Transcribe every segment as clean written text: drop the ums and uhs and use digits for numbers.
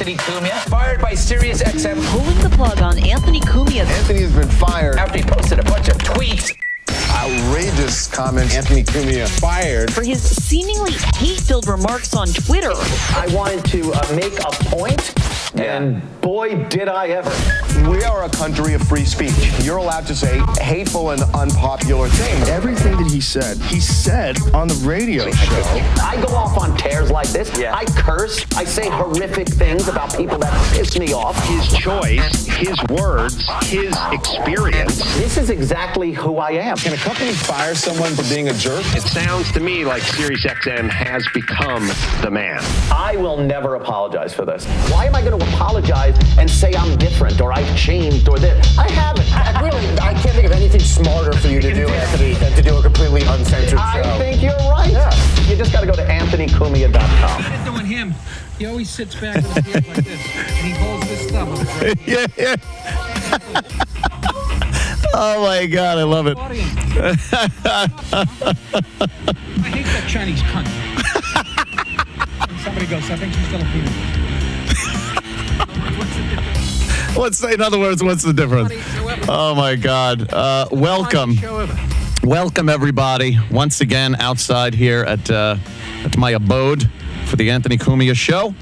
Anthony CUMIA, fired by SiriusXM. Pulling the plug on Anthony CUMIA. Anthony has been fired after he posted a bunch of tweets. Outrageous comments. Anthony CUMIA fired for his seemingly hate-filled remarks on Twitter. I wanted to make a point, and boy, did I ever. We are a country of free speech. You're allowed to say hateful and unpopular things. Everything that he said on the radio show. I go off on tears like this. Yeah. I curse. I say horrific things about people that piss me off. His choice, his words, his experience. This is exactly who I am. Can a company fire someone for being a jerk? It sounds to me like SiriusXM has become the man. I will never apologize for this. Why am I going to apologize and say I'm different or I've changed or this? I haven't. I can't think of anything smarter for you to do, Anthony, than to do a completely uncensored show. I think you're right. Yeah. You just got to go to anthonycumia.com. Instead of doing him, he always sits back with his hands like this, and he holds his thumb with his right hand. Yeah. Oh my God, I love it. I hate that Chinese cunt. Somebody goes, I think she's Filipino. In other words, what's the difference? Oh my God. Welcome. Welcome everybody once again outside here at my abode for the Anthony CUMIA Show.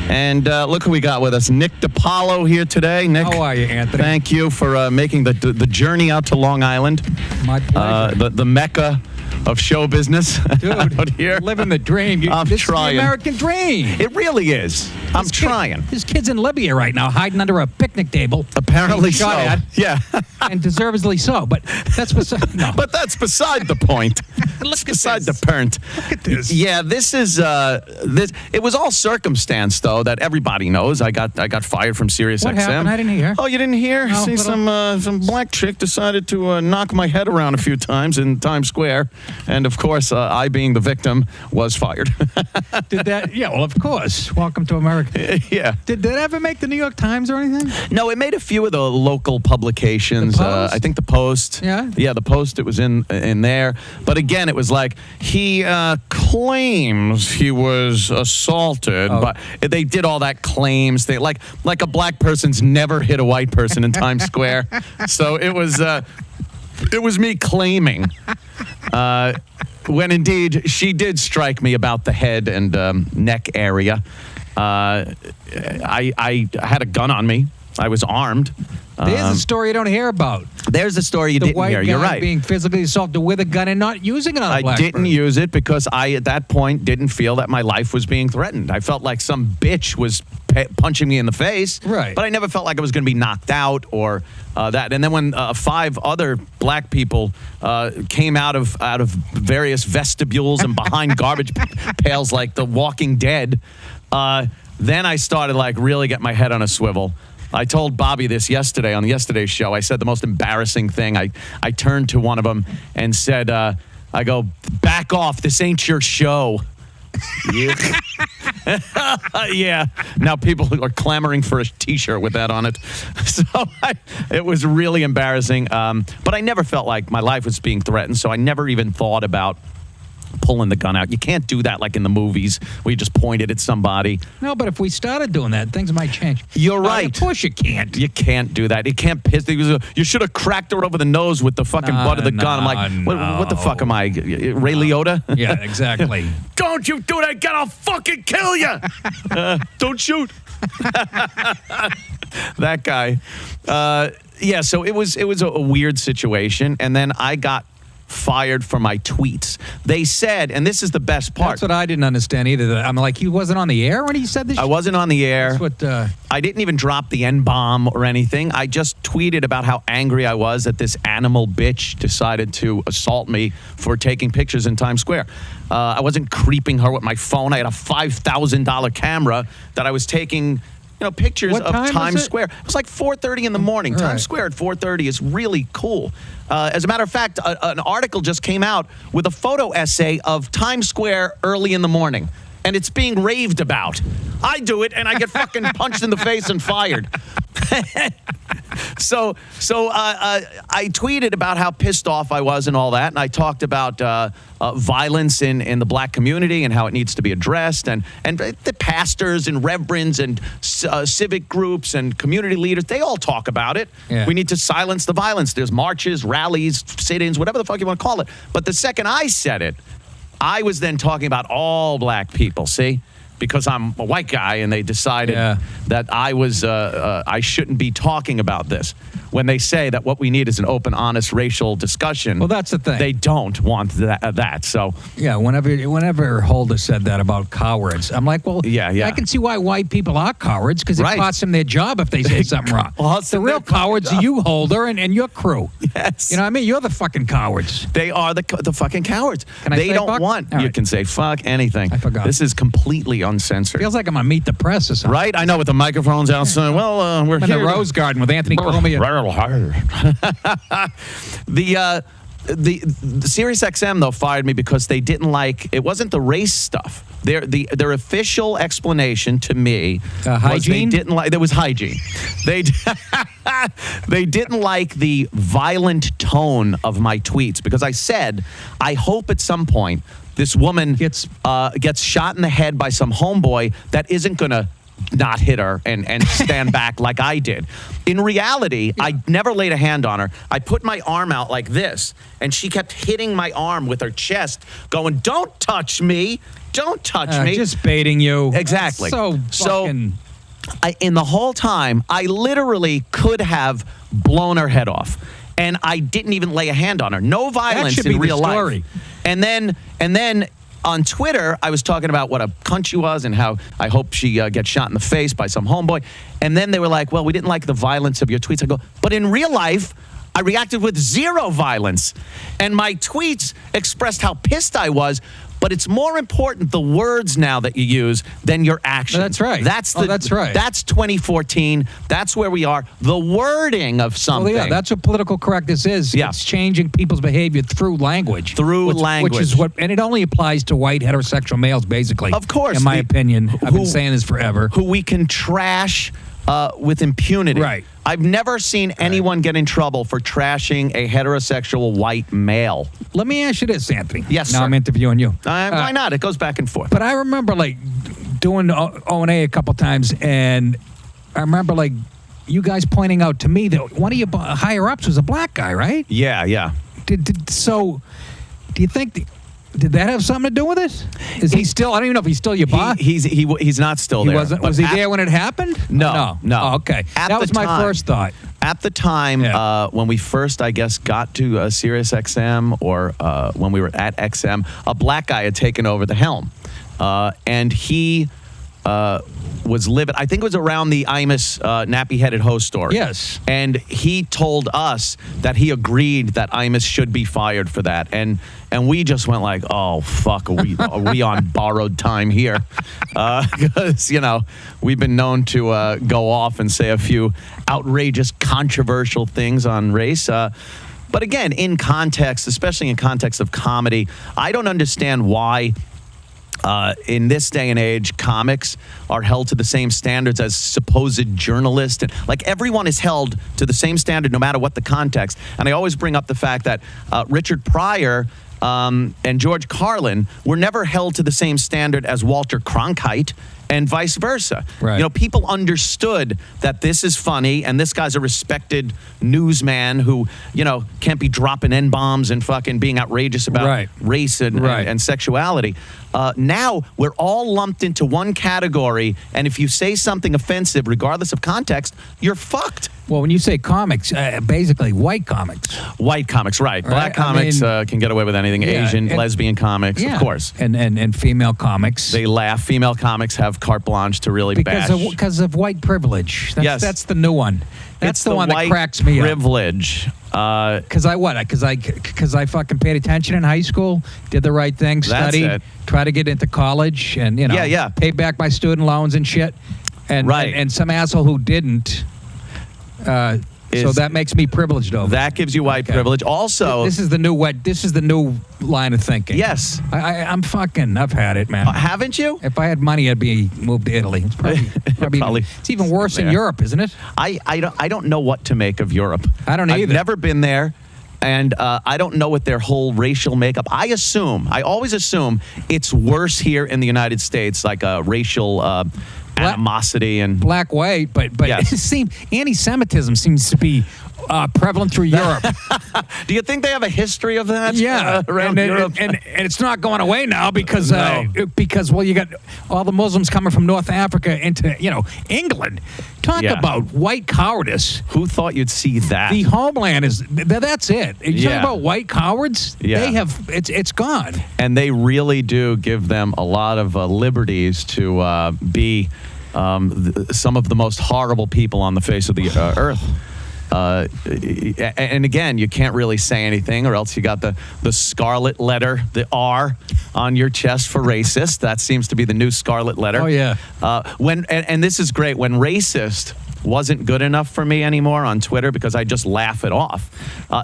And look who we got with us. Nick DiPaolo here today. Nick, how are you, Anthony? Thank you for making the journey out to Long Island. My pleasure. The mecca of show business. Dude, out here. Living the dream. I'm this trying. Is the American dream. It really is. I'm trying. His kid's in Libya right now, hiding under a picnic table. Apparently so. Yeah. And deservedly so. But that's beside But that's beside the point. Look beside the point. Look at this. Yeah, this is this. It was all circumstance though that everybody knows. I got fired from SiriusXM. What happened? I didn't hear. Oh, you didn't hear? No, See, some black chick decided to knock my head around a few times in Times Square, and of course, I, being the victim, was fired. Did that? Yeah, well, of course. Welcome to America. Yeah. Did that ever make the New York Times or anything? No, it made a few of the local publications. The Post? I think the Post. Yeah? Yeah, the Post, it was in there. But again, it was like, he claims he was assaulted, but they did all that claims. They like a black person's never hit a white person in Times Square. So it was me claiming. When indeed she did strike me about the head and neck area. I had a gun on me. I was armed. There's a story you don't hear about. There's a story you didn't hear. You're right. Being physically assaulted with a gun and not using it on a black person. I didn't use it because I, at that point, didn't feel that my life was being threatened. I felt like some bitch was punching me in the face. Right. But I never felt like I was going to be knocked out or that. And then when 5 other black people came out of various vestibules and behind garbage pails like The Walking Dead, then I started like really get my head on a swivel. I told Bobby this yesterday on yesterday's show. I said the most embarrassing thing. I turned to one of them and said, I go, back off. This ain't your show. Yeah. Yeah. Now people are clamoring for a T-shirt with that on it. So it was really embarrassing. But I never felt like my life was being threatened, so I never even thought about pulling the gun out. You can't do that like in the movies where you just point it at somebody. No, but if we started doing that, things might change. You're right. Of course you can't. You can't do that. You can't piss. You should have cracked her over the nose with the fucking butt of the gun. I'm like, what the fuck am I, Ray Liotta? Yeah, exactly. Don't you do that. I'll fucking kill you. Don't shoot. That guy. Yeah, so it was a weird situation. And then I got fired for my tweets. They said, and this is the best part. That's what I didn't understand either. I'm like, he wasn't on the air when he said this? I wasn't on the air. That's what, I didn't even drop the N-bomb or anything. I just tweeted about how angry I was that this animal bitch decided to assault me for taking pictures in Times Square. I wasn't creeping her with my phone. I had a $5,000 camera that I was taking pictures of Times Square. It was like 4:30 in the morning. Times Square at 4:30 is really cool. As a matter of fact, an article just came out with a photo essay of Times Square early in the morning. And it's being raved about. I do it, and I get fucking punched in the face and fired. So I tweeted about how pissed off I was and all that, and I talked about violence in the black community and how it needs to be addressed, and the pastors and reverends and civic groups and community leaders, they all talk about it. Yeah. We need to silence the violence. There's marches, rallies, sit-ins, whatever the fuck you want to call it. But the second I said it, I was then talking about all black people, see? Because I'm a white guy, and they decided that I shouldn't be talking about this. When they say that what we need is an open, honest racial discussion. Well, that's the thing. They don't want that. So yeah, whenever Holder said that about cowards, I'm like, well, yeah. I can see why white people are cowards, because it costs them their job if they say something wrong. Well, the real cowards are you, Holder, and your crew. Yes. You know what I mean? You're the fucking cowards. They are the fucking cowards. Can I they say don't fuck? want. All You right. can say fuck anything. I forgot. This is completely uncensored. Feels like I'm on Meet the Press or something. Right? I know, with the microphones outside. Well, we're I'm in here. the Rose Garden with Anthony Cumia. The SiriusXM though fired me because they didn't like. It wasn't the race stuff. Their official explanation to me was hygiene? they didn't like. There was hygiene. They they didn't like the violent tone of my tweets because I said I hope at some point this woman gets shot in the head by some homeboy that isn't gonna not hit her and stand back like I did. In reality, I never laid a hand on her. I put my arm out like this, and she kept hitting my arm with her chest, going, "Don't touch me. Don't touch me." Just baiting you. Exactly. That's so fucking... in the whole time, I literally could have blown her head off. And I didn't even lay a hand on her. No violence should in be the real story. life. And then on Twitter, I was talking about what a cunt she was and how I hope she gets shot in the face by some homeboy. And then they were like, well, we didn't like the violence of your tweets. I go, but in real life, I reacted with zero violence. And my tweets expressed how pissed I was. But it's more important the words now that you use than your actions. That's right. That's right. That's 2014. That's where we are. The wording of something. Well, yeah, that's what political correctness is. Yeah. It's changing people's behavior through language. Language. Which is and it only applies to white heterosexual males, basically. Of course. In my opinion. I've been saying this forever. Who we can trash with impunity. Right. I've never seen anyone get in trouble for trashing a heterosexual white male. Let me ask you this, Anthony. Yes, now sir. I'm interviewing you. Why not? It goes back and forth. But I remember, doing O&A a couple times, and I remember, you guys pointing out to me that one of your higher-ups was a black guy, right? Yeah. So, do you think... Did that have something to do with it? Is he still? I don't even know if he's still your boss. He's not still there. Was he there when it happened? No. Oh, okay. That was my first thought. At the time, when we first, I guess, got to SiriusXM or when we were at XM, a black guy had taken over the helm, and he was living. I think it was around the Imus nappy-headed host story. Yes. And he told us that he agreed that Imus should be fired for that, and we just went like, oh fuck, are we on borrowed time here? Because we've been known to go off and say a few outrageous, controversial things on race. But again, in context, especially in context of comedy, I don't understand why. In this day and age, comics are held to the same standards as supposed journalists. And everyone is held to the same standard no matter what the context. And I always bring up the fact that Richard Pryor and George Carlin were never held to the same standard as Walter Cronkite and vice versa. Right. People understood that this is funny and this guy's a respected newsman who, can't be dropping N-bombs and fucking being outrageous about race and sexuality. Now we're all lumped into one category, and if you say something offensive, regardless of context, you're fucked. Well, when you say comics, basically white comics. White comics, right. Black comics can get away with anything. Asian, lesbian comics, of course. And female comics. They laugh. Female comics have carte blanche to really bash. Because of white privilege. That's the new one. That's it's the one white that cracks me privilege. Because I fucking paid attention in high school, did the right thing, studied, tried to get into college, and paid back my student loans and shit. And some asshole who didn't So that makes me privileged over. That gives you white privilege. Also, This is the new line of thinking. yes. I've had it, man. Haven't you? If I had money, I'd be moved to Italy. It's Probably. It's even worse in There. Europe, isn't it? I don't know what to make of Europe. I don't I've either. never been there, and I don't know what their whole racial makeup. I always assume it's worse here in the United States, like a racial animosity and Black, white, but Yes. it seems anti-Semitism seemes to be prevalent through Europe. Do you think they have a history of that? Yeah, around Europe. and it's not going away now because No. you got all the Muslims coming from North Africa into England. Talk Yeah. about white cowardice. Who thought you'd see that? The homeland is that's it. You Yeah. talk about white cowards. Yeah. They have it's gone. And they really do give them a lot of liberties to be some of the most horrible people on the face of the earth. And again, you can't really say anything, or else you got the scarlet letter, the R, on your chest for racist. That seems to be the new scarlet letter. Oh, yeah. And this is great. When racist wasn't good enough for me anymore on Twitter because I just laugh it off.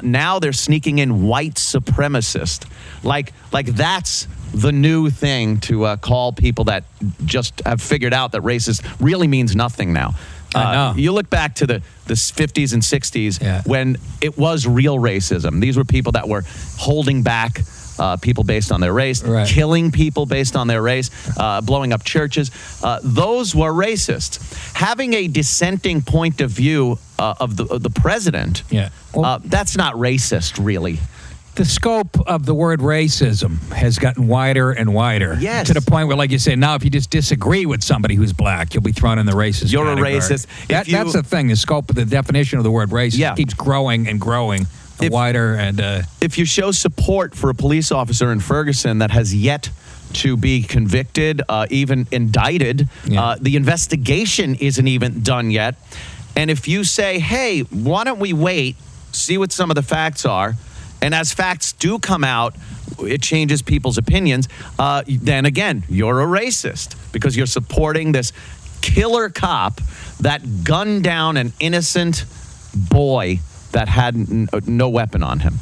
Now they're sneaking in white supremacist. Like that's the new thing to call people that just have figured out that racist really means nothing now. I know. You look back to the 50s and 60s Yeah. when it was real racism. These were people that were holding back people based on their race, Right. killing people based on their race, blowing up churches. Those were racist. Having a dissenting point of view of the president, Yeah. Well- that's not racist, really. The scope of the word racism has gotten wider and wider. Yes. To the point where, like you say, now if you just disagree with somebody who's black, you'll be thrown in the racist You're a category. racist. That's the thing. The scope of the definition of the word racist keeps growing and growing. Wider and... If you show support for a police officer in Ferguson that has yet to be convicted, even indicted, the investigation isn't even done yet. And if you say, hey, why don't we wait, see what some of the facts are, and as facts do come out, it changes people's opinions, then again, you're a racist because you're supporting this killer cop that gunned down an innocent boy that had no weapon on him.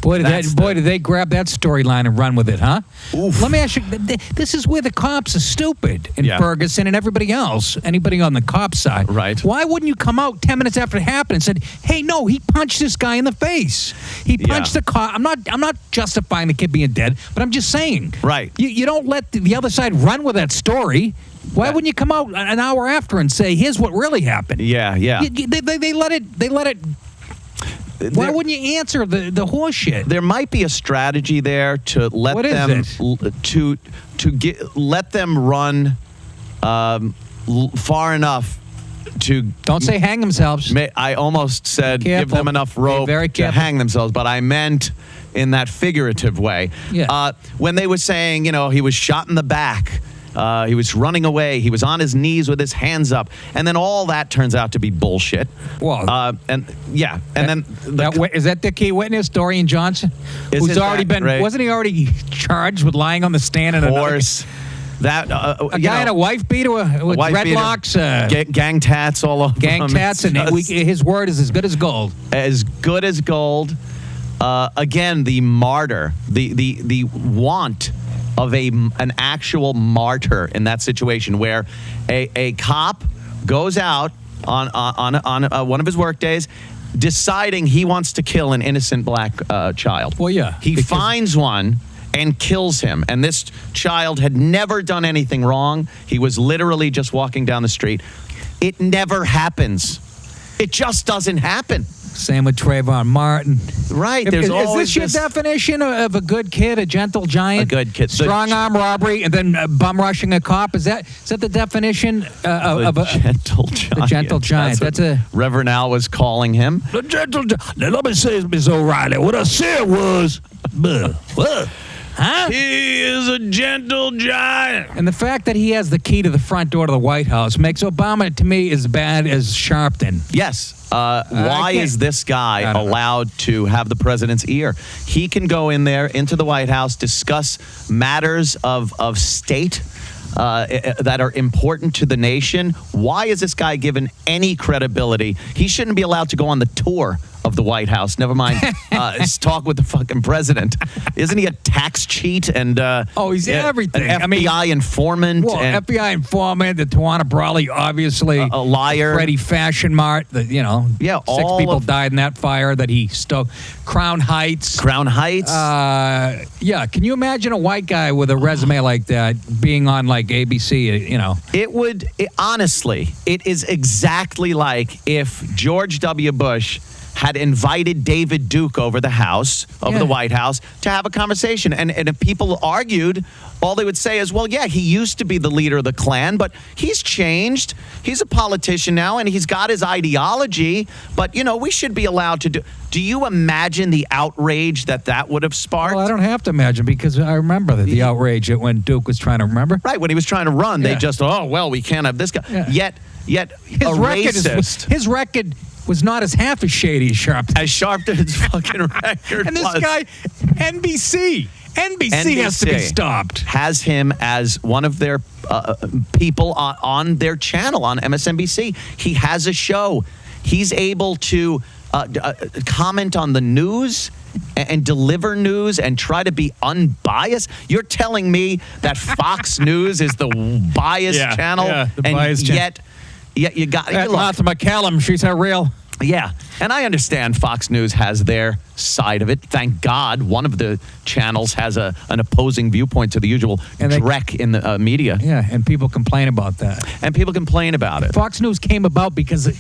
Boy, did they grab that storyline and run with it, huh? Oof. Let me ask you, this is where the cops are stupid in Ferguson and everybody else, anybody on the cop side. Right. Why wouldn't you come out 10 minutes after it happened and said, hey, no, he punched this guy in the face. He punched the cop. I'm not justifying the kid being dead, but I'm just saying. Right. You don't let the other side run with that story. Why wouldn't you come out an hour after and say, here's what really happened? Yeah. They let it. Why wouldn't you answer the horse shit? There might be a strategy there to let What is them it? let them run far enough to Don't say hang themselves. I almost said Be give careful. them enough Be rope very to careful. hang themselves, but I meant in that figurative way. Yeah. When they were saying, he was shot in the back. He was running away. He was on his knees with his hands up. And then all that turns out to be bullshit. Well, and then is that the key witness, Dorian Johnson? Isn't Who's already that been, great? wasn't he already charged with lying on the stand? And horse. That a guy had a wife beater with wife beater, dreadlocks, gang tats all over gang him. tats, and his word is as good as gold. As good as gold. Again, the martyr, the want of an actual martyr in that situation where a cop goes out on one of his work days deciding he wants to kill an innocent black child. Well, yeah. He finds one and kills him. And this child had never done anything wrong. He was literally just walking down the street. It never happens. It just doesn't happen. Same with Trayvon Martin. Right. Is this your definition of a good kid, a gentle giant? A good kid. Strong arm robbery and then bum rushing a cop? Is that the definition of a gentle giant? The gentle giant. That's what Reverend Al was calling him. The gentle giant. Now, let me say, Ms. O'Reilly, what I said was, what? Huh? He is a gentle giant. And the fact that he has the key to the front door to the White House makes Obama, to me, as bad as Sharpton. Yes. Why is this guy allowed to have the president's ear? He can go in there into the White House, discuss matters of state, that are important to the nation. Why is this guy given any credibility? He shouldn't be allowed to go on the tour of the White House. Never mind talk with the fucking president. Isn't he a tax cheat and he's everything. An FBI informant? Well, and FBI informant, the Tawana Brawley, obviously a liar. Freddie Fashion Mart, six people died in that fire that he stoked. Crown Heights. Yeah, can you imagine a white guy with a resume like that being on like ABC? Honestly, it is exactly like if George W. Bush had invited David Duke over the White House to have a conversation. And if people argued, all they would say is, well, yeah, he used to be the leader of the Klan, but he's changed. He's a politician now, and he's got his ideology. But, we should be allowed to do. Do you imagine the outrage that would have sparked? Well, I don't have to imagine because I remember the outrage when Duke was trying to remember. Right, when he was trying to run, they just, we can't have this guy. Yeah. Yet his a record racist. His record was not as half as shady as Sharp. As sharp as his fucking record And this was. guy, NBC has to be stopped. Has him as one of their people on their channel on MSNBC. He has a show. He's able to comment on the news and deliver news and try to be unbiased. You're telling me that Fox News is the biased channel? Yeah, the and biased yet you got Martha McCallum, she's a real. Yeah, and I understand Fox News has their side of it. Thank God one of the channels has an opposing viewpoint to the usual dreck in the media. Yeah, and people complain about that. And people complain about it. Fox News came about because it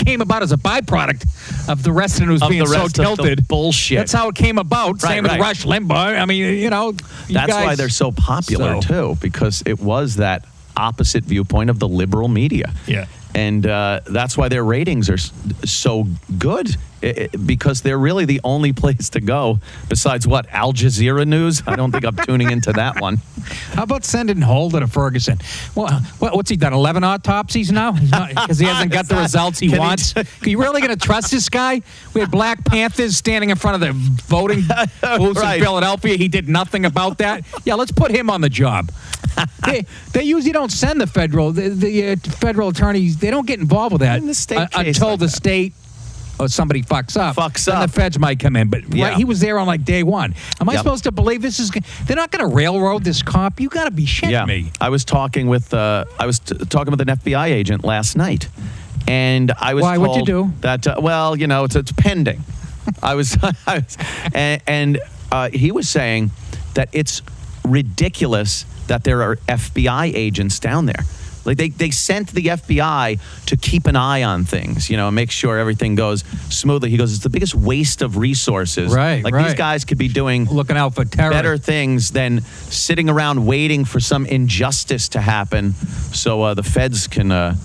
came about as a byproduct of the rest of the news being so tilted. Bullshit. That's how it came about. Same with Rush Limbaugh. I mean, that's why they're so popular too, because it was that opposite viewpoint of the liberal media. Yeah. And that's why their ratings are so good, because they're really the only place to go besides Al Jazeera News? I don't think I'm tuning into that one. How about sending Holder to Ferguson? Well, what's he done, 11 autopsies now? Because he hasn't got the results he wants? Are you really going to trust this guy? We had Black Panthers standing in front of the voting booths in Philadelphia. He did nothing about that. Yeah, let's put him on the job. They usually don't send the federal attorneys. They don't get involved with that until the state or somebody fucks up. Then the feds might come in. But he was there on day one. Am I supposed to believe this is? They're not going to railroad this cop. You got to be shitting me. I was talking with an FBI agent last night, and I was told what'd you do? That it's pending. And he was saying that it's ridiculous that there are FBI agents down there. Like they sent the FBI to keep an eye on things, and make sure everything goes smoothly. He goes, it's the biggest waste of resources. Right. These guys could be looking out for terror, better things than sitting around waiting for some injustice to happen, so the feds can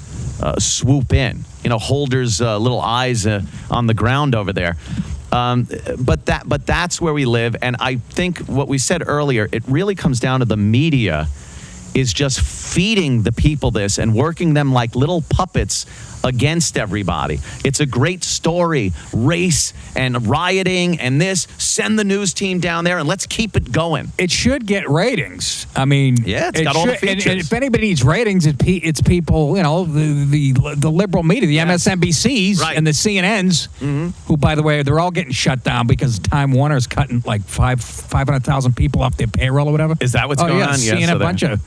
swoop in. Holder's little eyes on the ground over there. But that's where we live, and I think what we said earlier, it really comes down to the media is just feeding the people this and working them like little puppets against everybody. It's a great story, race and rioting and this. Send the news team down there and let's keep it going. It should get ratings. I mean, it's got all the features. And if anybody needs ratings, it's people, the liberal media, the MSNBCs and the CNNs, who, by the way, they're all getting shut down because Time Warner's cutting like 500,000 people off their payroll or whatever. Is that what's going on? Seeing a bunch of.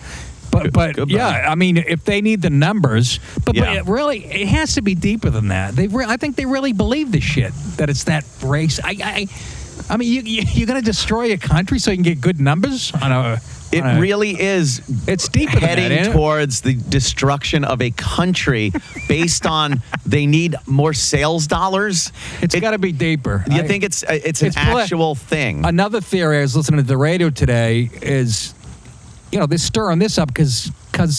But I mean, if they need the numbers, but it really, it has to be deeper than that. I think they really believe this shit, that it's that race. I mean, you're going to destroy a country so you can get good numbers on a. It really is. It's deeper heading than that, towards the destruction of a country based on they need more sales dollars. It's got to be deeper. You think it's an actual thing? Another theory I was listening to the radio today is, they're stirring this up because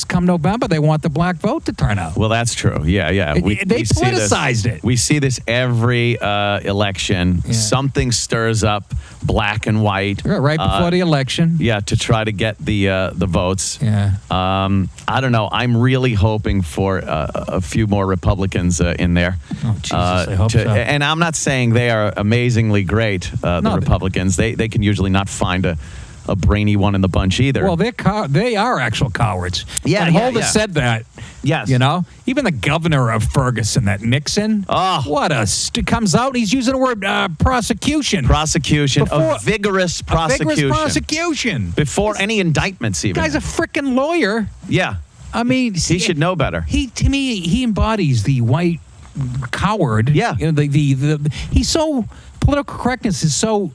come November, they want the black vote to turn out. Well, that's true. Yeah. They politicized it. We see this every election. Yeah. Something stirs up black and white. Right before the election. Yeah, to try to get the votes. Yeah. I don't know. I'm really hoping for a few more Republicans in there. Oh, Jesus, I hope so. And I'm not saying they are amazingly great, the Republicans. They can usually not find a brainy one in the bunch either. Well, they are actual cowards. Yeah, and yeah, Holder yeah. said that. Yes. You know, even the governor of Ferguson, that Nixon. Oh. What comes out. He's using the word prosecution. Prosecution. A vigorous prosecution. A vigorous prosecution. Before any indictments even. Guy's a freaking lawyer. Yeah. I mean, He should know better. To me, he embodies the white coward. Yeah. You know, he's so, political correctness is so,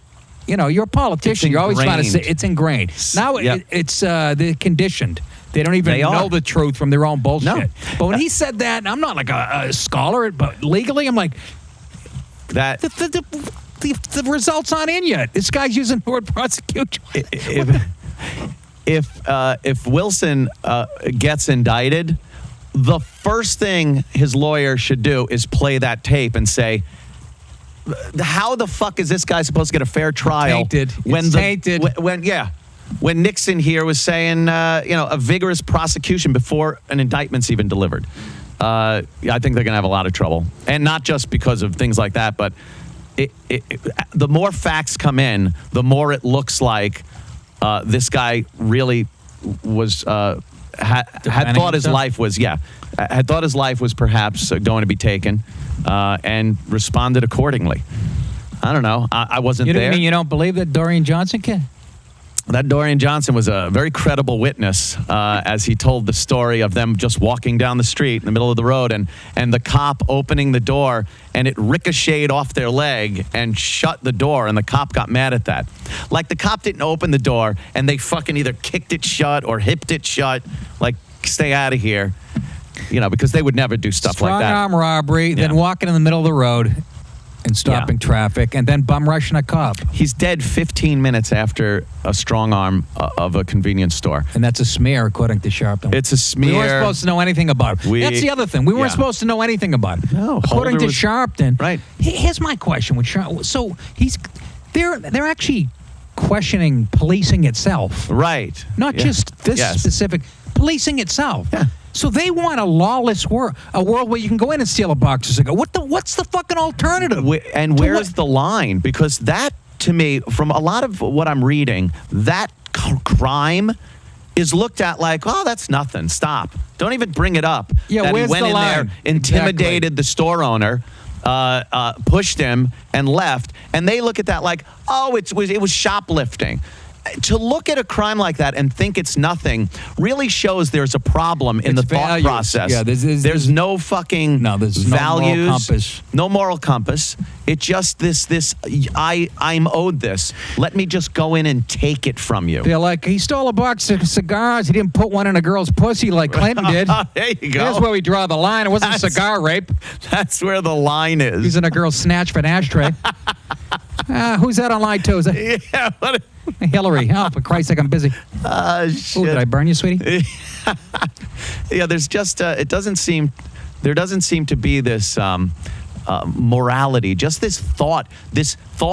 you know, you're a politician. You're always trying to say it's ingrained. Now they're conditioned. They don't even know the truth from their own bullshit. No. But when he said that, I'm not like a scholar, but legally, I'm like, That the results aren't in yet. This guy's using the word prosecution. If Wilson gets indicted, the first thing his lawyer should do is play that tape and say, how the fuck is this guy supposed to get a fair trial? Tainted. When Nixon here was saying, a vigorous prosecution before an indictment's even delivered. I think they're going to have a lot of trouble. And not just because of things like that, but the more facts come in, the more it looks like this guy really was had thought his life was perhaps going to be taken and responded accordingly. I don't know. I wasn't there. You mean you don't believe that Dorian Johnson can? That Dorian Johnson was a very credible witness as he told the story of them just walking down the street in the middle of the road and the cop opening the door and it ricocheted off their leg and shut the door, and the cop got mad at that. Like the cop didn't open the door and they fucking either kicked it shut or hipped it shut, like stay out of here, because they would never do stuff like that. Strong arm robbery, then walking in the middle of the road and stopping traffic, and then bum rushing a cop. He's dead 15 minutes after a strong arm of a convenience store. And that's a smear, according to Sharpton. It's a smear. We weren't supposed to know anything about it. That's the other thing. We weren't supposed to know anything about it. No, according to was, Sharpton. Right. Here's my question with Sharpton. So they're actually questioning policing itself. Right. Not just this specific policing itself. Yeah. So they want a lawless world, a world where you can go in and steal a box of cigars. What's the fucking alternative? Where's the line? Because that, to me, from a lot of what I'm reading, that crime is looked at like, oh, that's nothing. Stop. Don't even bring it up. Yeah, that where's he went the in line? there, intimidated the store owner, pushed him, and left. And they look at that like, oh, it was shoplifting. To look at a crime like that and think it's nothing really shows there's a problem in the thought process. Yeah, there's no fucking there's values, no moral compass. No moral compass. It's just this. I'm owed this. Let me just go in and take it from you. They're like, he stole a box of cigars. He didn't put one in a girl's pussy like Clinton did. There you go. That's where we draw the line. It wasn't cigar rape. That's where the line is. He's in a girl's snatch for an ashtray. Who's that on line 2? Is that Yeah. What Hillary? Oh, for Christ's sake, I'm busy. shit. Ooh, did I burn you, sweetie? Yeah, there's just there doesn't seem to be this morality, just this thought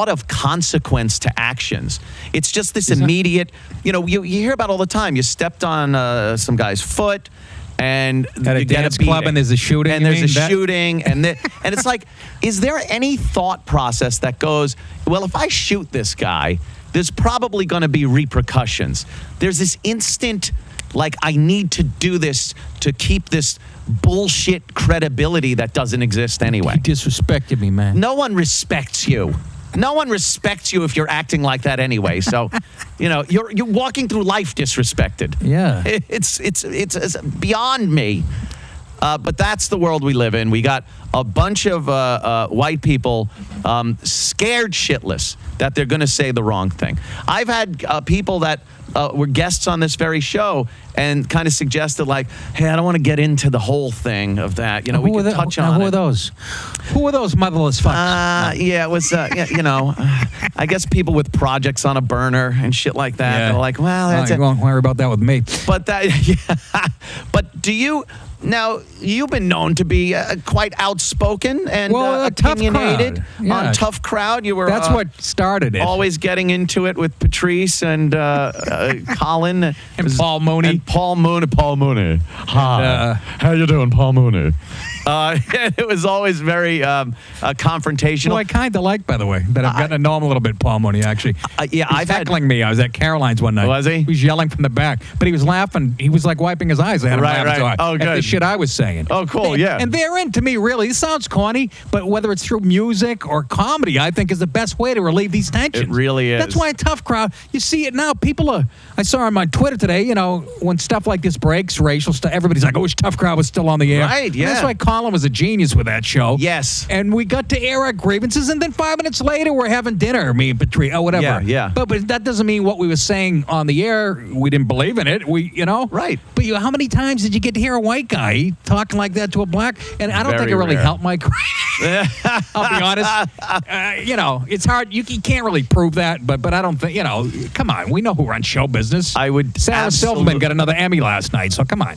of consequence to actions. It's just this immediate, you hear about all the time. You stepped on some guy's foot, and At a you get dance a beating. club, and there's a shooting. And there's a shooting, and it's like, is there any thought process that goes, well, if I shoot this guy, there's probably going to be repercussions. There's this instant, like, I need to do this to keep this bullshit credibility that doesn't exist anyway. You disrespected me, man. No one respects you. No one respects you if you're acting like that anyway. So, you're walking through life disrespected. Yeah. It's beyond me. But that's the world we live in. We got a bunch of white people scared shitless that they're going to say the wrong thing. I've had people that were guests on this very show and kind of suggested, like, hey, I don't want to get into the whole thing of that. We can touch on it. Who are those? Who are those motherless fucks? Yeah, it was, I guess people with projects on a burner and shit like that. Yeah. They're like, well, that's You won't worry about that with me. But but do you... Now, you've been known to be quite outspoken and opinionated on Tough Crowd. You were that's what started it. Always getting into it with Patrice and Colin and Paul Mooney. And Paul Mooney. Hi. How you doing, Paul Mooney? It was always very confrontational. Who I kind of like, by the way, that I've gotten to know him a little bit, Paul Mooney, actually. Yeah, He's heckling me. I was at Caroline's one night. Was he? He was yelling from the back, but he was laughing. He was like wiping his eyes. I had him Right, laughing right. so Oh, hard at good. the shit I was saying. Oh, cool, yeah. And therein, to me, really, this sounds corny, but whether it's through music or comedy, I think is the best way to relieve these tensions. It really is. That's why a tough crowd, you see it now. People are, I saw him on Twitter today, you know, when stuff like this breaks, racial stuff, everybody's like, I wish Tough Crowd was still on the air. Right, And yeah. that's why Colin was a genius with that show. Yes. And we got to air our grievances, and then 5 minutes later, we're having dinner, me and Patrice, or whatever. Yeah, yeah. But that doesn't mean what we were saying on the air, we didn't believe in it. We, you know? Right. But how many times did you get to hear a white guy talking like that to a black? And I don't Very think it really rare. helped my career. I'll be honest. You know, it's hard. You can't really prove that, but I don't think, you know, come on. We know who runs show business. I would Sarah absolute- Silverman got another Emmy last night, so come on.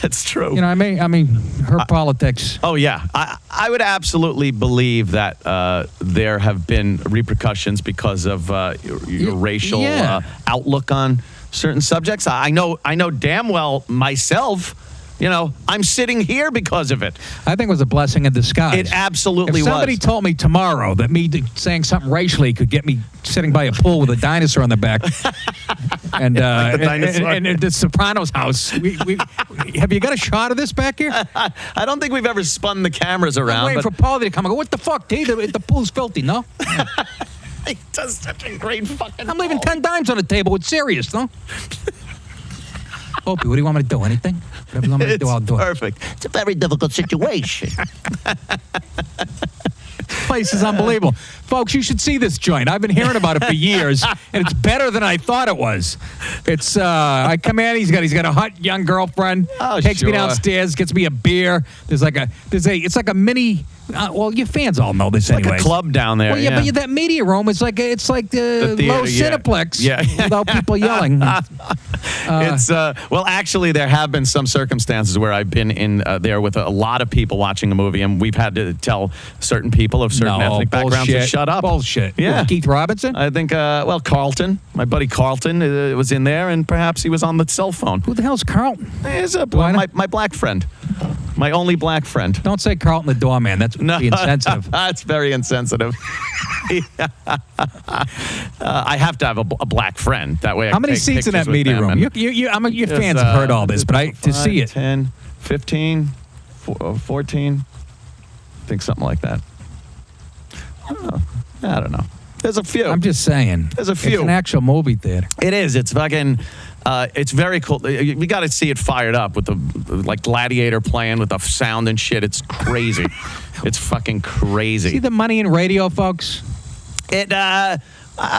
That's true. You know what I mean? Her politics. Oh, yeah. I would absolutely believe that there have been repercussions because of your racial yeah. outlook on certain subjects. I know damn well myself, you know, I'm sitting here because of it. I think it was a blessing in disguise. It absolutely If somebody was. told me tomorrow that me saying something racially could get me sitting by a pool with a dinosaur on the back, and the dinosaur. and the Sopranos house, have you got a shot of this back here? I don't think we've ever spun the cameras I'm around. waiting for Paulie to come and go, what the fuck, D? The pool's filthy, no? He does such a great fucking I'm leaving 10 dimes on the table. It's serious, no? Opie, what do you want me to do? Anything? Whatever you want me to do, I'll do it. Perfect. It's a very difficult situation. Place is unbelievable. Folks, you should see this joint. I've been hearing about it for years, and it's better than I thought it was. It's I come in, he's got a hot young girlfriend. Oh, takes me sure. downstairs, gets me a beer. It's like a mini. Well, your fans all know this Like anyway. a club down there. Well, yeah, but that media room is like the theater, low yeah. Cineplex Yeah. without people yelling. It's well, actually, there have been some circumstances where I've been in there with a lot of people watching a movie, and we've had to tell certain people of certain ethnic backgrounds to shut up. Bullshit. Yeah. Keith Robinson? I think, well, Carlton, my buddy Carlton, was in there, and perhaps he was on the cell phone. Who the hell's Carlton? He's I my black friend, my only black friend. Don't say Carlton the doorman. That's insensitive. That's very insensitive. I have to have a black friend. That way I How can many take seats in that pictures with media them room? and- Your There's, fans have heard all this, but to 5, see it. 10, 15, 14, I think something like that. I don't know. There's a few. I'm just saying. There's a few. It's an actual movie theater. It is. It's fucking. It's very cool. We got to see it fired up with the like Gladiator playing with the sound and shit. It's crazy. It's fucking crazy. See the money in radio, folks? I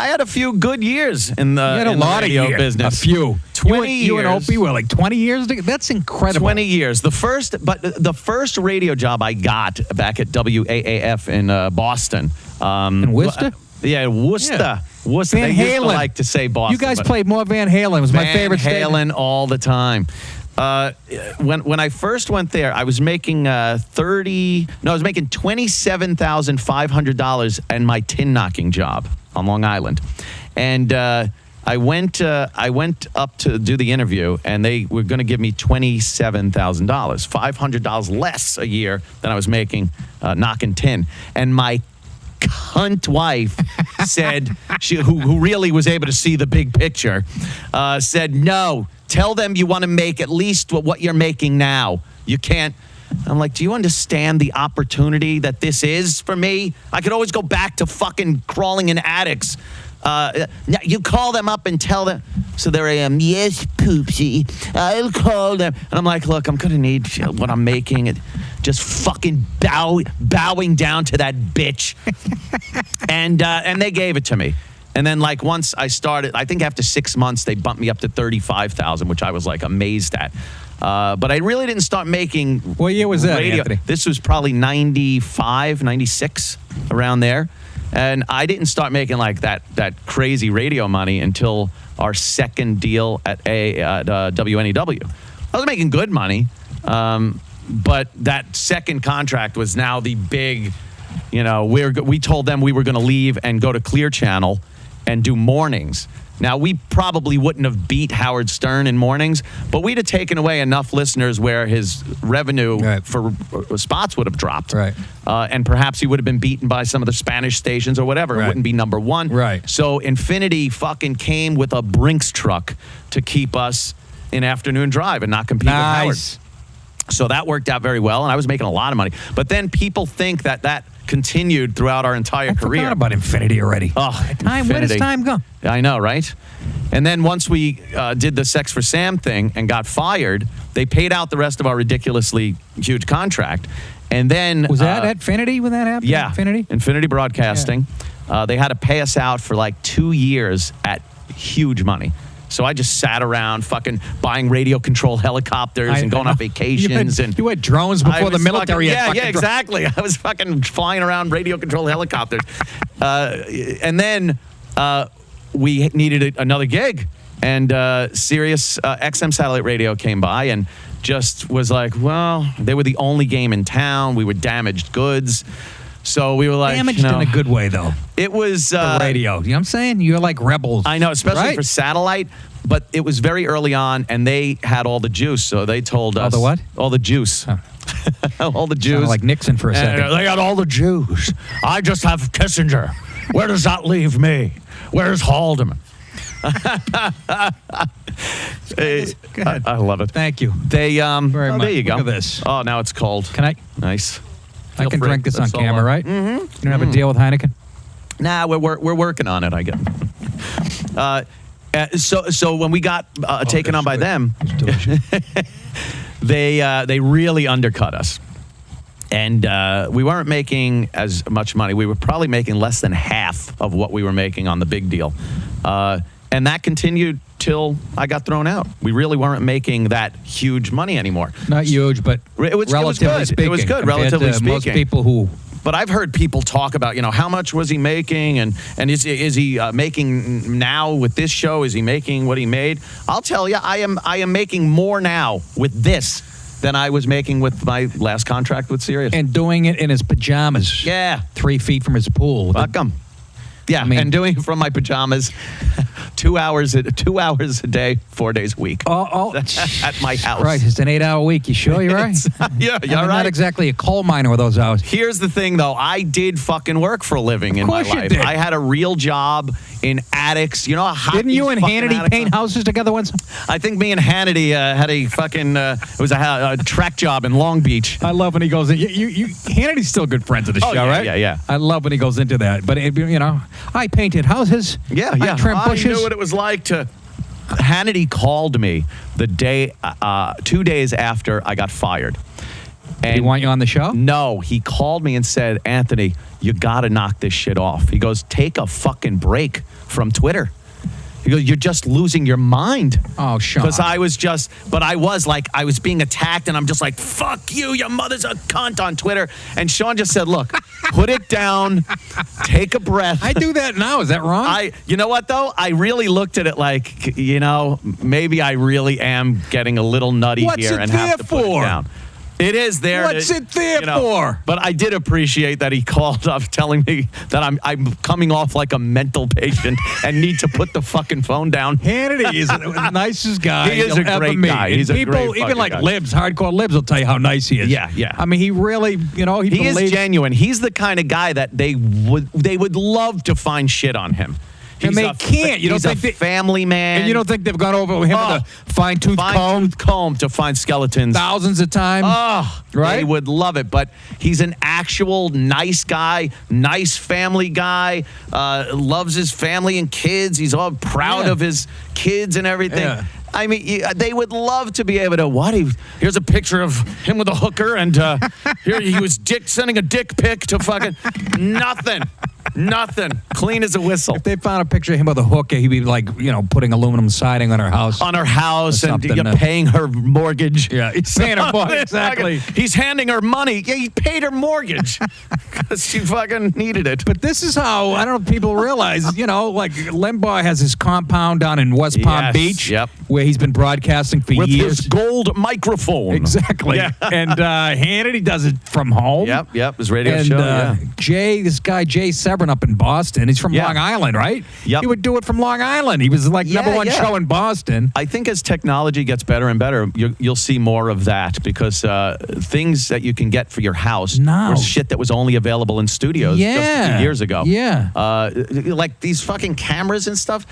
had a few good years in the, You had a in the lot of radio years. business. A few. 20 You and years. Opie were like 20 years? That's incredible. 20 years. The first radio job I got back at WAAF in Boston. In Worcester? Yeah, Worcester. Yeah. Worcester. Van They used to Halen. like to say Boston. You guys but played more Van Halen. It was my favorite Van statement. Halen all the time. When I first went there, I was making $27,500 in my tin knocking job on Long Island, and I went up to do the interview, and they were going to give me $27,000, $500 less a year than I was making knocking tin, and my cunt wife said, who really was able to see the big picture, said, no, tell them you want to make at least what you're making now. You can't. I'm like, do you understand the opportunity that this is for me? I could always go back to fucking crawling in attics. You call them up and tell them. So there I am. Yes, Poopsie. I'll call them. And I'm like, look, I'm going to need what I'm making. And just fucking bowing down to that bitch. and they gave it to me. And then, like, once I started, I think after 6 months, they bumped me up to $35,000, which I was, like, amazed at. But I really didn't start making What year was that, radio. Anthony? This was probably 95, 96, around there. And I didn't start making, like, that crazy radio money until our second deal at WNEW. I was making good money, but that second contract was now the big, we told them we were going to leave and go to Clear Channel and do mornings. Now, we probably wouldn't have beat Howard Stern in mornings, but we'd have taken away enough listeners where his revenue for spots would have dropped. Right. And perhaps he would have been beaten by some of the Spanish stations or whatever. It wouldn't be number one. Right. So Infinity fucking came with a Brinks truck to keep us in afternoon drive and not compete with Howard. So that worked out very well, and I was making a lot of money. But then people think that continued throughout our entire career. I forgot about Infinity already. Oh, Where does time go? I know, right? And then once we did the Sex for Sam thing and got fired, they paid out the rest of our ridiculously huge contract. And then... Was that at Infinity when that happened? Yeah. Infinity Broadcasting. Yeah. They had to pay us out for like 2 years at huge money. So I just sat around fucking buying radio control helicopters and going on vacations. You had drones before the military had Yeah, exactly. I was fucking flying around radio control helicopters. And then we needed another gig. And Sirius XM Satellite Radio came by and just was like, well, they were the only game in town. We were damaged goods. So we were like, damaged in a good way, though. It was the radio. You know what I'm saying? You're like rebels. I know, especially for satellite. But it was very early on, and they had all the juice. So they told us all the what? All the juice. All the juice. Sounded like Nixon for a second. They got all the juice. I just have Kissinger. Where does that leave me? Where's Haldeman? I love it. Thank you. They very much. There you go. Look at this. Oh, now it's cold. Can I? Nice. I can drink this on camera, right? Mm-hmm. You don't have a deal with Heineken? Nah, we're working on it, I guess. So when we got taken on by them, they really undercut us. And we weren't making as much money. We were probably making less than half of what we were making on the big deal. And that continued till I got thrown out. We really weren't making that huge money anymore. Not huge, but relatively speaking. It was good, relatively speaking. Most people who... But I've heard people talk about, how much was he making, and is he making now with this show? Is he making what he made? I'll tell you, I am making more now with this than I was making with my last contract with Sirius. And doing it in his pajamas. Yeah. 3 feet from his pool. Fuck him. Yeah, and doing it from my pajamas 2 hours a day, 4 days a week. At my house. Right, it's an 8-hour week. You sure you're right? Yeah, you're right. Not exactly a coal miner with those hours. Here's the thing, though. I did fucking work for a living in my life. You did. I had a real job in attics. You know how Didn't you and Hannity paint houses together once? I think me and Hannity had a fucking, it was a track job in Long Beach. I love when he goes in. Hannity's still good friends of the show, yeah, right? Yeah. I love when he goes into that. But, I painted houses. Yeah. I trimmed bushes. I knew what it was like to... Hannity called me the day, 2 days after I got fired. And did he want you on the show? No, he called me and said, Anthony, you got to knock this shit off. He goes, take a fucking break from Twitter. He goes, you're just losing your mind. Oh, Sean. Because I was being attacked, and I'm just like, fuck you, your mother's a cunt on Twitter. And Sean just said, look, put it down, take a breath. I do that now. Is that wrong? You know what, though? I really looked at it like, maybe I really am getting a little nutty here and have to put it down. It is there. What's it there for? But I did appreciate that he called up telling me that I'm coming off like a mental patient and need to put the fucking phone down. Hannity is the nicest guy. He is a great guy. He's a great even like guy. hardcore libs will tell you how nice he is. Yeah. I mean, he really, he is genuine. He's the kind of guy that they would love to find shit on him. And they can't. You don't think he's a family man. And you don't think they've gone over him with a fine-tooth comb to find skeletons thousands of times? Right? They would love it. But he's an actual nice guy, nice family guy, loves his family and kids. He's all proud of his kids and everything. Yeah. I mean, they would love to be able to, here's a picture of him with a hooker, and here he was sending a dick pic to fucking nothing. Nothing. Clean as a whistle. If they found a picture of him with a hooker, he'd be like, putting aluminum siding on her house. And paying her mortgage. Yeah, he's paying her mortgage, exactly. He's handing her money. Yeah, he paid her mortgage because she fucking needed it. But this is how, I don't know if people realize, like Limbaugh has his compound down in West Palm Beach. Yep. where he's been broadcasting for With years. his gold microphone. Exactly. Yeah. And Hannity does it from home. Yep. His radio And show. Yeah. this guy Jay Severin up in Boston, he's from Yeah. Long Island, right? Yep. He would do it from Long Island. He was like number one show in Boston. I think as technology gets better and better, you'll see more of that because things that you can get for your house were shit that was only available in studios just a few years ago. Yeah. Like these fucking cameras and stuff.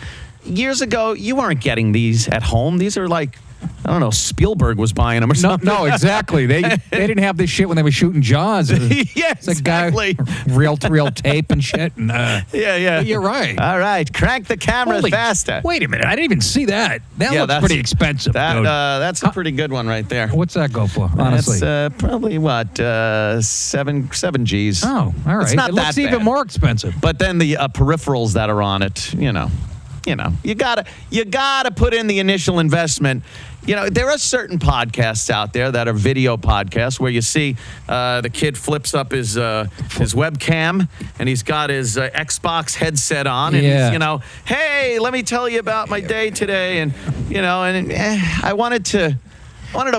Years ago, you weren't getting these at home. These are like, I don't know, Spielberg was buying them or something. No, exactly. They didn't have this shit when they were shooting Jaws. Yeah, It's a guy, reel tape and shit. And, yeah. You're right. All right, crank the camera faster. Wait a minute. I didn't even see that. That looks pretty expensive, dude. That's a pretty good one right there. What's that go for, honestly? That's probably, what, 7 Gs. Oh, all right. It's not it looks that even bad. more expensive. But then the peripherals that are on it, you gotta put in the initial investment. There are certain podcasts out there that are video podcasts where you see the kid flips up his webcam and he's got his Xbox headset on and he's, hey, let me tell you about my day today, and I wanted to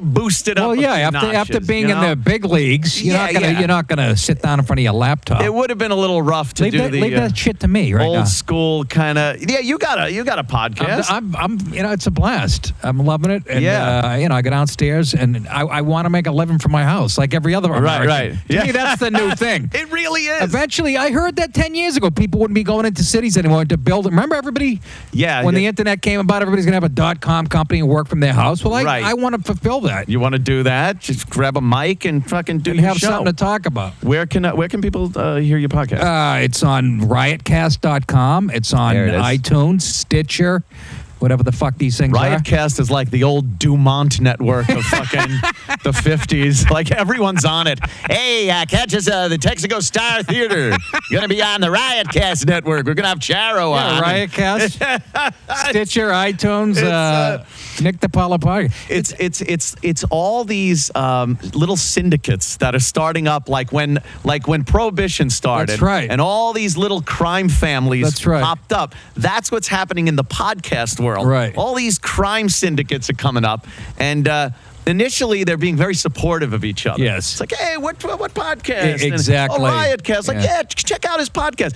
boost it up. Well, yeah, after being in the big leagues, you're not gonna sit down in front of your laptop. It would have been a little rough to leave that shit to me right now. Old school kind of. Yeah, you got a podcast. I'm it's a blast. I'm loving it. And, I go downstairs and I want to make a living from my house like every other American. Right. To me, that's the new thing. It really is. Eventually, I heard that 10 years ago, people wouldn't be going into cities anymore to build. Remember everybody? Yeah. When the internet came about, everybody's gonna have a .com company and work from their house. Well, I want to fulfill that. You want to do that? Just grab a mic and fucking do your have show. something to talk about. Where can people hear your podcast? It's on riotcast.com. It's on iTunes, Stitcher, whatever the fuck these things are. Riotcast is like the old Dumont network of fucking the 50s. Like everyone's on it. Hey, catch us the Texaco Star Theater. Going to be on the Riotcast network. We're going to have Charo on. Riotcast, Stitcher, iTunes, Nick DiPaolo podcast. It's all these little syndicates that are starting up like when Prohibition started. That's right. And all these little crime families popped up. That's what's happening in the podcast world. Right. All these crime syndicates are coming up, and initially they're being very supportive of each other. Yes. It's like, hey, what podcast? Exactly. And, Riotcast. Like, check out his podcast.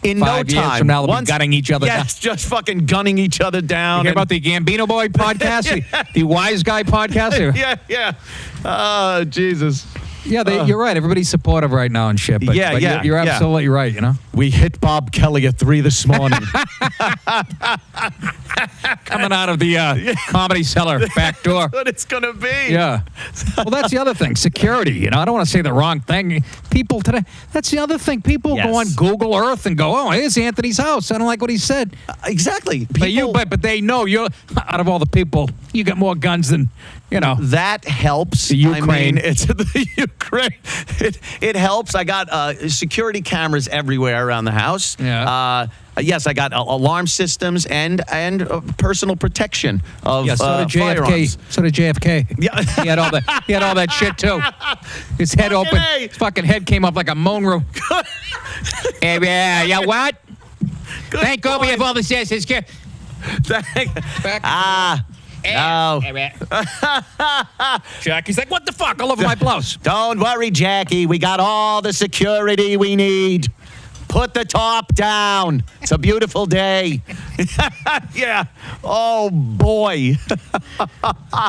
In 5 no years time, from now, they'll be gunning each other down. Yes, just fucking gunning each other down. You hear about the Gambino Boy podcast? the Wise Guy podcast? Yeah. Oh, Jesus. Yeah, you're right. Everybody's supportive right now and shit. But, you're absolutely right, We hit Bob Kelly at 3 this morning. Coming out of the Comedy Cellar back door. That's what it's going to be. Yeah. Well, that's the other thing. Security. I don't want to say the wrong thing. People today, that's the other thing. People go on Google Earth and go, oh, here's Anthony's house. I don't like what he said. Exactly. But they know you're, out of all the people, you got more guns than, That helps. The Ukraine. It's the Ukraine. It helps. I got security cameras everywhere around the house. Yeah. Yes, I got alarm systems and personal protection of so did JFK. firearms. So did JFK. Yeah. He had all that shit too. His head open. His fucking head came up like a moan room. Yeah, what? Thank God we have all the citizens. No. Jackie's like, what the fuck? All over my blouse. Don't worry, Jackie. We got all the security we need. Put the top down. It's a beautiful day. Yeah. Oh, boy.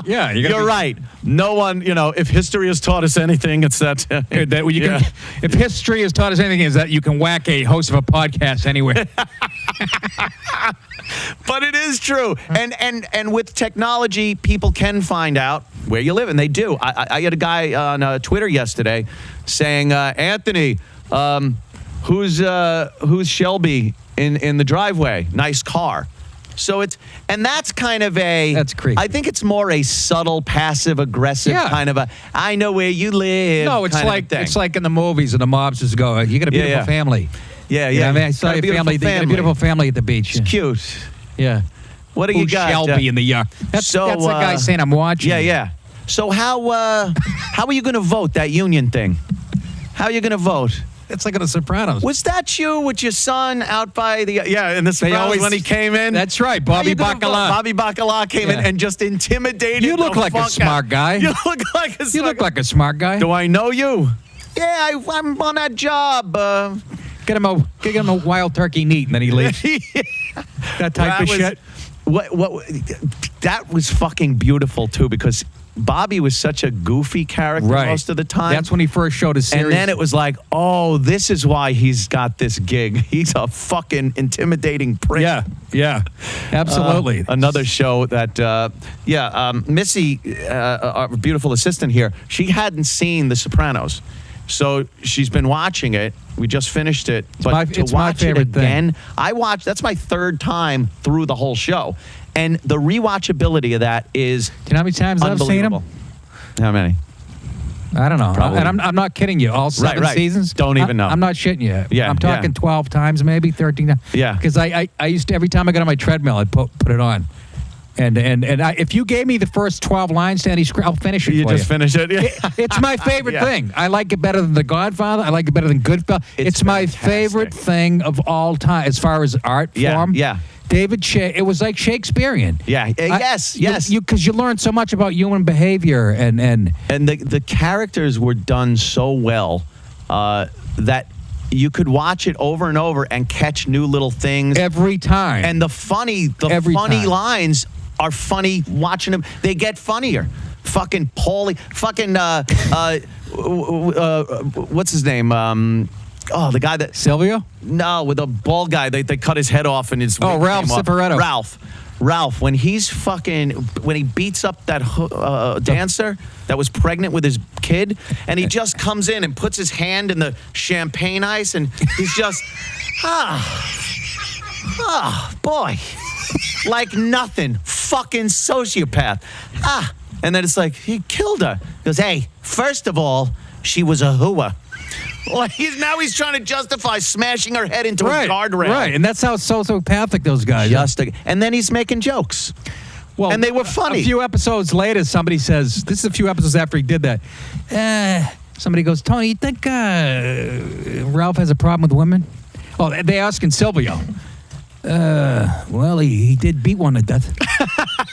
Yeah. You're right. No one, if history has taught us anything, it's that. If history has taught us anything, is that you can whack a host of a podcast anywhere. But it is true. And with technology, people can find out where you live, and they do. I had a guy on Twitter yesterday saying, Anthony, who's Shelby in the driveway? Nice car. So that's kind of that's creepy. I think it's more a subtle, passive aggressive kind of I know where you live. No, it's like in the movies and the mobs just go, you got a beautiful family. Yeah. I mean, I saw your family. You got a beautiful family at the beach. It's cute. Yeah. What do you got? Shelby in the yard. That's the guy saying I'm watching. Yeah. So how are you going to vote that union thing? How are you going to vote? It's like in The Sopranos. Was that you with your son out by the in the Sopranos when he came in? That's right, Bobby Bacala. Bobby Bacala came in and just intimidated. You look like a smart guy. You look like a. You look like a smart guy. Do I know you? Yeah, I'm on that job. Get him a wild turkey neat, and then he leaves. That type of shit. What? That was fucking beautiful too, because Bobby was such a goofy character most of the time. That's when he first showed his series. And then it was like, oh, this is why he's got this gig. He's a fucking intimidating prick. Yeah, absolutely. Another show that, Missy, our beautiful assistant here, she hadn't seen The Sopranos. So she's been watching it. We just finished it. It's my favorite again, thing. That's my third time through the whole show. And the rewatchability of that is do you know how many times I've seen him? How many? I don't know. Probably. And I'm not kidding you. All 7 seasons? Don't even know. I'm not shitting you. Yeah, I'm talking 12 times, maybe 13 times. Yeah. Because I used to, every time I got on my treadmill, I'd put it on. And if you gave me the first 12 lines to any script, I'll finish it for you. You just finish it? Yeah. It's my favorite thing. I like it better than The Godfather. I like it better than Goodfellas. It's my favorite thing of all time as far as art form. Yeah. David Shea, it was like Shakespearean. Yeah. Yes. Because you learn so much about human behavior and the characters were done so well that you could watch it over and over and catch new little things every time. And the funny lines are funny watching them. They get funnier. Fucking Paulie. Fucking what's his name? The guy that Silvio? No, with the bald guy. They cut his head off and his Ralph Cifaretto. Ralph, when he beats up that dancer that was pregnant with his kid, and he just comes in and puts his hand in the champagne ice, and he's just, boy, like nothing, fucking sociopath. And then it's like, he killed her. He goes, hey, first of all, she was a hooah. Like he's trying to justify smashing her head into a guardrail. Right, and that's how sociopathic those guys are. And then he's making jokes. Well, and they were funny. A few episodes later, somebody says, this is a few episodes after he did that. Somebody goes, Tony, you think Ralph has a problem with women? Oh, they asking Silvio. Well, he did beat one to death.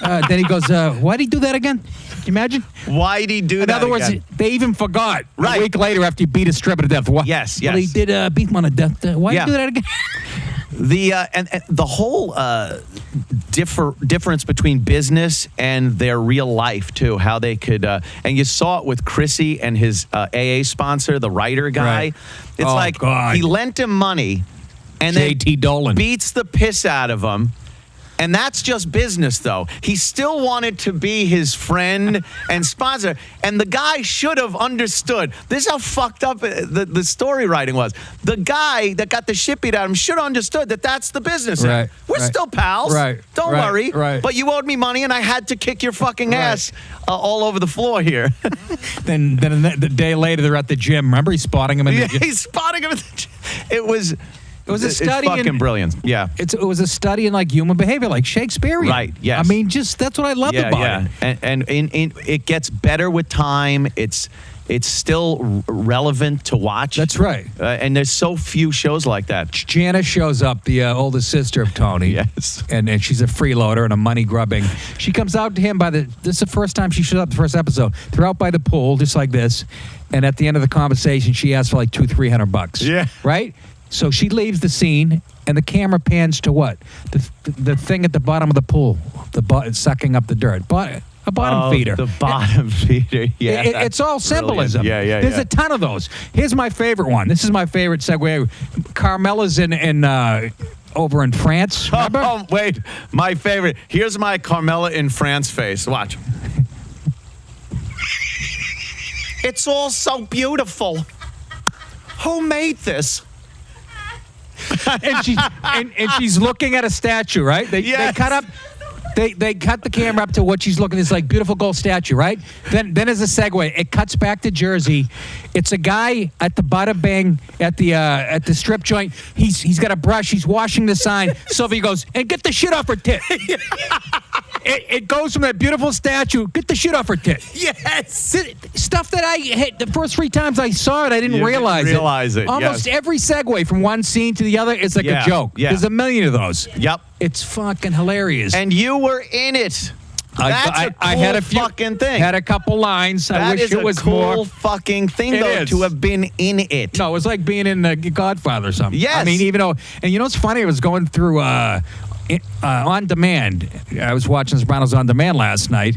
Then he goes, why'd he do that again? Can you imagine? Why'd he do that? In other words, they even forgot a week later after he beat a stripper to death. Yes. Well, he did beat one to death. Why'd he do that again? The whole difference between business and their real life too, how they could and you saw it with Chrissy and his AA sponsor, the writer guy. Right. It's he lent him money and JT Dolan beats the piss out of him. And that's just business, though. He still wanted to be his friend and sponsor. And the guy should have understood. This is how fucked up the story writing was. The guy that got the shit beat out of him should have understood that that's the business. Right. We're still pals. Right. Don't worry. Right. But you owed me money, and I had to kick your fucking ass all over the floor here. Then the day later, they're at the gym. Remember, he's spotting him in the gym? He's spotting him at the gym. It was a study it's fucking brilliant. Yeah. It was a study in like human behavior, like Shakespearean. Right, yes. I mean, just that's what I loved about it. And it gets better with time. It's still relevant to watch. That's right. And there's so few shows like that. Janice shows up, the oldest sister of Tony. Yes. And she's a freeloader and a money grubbing. She comes out to him this is the first time she shows up, the first episode. They're out by the pool, just like this. And at the end of the conversation, she asks for like $200-300. Yeah. Right? So she leaves the scene, and the camera pans to what? The thing at the bottom of the pool, sucking up the dirt. A bottom feeder. The bottom feeder, yeah. It's all symbolism. Brilliant. Yeah. There's a ton of those. Here's my favorite one. This is my favorite segue. Carmela's in over in France. Remember? Oh, wait. My favorite. Here's my Carmela in France face. Watch. It's all so beautiful. Who made this? and she's looking at a statue, right? They cut up. They cut the camera up to what she's looking at, this like beautiful gold statue, right? Then as a segue, it cuts back to Jersey. It's a guy at the Bada Bing at the strip joint. He's got a brush. He's washing the sign. Sylvia goes, and get the shit off her tit. it goes from that beautiful statue. Get the shit off her tit. Yes. Stuff that I hit the first 3 times I saw it, I didn't You realize didn't realize it, Almost yes. every segue from one scene to the other is like Yeah, a joke. yeah. There's a million of those. Yep. It's fucking hilarious. And you were in it. That's a cool had a few, fucking thing. Had a couple lines. I That wish is it was a cool more. fucking thing, It though, is. to have been in it. No, it was like being in Godfather or something. Yes. I mean, even though, and you know what's funny? I was going through On Demand. I was watching Sopranos On Demand last night,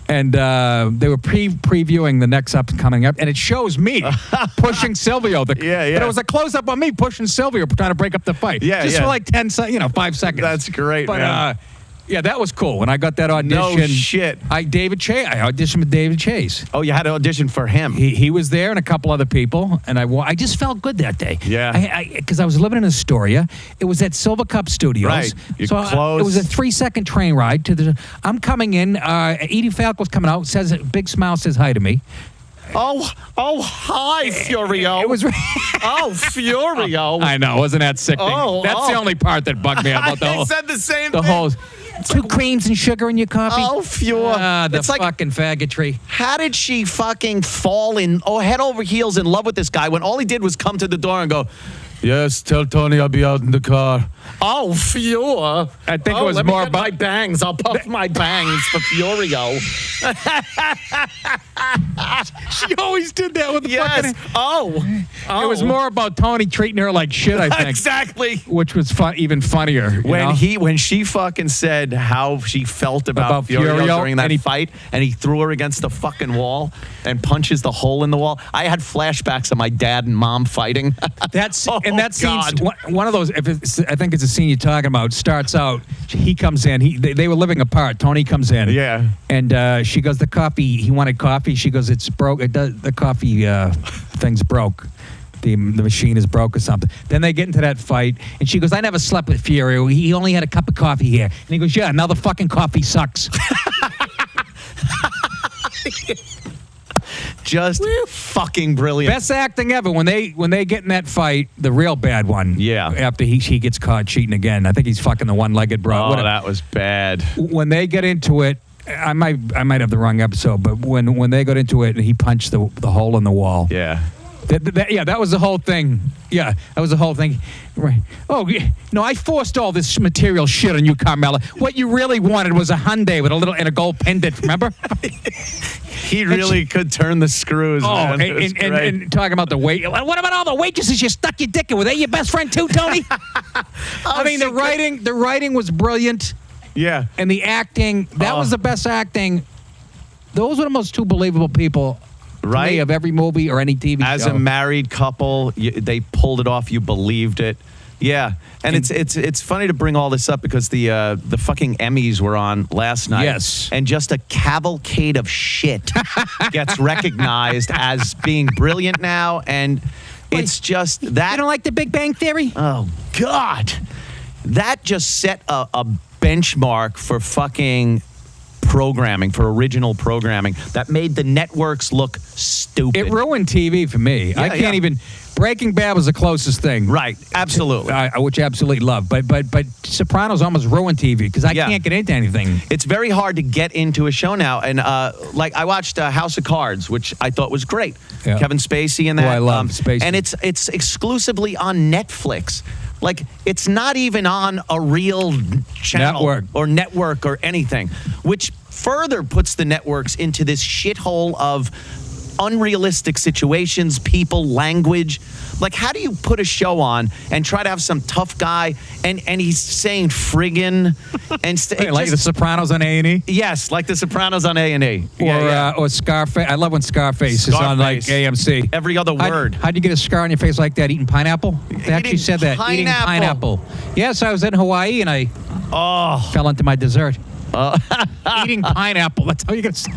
and they were previewing the next coming up, and it shows me pushing Silvio. Yeah. But it was a close-up on me pushing Silvio, trying to break up the fight. Yeah, Just yeah. for like 5 seconds. That's great, but, man. Yeah, that was cool. When I got that audition. No shit. I auditioned with David Chase. Oh, you had to audition for him. He was there and a couple other people, and I just felt good that day. Yeah. Because I was living in Astoria. It was at Silver Cup Studios. Right. You're So close. it was a 3-second train ride to the. I'm coming in. Edie Falco's coming out. Says a big smile. Says hi to me. Oh, hi, Furio. It was. Oh, Furio. I know. Wasn't that sickening? Oh, That's the only part that bugged me about the I whole. said the same The thing. whole. 2 creams and sugar in your coffee. Oh, Fior. The It's like- fucking faggotry. How did she fucking fall head over heels in love with this guy when all he did was come to the door and go, yes, tell Tony I'll be out in the car. Oh, Fior. I think it was more about my bangs. I'll puff my bangs for Furio. She always did that with the Yes. fucking. Oh. It was more about Tony treating her like shit, I think. Exactly. Which was even funnier. you know? When she fucking said how she felt about Furio Furio, during that and he- fight, and he threw her against the fucking wall and punches the hole in the wall, I had flashbacks of my dad and mom fighting. That's Oh, and that scene's God. one of those. I think it's a scene you're talking about. Starts out. He comes in. They were living apart. Tony comes in. Yeah. And she goes, the coffee. He wanted coffee. She goes, it's broke. The coffee thing's broke. The machine is broke or something. Then they get into that fight, and she goes, I never slept with Furio. He only had a cup of coffee here. And he goes, yeah, now the fucking coffee sucks. Just fucking brilliant. Best acting ever when they get in that fight, the real bad one. Yeah. After he gets caught cheating again. I think he's fucking the one-legged bro. Oh, Whatever. that was bad. When they get into it, I might have the wrong episode, but when they got into it and he punched the hole in the wall. Yeah. That was the whole thing. Yeah, that was the whole thing. Right. Oh, no, I forced all this material shit on you, Carmela. What you really wanted was a Hyundai with a gold pendant, remember? He really could turn the screws. Oh, man. It was great. and talking about the wait. What about all the waitresses you stuck your dick in? Were they your best friend too, Tony? I mean, the writing was brilliant. Yeah. And the acting, that was the best acting. Those were the most two believable people to Right. me of every movie or any TV As show. a married couple, they pulled it off. You believed it. Yeah, and it's funny to bring all this up because the fucking Emmys were on last night. Yes. And just a cavalcade of shit gets recognized as being brilliant now, and it's just that. You don't like The Big Bang Theory? Oh God, that just set a benchmark for fucking programming, for original programming that made the networks look stupid. It ruined TV for me. I can't even. Breaking Bad was the closest thing. Right, absolutely. Which I absolutely love. But Sopranos almost ruined TV because I can't get into anything. It's very hard to get into a show now. And like I watched House of Cards, which I thought was great. Yeah. Kevin Spacey in that. I love Spacey. And it's exclusively on Netflix. Like, it's not even on a real channel or network or anything, which further puts the networks into this shithole of unrealistic situations, people, language. Like, how do you put a show on and try to have some tough guy and he's saying friggin' and Like The Sopranos on A&E? Yes, like The Sopranos on A&E. Or Scarface. I love when Scarface is on like AMC. Every other word. How'd you get a scar on your face like that eating pineapple? They actually said that. Eating pineapple. Yes, I was in Hawaii and I fell into my dessert. Eating pineapple. That's how you get to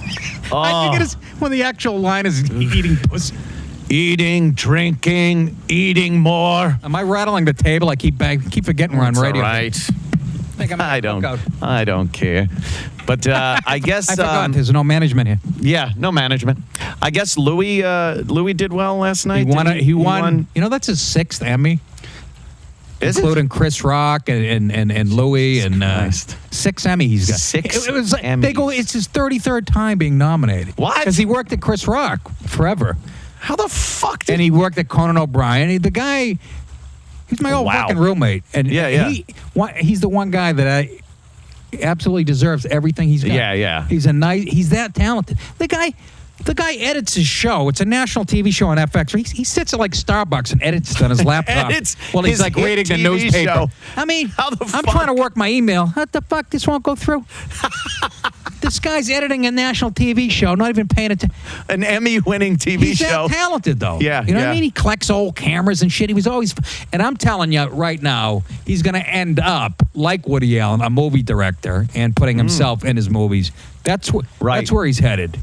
when the actual line is eating pussy. Eating, drinking, eating more. Am I rattling the table? I keep forgetting we're on radio. All right. I don't care. But I guess I forgot. There's no management here. Yeah, no management. I guess Louis did well last night. He won. You know, that's his 6th Emmy. Is it? including Chris Rock and Louis and Christ. 6 Emmys he's got. Six It was like, Emmys. it's his 33rd time being nominated. What? Because he worked at Chris Rock forever. How the fuck did And he worked at Conan O'Brien. The guy, he's my old Wow. fucking roommate. And Yeah. he's the one guy that I absolutely deserves everything he's got. Yeah. He's that talented. The guy edits his show. It's a national TV show on FX. He sits at like Starbucks and edits it on his laptop. Edits while he's his like hit reading the TV newspaper. show. I mean, How the I'm fuck? trying to work my email. What the fuck? This won't go through. This guy's editing a national TV show, not even paying attention. an Emmy-winning TV He's show? that talented, though. Yeah, You know what yeah. I mean? He collects old cameras and shit. He was always... And I'm telling you right now, he's going to end up, like Woody Allen, a movie director and putting himself in his movies. That's Right. That's where he's headed,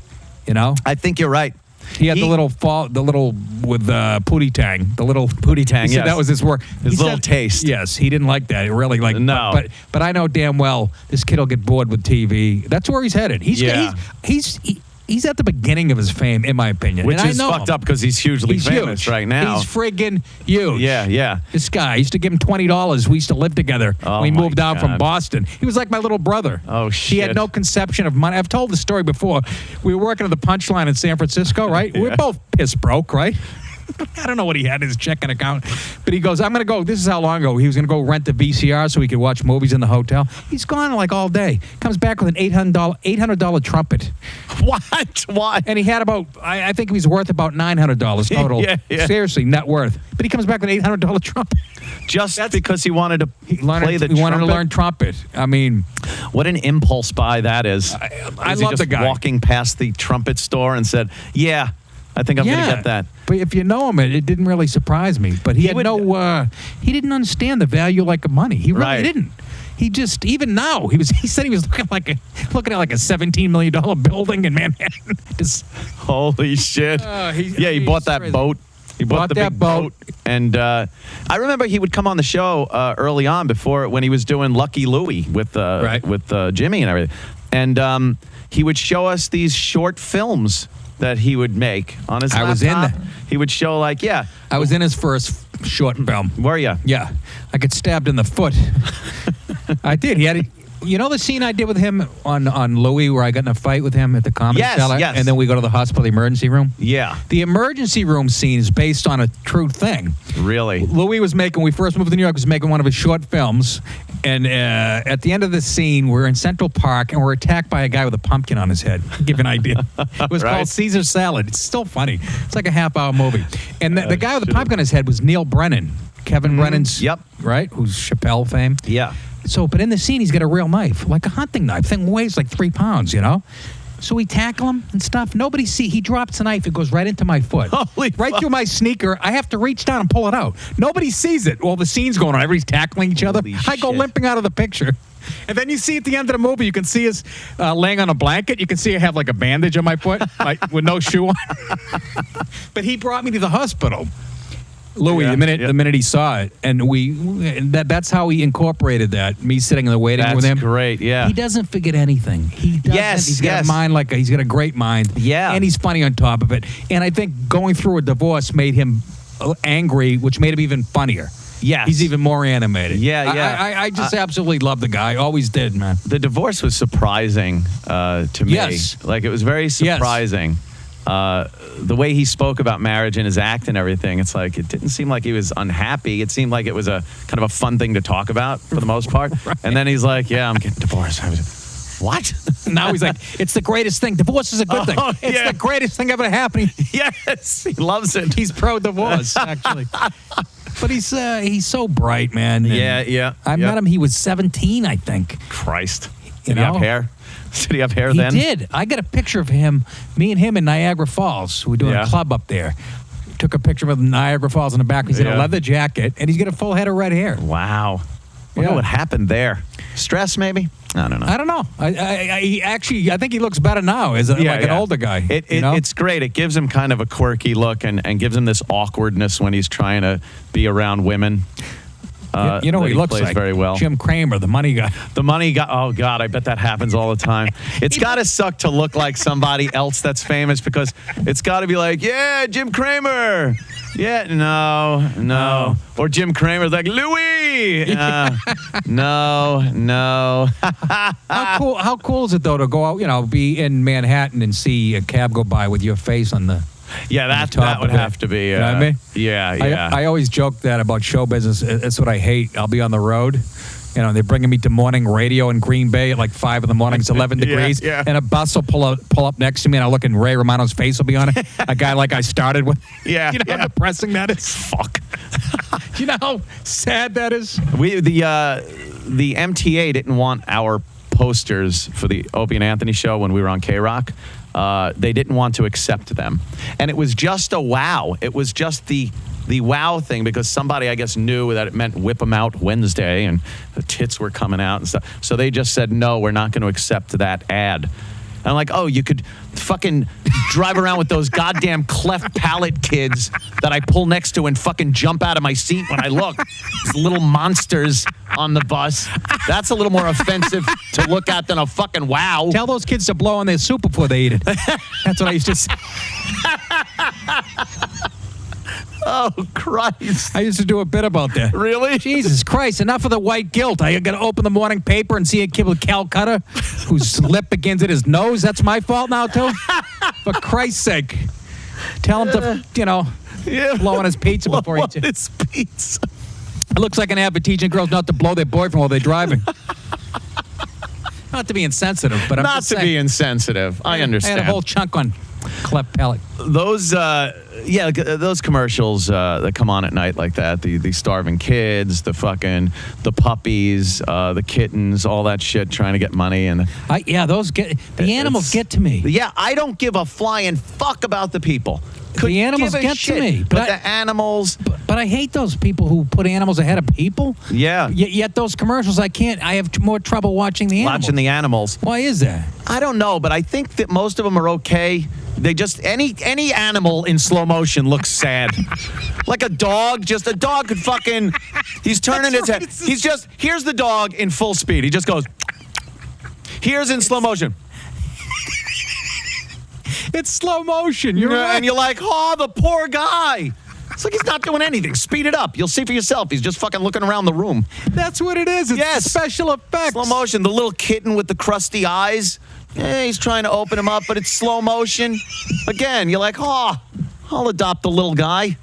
you know? I think you're right. He had the little with Pootie Tang, the little Pootie Tang, He said yes. that was his work. His He little said- taste. Yes, he didn't like that. He really like No. but I know damn well this kid will get bored with TV. That's where he's headed. He's at the beginning of his fame, in my opinion. Which and I is know fucked him. up because he's hugely He's famous huge. right now. He's friggin' huge. Yeah. This guy, I used to give him $20. We used to live together. Oh, we my moved down from God. Boston. He was like my little brother. Oh, He had shit. no conception of money. I've told the story before. We were working at the Punchline in San Francisco, right? We were both piss broke, right? I don't know what he had in his checking account, but he goes, I'm going to go. This is how long ago. He was going to go rent the VCR so he could watch movies in the hotel. He's gone like all day. Comes back with an $800 trumpet. What? Why? And he had about, I think he was worth about $900 total. Yeah. Seriously, net worth. But he comes back with an $800 trumpet. Just because he wanted to play the trumpet? He wanted to learn trumpet. I mean, What an impulse buy that is. I Was he love just the guy. walking past the trumpet store and said, yeah, I think I'm going to get that. But if you know him, it didn't really surprise me. But he had he didn't understand the value like of money. He really Right. didn't. He just, even now, he said he was looking at like a $17 million building in Manhattan. Just, Holy shit. He bought that crazy. boat. He bought the that big boat. And I remember he would come on the show early on when he was doing Lucky Louie with Jimmy and everything. And he would show us these short films that he would make on his laptop. I was in that. He would show I was in his first short film. Were you? Yeah. I got stabbed in the foot. I did. He had you know the scene I did with him on Louis where I got in a fight with him at the Comedy Cellar? Yes. And then we go to the hospital emergency room? Yeah. The emergency room scene is based on a true thing. Really? Louis was when we first moved to New York, was making one of his short films. And at the end of the scene, we're in Central Park and we're attacked by a guy with a pumpkin on his head. To give you an idea. It was Right. called Caesar Salad. It's still funny. It's like a half-hour movie. And the guy with the pumpkin on his head was Neil Brennan. Kevin Brennan's, right? Who's Chappelle fame. Yeah. So, but in the scene, he's got a real knife, like a hunting knife. Thing weighs like 3 pounds, you know? So we tackle him and stuff. Nobody he drops the knife. It goes right into my foot. Holy right fuck. through my sneaker. I have to reach down and pull it out. Nobody sees it. Well, the scene's going on. Everybody's tackling each other. Holy I go shit. limping out of the picture. And then you see at the end of the movie, you can see us laying on a blanket. You can see I have like a bandage on my foot, like with no shoe on. But he brought me to the hospital. Louis, Yeah, the minute he saw it, and that's how he incorporated that. Me sitting in the waiting room with him. That's great, yeah. He doesn't forget anything. He doesn't. Yes, He's got yes. a mind he's got a great mind. Yeah. And he's funny on top of it. And I think going through a divorce made him angry, which made him even funnier. Yes. He's even more animated. Yeah. I just absolutely love the guy. Always did, man. The divorce was surprising to me. Yes. Like, it was very surprising. The way he spoke about marriage and his act and everything, it's like, it didn't seem like he was unhappy. It seemed like it was a kind of a fun thing to talk about for the most part. Right. And then he's like, yeah, I'm getting divorced. I was, what? Now he's like, it's the greatest thing. Divorce is a good thing. It's yeah. the greatest thing ever happening. Yes, he loves it. He's pro-divorce, actually. But he's so bright, man. And Yeah. I met him. He was 17, I think. Christ. You Did he have know? hair? Did he have hair He then? did. I got a picture of him, me and him in Niagara Falls. We were doing Yeah. a club up there. Took a picture of Niagara Falls in the back. He's in a Yeah. leather jacket, and he's got a full head of red hair. Wow. Wonder Yeah. what happened there. Stress, maybe? I don't know. I don't know. I think he looks better now as an older guy. You know? It's great. It gives him kind of a quirky look and gives him this awkwardness when he's trying to be around women. You know that what he looks plays like? very well. Jim Cramer, the money guy. The money guy. Oh, God, I bet that happens all the time. It's got to suck to look like somebody else that's famous because it's got to be like, yeah, Jim Cramer. Yeah, no. Or Jim Cramer's like, Louis! No. How cool is it, though, to go out, be in Manhattan and see a cab go by with your face on the... Yeah, that would have to be... you know what I mean? Yeah. I always joke that about show business. It's what I hate. I'll be on the road. They're bringing me to morning radio in Green Bay at like 5 in the morning. It's 11 degrees. Yeah. And a bus will pull up next to me, and I'll look, and Ray Romano's face will be on it. A guy like I started with. Yeah. You know how depressing that is? Fuck. Do you know how sad that is? The MTA didn't want our posters for the Opie and Anthony show when we were on K-Rock. They didn't want to accept them. And it was just a wow. It was just the wow thing because somebody, I guess, knew that it meant whip them out Wednesday and the tits were coming out and stuff. So they just said, no, we're not going to accept that ad. And I'm like, oh, you could fucking drive around with those goddamn cleft palate kids that I pull next to and fucking jump out of my seat when I look. These little monsters on the bus. That's a little more offensive to look at than a fucking wow. Tell those kids to blow on their soup before they eat it. That's what I used to say. Oh, Christ. I used to do a bit about that. Really? Jesus Christ, enough of the white guilt. I got to open the morning paper and see a kid with Calcutta whose lip begins at his nose. That's my fault now, too? For Christ's sake. Tell him to, blow on his pizza before he eats it. His pizza. It looks like an ad for teaching girls not to blow their boyfriend while they're driving. Not to be insensitive, but I'm not just to saying. be insensitive. I understand. I had a whole chunk on cleft palate. Those commercials that come on at night like that, the starving kids, the puppies, the kittens, all that shit, trying to get money, and the animals get to me. Yeah, I don't give a flying fuck about the people. The animals get to me, but the animals. But I hate those people who put animals ahead of people. Yeah. Yet those commercials, I have more trouble watching the animals. Watching the animals. Why is that? I don't know, but I think that most of them are okay. They just any animal in slow motion looks sad. Like a dog could fucking. He's turning his head. Here's the dog in full speed. He just goes. Here's in slow motion. It's slow motion. You're right. And you're like, oh, the poor guy. It's like he's not doing anything. Speed it up. You'll see for yourself. He's just fucking looking around the room. That's what it is. It's special effects. Slow motion. The little kitten with the crusty eyes. Yeah, he's trying to open him up, but it's slow motion. Again, you're like, oh, I'll adopt the little guy.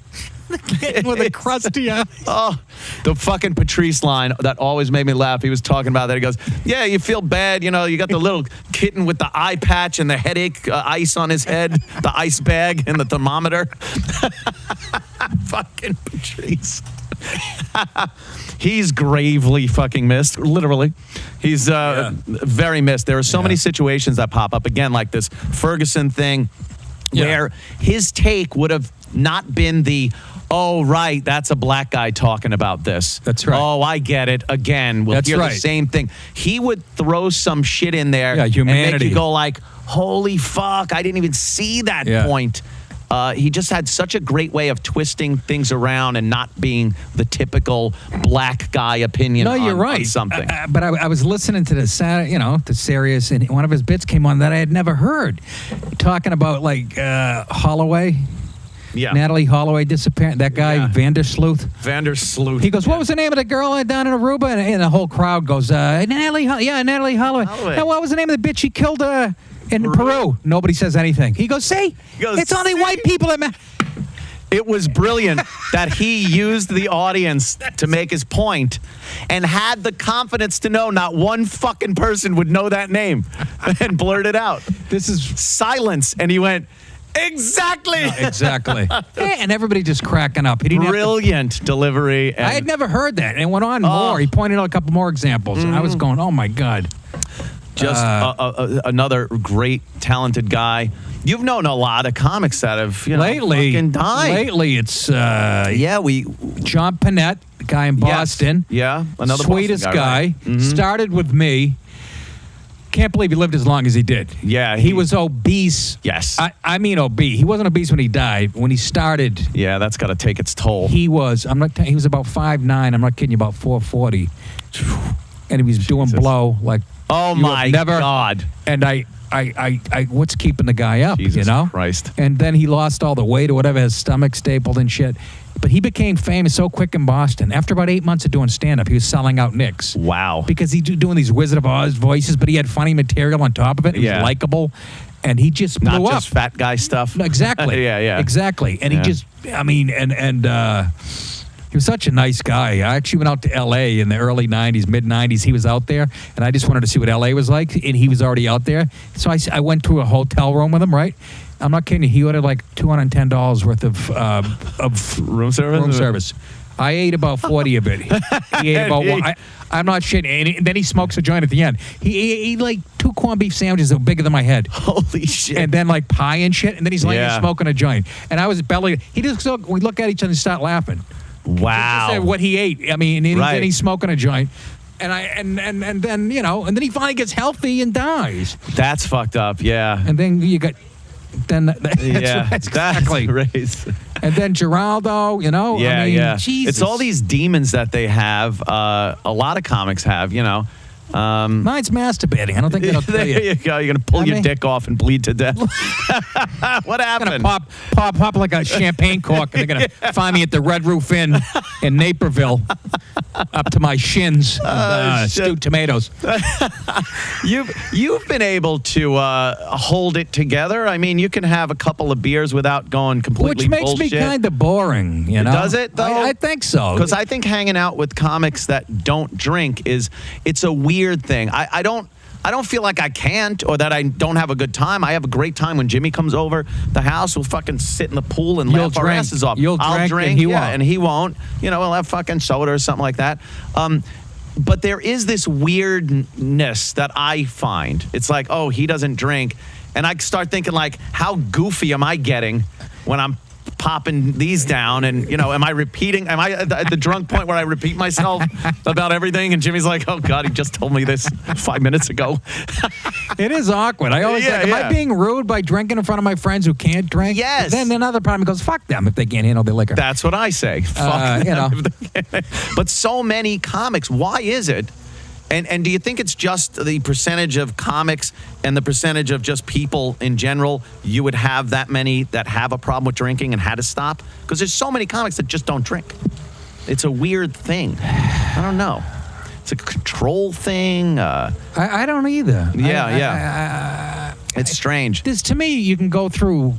With a crusty eye. Oh, the fucking Patrice line that always made me laugh. He was talking about that. He goes, yeah, you feel bad. You got the little kitten with the eye patch and the headache, ice on his head, the ice bag and the thermometer. Fucking Patrice. He's gravely fucking missed, literally. He's very missed. There are so many situations that pop up, again, like this Ferguson thing, where his take would have not been the, oh, right, that's a black guy talking about this. That's right. Oh, I get it. Again, we'll hear the same thing. He would throw some shit in there humanity. And make you go like, holy fuck, I didn't even see that point. He just had such a great way of twisting things around and not being the typical black guy opinion on something. But I was listening to the Sirius, and one of his bits came on that I had never heard, talking about like Holloway. Yeah. Natalie Holloway disappeared. That guy, Vandersloot. He goes, what was the name of the girl down in Aruba? And the whole crowd goes, Natalie Holloway. Now, what was the name of the bitch she killed in Peru? Nobody says anything. He goes, see? It's only white people that matter. It was brilliant that he used the audience to make his point and had the confidence to know not one fucking person would know that name and blurt it out. This is silence. And he went, exactly. Exactly. And everybody just cracking up. He didn't brilliant delivery. And I had never heard that. And it went on more. He pointed out a couple more examples. And I was going, oh, my God. Just another great, talented guy. You've known a lot of comics that have fucking died. Lately, it's John Panette, the guy in Boston. Yeah, another sweetest Boston guy. Right? Mm-hmm. Started with me. Can't believe he lived as long as he did. Yeah, he was obese. Yes, I mean obese. He wasn't obese when he died. When he started, yeah, that's got to take its toll. He was. He was about 5'9". I'm not kidding you. About 440, and he was doing blow like. Oh my God! And what's keeping the guy up? Jesus you know, Christ. And then he lost all the weight or whatever, his stomach stapled and shit. But he became famous so quick in Boston. After about 8 months of doing stand-up, he was selling out Knicks. Wow. Because he's doing these Wizard of Oz voices, but he had funny material on top of it. He was likable. And he just blew up. Not just fat guy stuff. No, exactly. Yeah. Exactly. And he just, I mean, he was such a nice guy. I actually went out to L.A. in the early 90s, mid-90s. He was out there, and I just wanted to see what L.A. was like, and he was already out there. So I went to a hotel room with him, right? I'm not kidding you. He ordered like $210 worth of room service. I ate about 40 of it. He ate about one. I'm not shitting. And then he smokes a joint at the end. He ate like 2 corned beef sandwiches that were bigger than my head. Holy shit. And then like pie and shit. And then he's laying there smoking a joint. And I was belly. He just we look at each other and start laughing. Wow. Just said what he ate. I mean, and Right. then he's smoking a joint. And then, you know, and then he finally gets healthy and dies. That's fucked up, yeah. And then you got, that's exactly. That's And then Geraldo, you know. Yeah, I mean, yeah. Jesus. It's all these demons that they have. A lot of comics have, you know. Mine's masturbating. I don't think that'll kill There you go. You're going to pull your dick off and bleed to death. What happened? Gonna pop like a champagne cork, and they're gonna find me at the Red Roof Inn in Naperville, up to my shins, stewed tomatoes. You've been able to hold it together. I mean, you can have a couple of beers without going completely Which makes bullshit. me kind of boring, you know. Does it, though? I think so. Because I think hanging out with comics that don't drink it's a weird thing. I don't feel like I can't or that I don't have a good time. I have a great time when Jimmy comes over the house. We'll fucking sit in the pool and laugh our asses off. I'll drink, and he won't. and he won't. You know, we'll have fucking soda or something like that. But there is this weirdness that I find. It's like, oh, he doesn't drink. And I start thinking, like, how goofy am I getting when I'm popping these down? And, you know, am I at the drunk point where I repeat myself about everything? And Jimmy's like, oh, God, he just told me this 5 minutes ago. It is awkward. I always think, am I being rude by drinking in front of my friends who can't drink? Yes. Then another part of me goes, fuck them if they can't handle their liquor. That's what I say. Fuck you know. them. But so many comics, why is it? And do you think it's just the percentage of comics and the percentage of just people in general, you would have that many that have a problem with drinking and had to stop? Because there's so many comics that just don't drink. It's a weird thing. I don't know. It's a control thing. I don't either. Yeah. It's strange. To me, you can go through,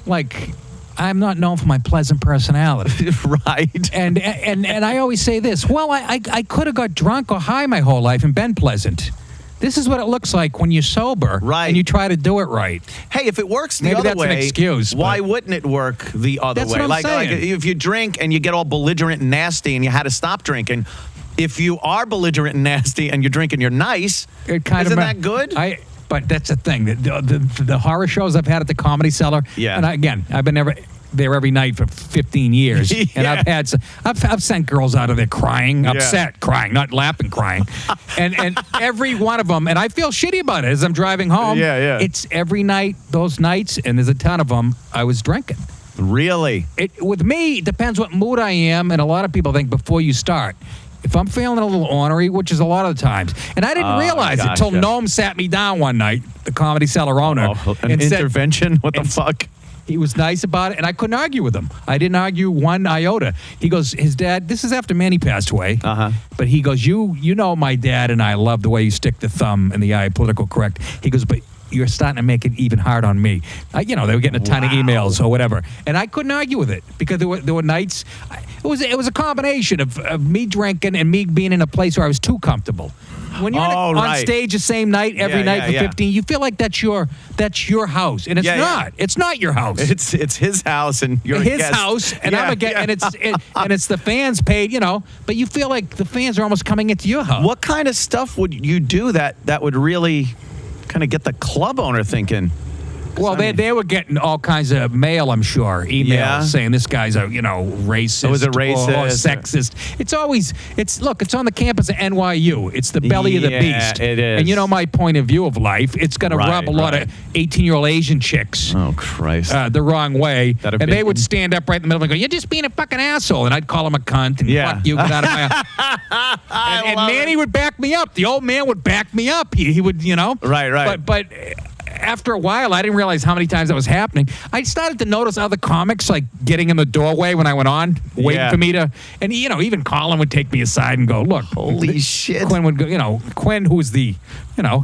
like, I'm not known for my pleasant personality. Right. And I always say this, well, I could have got drunk or high my whole life and been pleasant. This is what it looks like when you're sober, right? And you try to do it right. Hey, if it works the Maybe other that's way, an excuse, why wouldn't it work the other That's way? what I'm saying. Like if you drink and you get all belligerent and nasty and you had to stop drinking, if you are belligerent and nasty and you're drinking, you're nice. Isn't that good? But that's the thing. The horror shows I've had at the Comedy Cellar. Yeah. And I've been there every night for 15 years. Yeah. And I've sent girls out of there crying, upset, crying, not laughing, crying. and every one of them, and I feel shitty about it as I'm driving home. Yeah. It's every night, those nights, and there's a ton of them, I was drinking. Really? With me, it depends what mood I am, and a lot of people think before you start. If I'm feeling a little ornery, which is a lot of the times, and I didn't realize it until Noam sat me down one night, the Comedy Cellar owner, an intervention? What the fuck? He was nice about it, and I couldn't argue with him. I didn't argue one iota. He goes, his dad, this is after Manny passed away, but he goes, you know my dad and I love the way you stick the thumb in the eye, political correct. He goes, but you're starting to make it even hard on me. They were getting a ton of emails or whatever, and I couldn't argue with it because there were nights. It was a combination of me drinking and me being in a place where I was too comfortable. When you're on stage the same night every night for 15, you feel like that's your house, and it's not. Yeah. It's not your house. It's his house, and you're his a guest. house, and I'm a guest, and it's the fans paid, But you feel like the fans are almost coming into your house. What kind of stuff would you do that would really kind of get the club owner thinking? Well, they were getting all kinds of mail, I'm sure, emails saying this guy's a racist, was a racist or sexist. It's on the campus of NYU. It's the belly of the beast. It is. And my point of view of life, it's going to rub a lot of 18-year-old Asian chicks. Oh Christ! The wrong way, and they would stand up right in the middle and go, "You're just being a fucking asshole," and I'd call them a cunt and fuck you, get out of my house. and Manny would back me up. The old man would back me up. He would, Right. But after a while, I didn't realize how many times that was happening. I started to notice other comics like getting in the doorway when I went on, waiting for me to. And even Colin would take me aside and go, "Look, holy shit." Quinn would go. Quinn, who's the,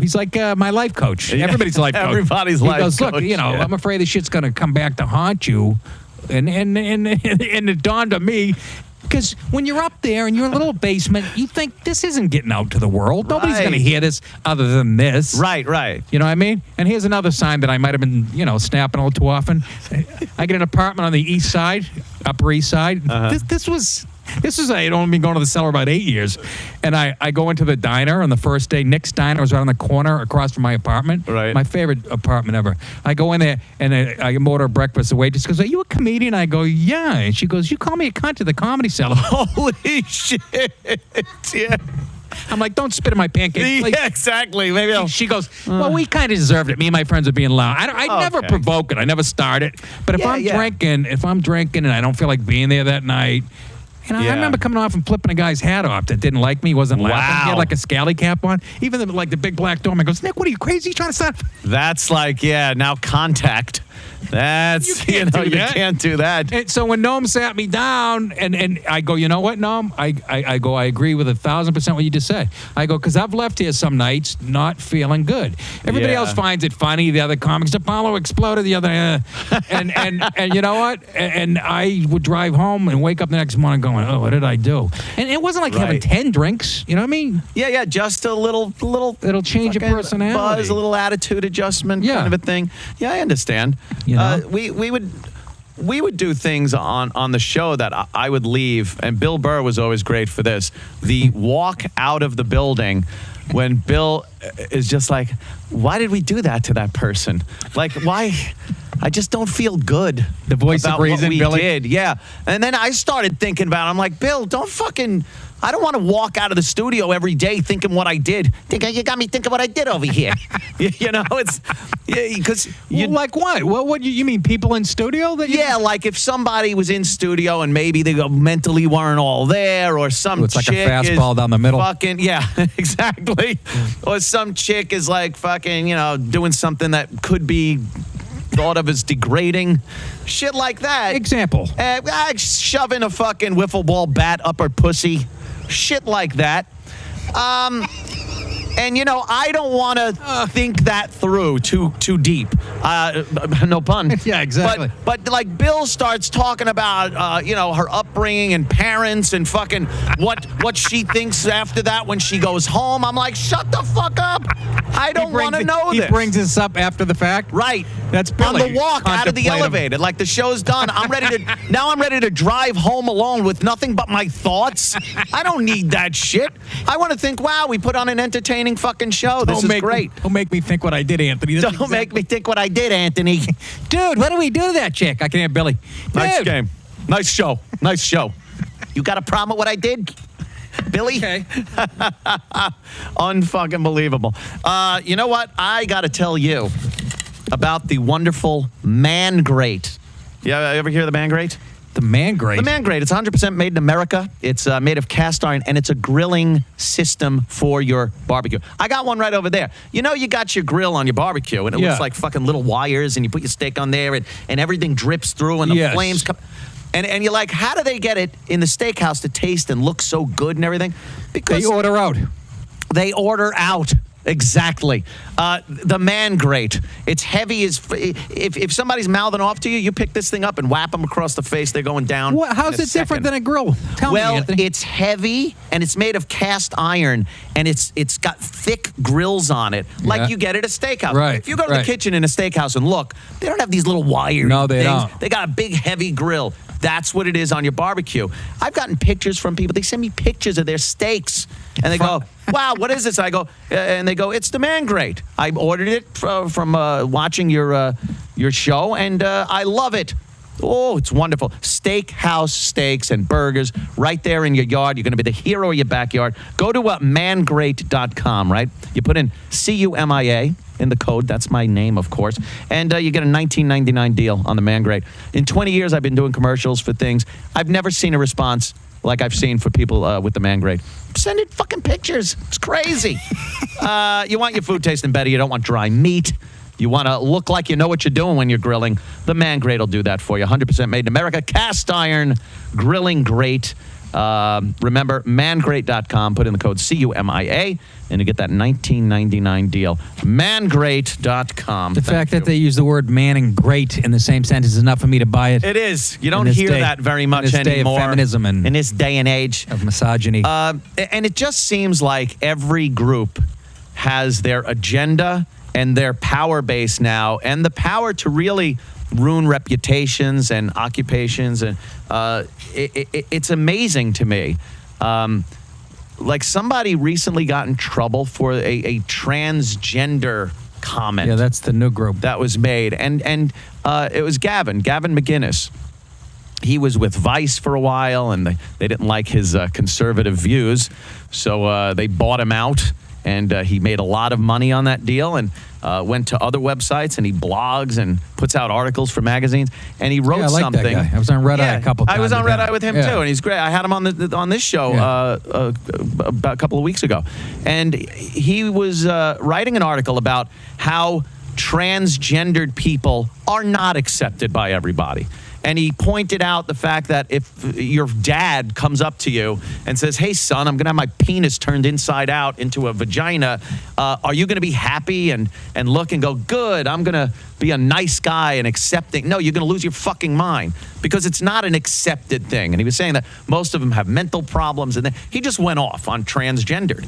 he's like my life coach. Everybody's life coach. Everybody's he life goes, coach. Look, I'm afraid this shit's gonna come back to haunt you. And it dawned on me. Because when you're up there in your little basement, you think this isn't getting out to the world. Nobody's going to hear this other than this. Right. You know what I mean? And here's another sign that I might have been, snapping a little too often. I get an apartment on the east side, Upper East Side. This was I had only been going to the cellar about 8 years. And I go into the diner on the first day. Nick's Diner was right on the corner across from my apartment. Right. My favorite apartment ever. I go in there and I order breakfast. The waitress goes, "Are you a comedian?" I go, "Yeah." And she goes, "You call me a cunt to the Comedy Cellar." Holy shit. Yeah. I'm like, "Don't spit in my pancakes." Like, Yeah, exactly. Maybe she goes, "Well, we kind of deserved it. Me and my friends are being loud." I never provoke it. I never start it. But if I'm drinking and I don't feel like being there that night. And I remember coming off and flipping a guy's hat off that didn't like me, wasn't laughing. He had like a scally cap on. Even the big black doorman goes, "Nick, what are you crazy? You trying to stop?" That's like, now contact. That's, you can't do that. And so when Noam sat me down and I go, "You know what, Noam?" I go, "I agree with 1,000% what you just said." I go, "Because I've left here some nights not feeling good. Everybody else finds it funny. The other comics, DiPaolo exploded the other, and you know what? And I would drive home and wake up the next morning going, 'Oh, what did I do?' And it wasn't like having 10 drinks. You know what I mean? Yeah. Just a little. It'll change your personality. Buzz, a little attitude adjustment kind of a thing. Yeah, I understand. We would do things on the show that I would leave, and Bill Burr was always great for this. The walk out of the building when Bill is just like, "Why did we do that to that person? Like, why? I just don't feel good." The voice about of reason, what we Billy. did. Yeah. And then I started thinking about it. I'm like, "Bill, I don't want to walk out of the studio every day thinking what I did. You got me thinking what I did over here." It's because like what? What you mean? People in studio? Like if somebody was in studio and maybe they mentally weren't all there, or some it's like a chick fastball is down the middle. Fucking exactly. Or some chick is like fucking doing something that could be thought of as degrading, shit like that. Example. Shoving a fucking wiffle ball bat up her pussy. Shit like that. And I don't want to think that through too deep. No pun. Yeah, exactly. But like Bill starts talking about her upbringing and parents and fucking what she thinks after that when she goes home. I'm like, shut the fuck up. I don't want to know this. He brings this up after the fact. Right. That's Billy. On the walk out of the elevator. Like the show's done. I'm ready to drive home alone with nothing but my thoughts. I don't need that shit. I want to think, wow, we put on an entertaining fucking show. This is great. Don't make me think what I did, Anthony. Don't make me think what I did, Anthony. Dude, what do we do to that chick? I can hear Billy. Nice Dude. game. Nice show. You got a problem with what I did, Billy? Okay. Unfucking believable. You know what? I got to tell you about the wonderful Man Grate. You ever hear of the Man Grate? The Man Grate? The Man Grate. It's 100% made in America. It's made of cast iron, and it's a grilling system for your barbecue. I got one right over there. You got your grill on your barbecue, and it looks like fucking little wires, and you put your steak on there, and everything drips through, and the flames come. And you're like, how do they get it in the steakhouse to taste and look so good and everything? Because they order out. They order out. Exactly. The Man Grate. It's heavy as... If somebody's mouthing off to you, you pick this thing up and whap them across the face. They're going down. How's it different than a grill? Tell me, Anthony. It's heavy, and it's made of cast iron, and it's got thick grills on it, like you get at a steakhouse. Right. If you go to the kitchen in a steakhouse and look, they don't have these little wire No, they things. don't. They got a big, heavy grill. That's what it is on your barbecue. I've gotten pictures from people. They send me pictures of their steaks, and they go, "Wow, what is this?" I go, and they go, "It's the Man Grate. I ordered it from watching your show, and I love it." Oh, it's wonderful. Steakhouse steaks and burgers right there in your yard. You're going to be the hero of your backyard. Go to mangreat.com, right? You put in CUMIA in the code. That's my name, of course. And you get a $19.99 deal on the Man Great. In 20 years, I've been doing commercials for things. I've never seen a response like I've seen for people with the Man Great. Send in fucking pictures. It's crazy. You want your food tasting better. You don't want dry meat. You want to look like you know what you're doing when you're grilling. The Man Great will do that for you. 100% made in America. Cast iron grilling great. Remember, mangreat.com. Put in the code CUMIA, and you get that $19.99 deal. Mangreat.com. The fact that they use the word man and great in the same sentence is enough for me to buy it. It is. You don't hear that very much in this anymore. Day of feminism and in this day and age of misogyny. And it just seems like every group has their agenda and their power base now, and the power to really ruin reputations and occupations. And it's amazing to me. Like somebody recently got in trouble for a transgender comment. Yeah, that's the new group that was made, and it was Gavin McGinnis. He was with Vice for a while, and they didn't like his conservative views, so they bought him out. And he made a lot of money on that deal, and went to other websites, and he blogs and puts out articles for magazines. And he wrote something. That guy. I was on Red Eye a couple times. I was on Red Eye with him too, and he's great. I had him on this show about a couple of weeks ago, and he was writing an article about how transgendered people are not accepted by everybody. And he pointed out the fact that if your dad comes up to you and says, "Hey, son, I'm going to have my penis turned inside out into a vagina. Are you going to be happy and look and go, good, I'm going to be a nice guy and accepting?" No, you're going to lose your fucking mind because it's not an accepted thing. And he was saying that most of them have mental problems. And then he just went off on transgendered.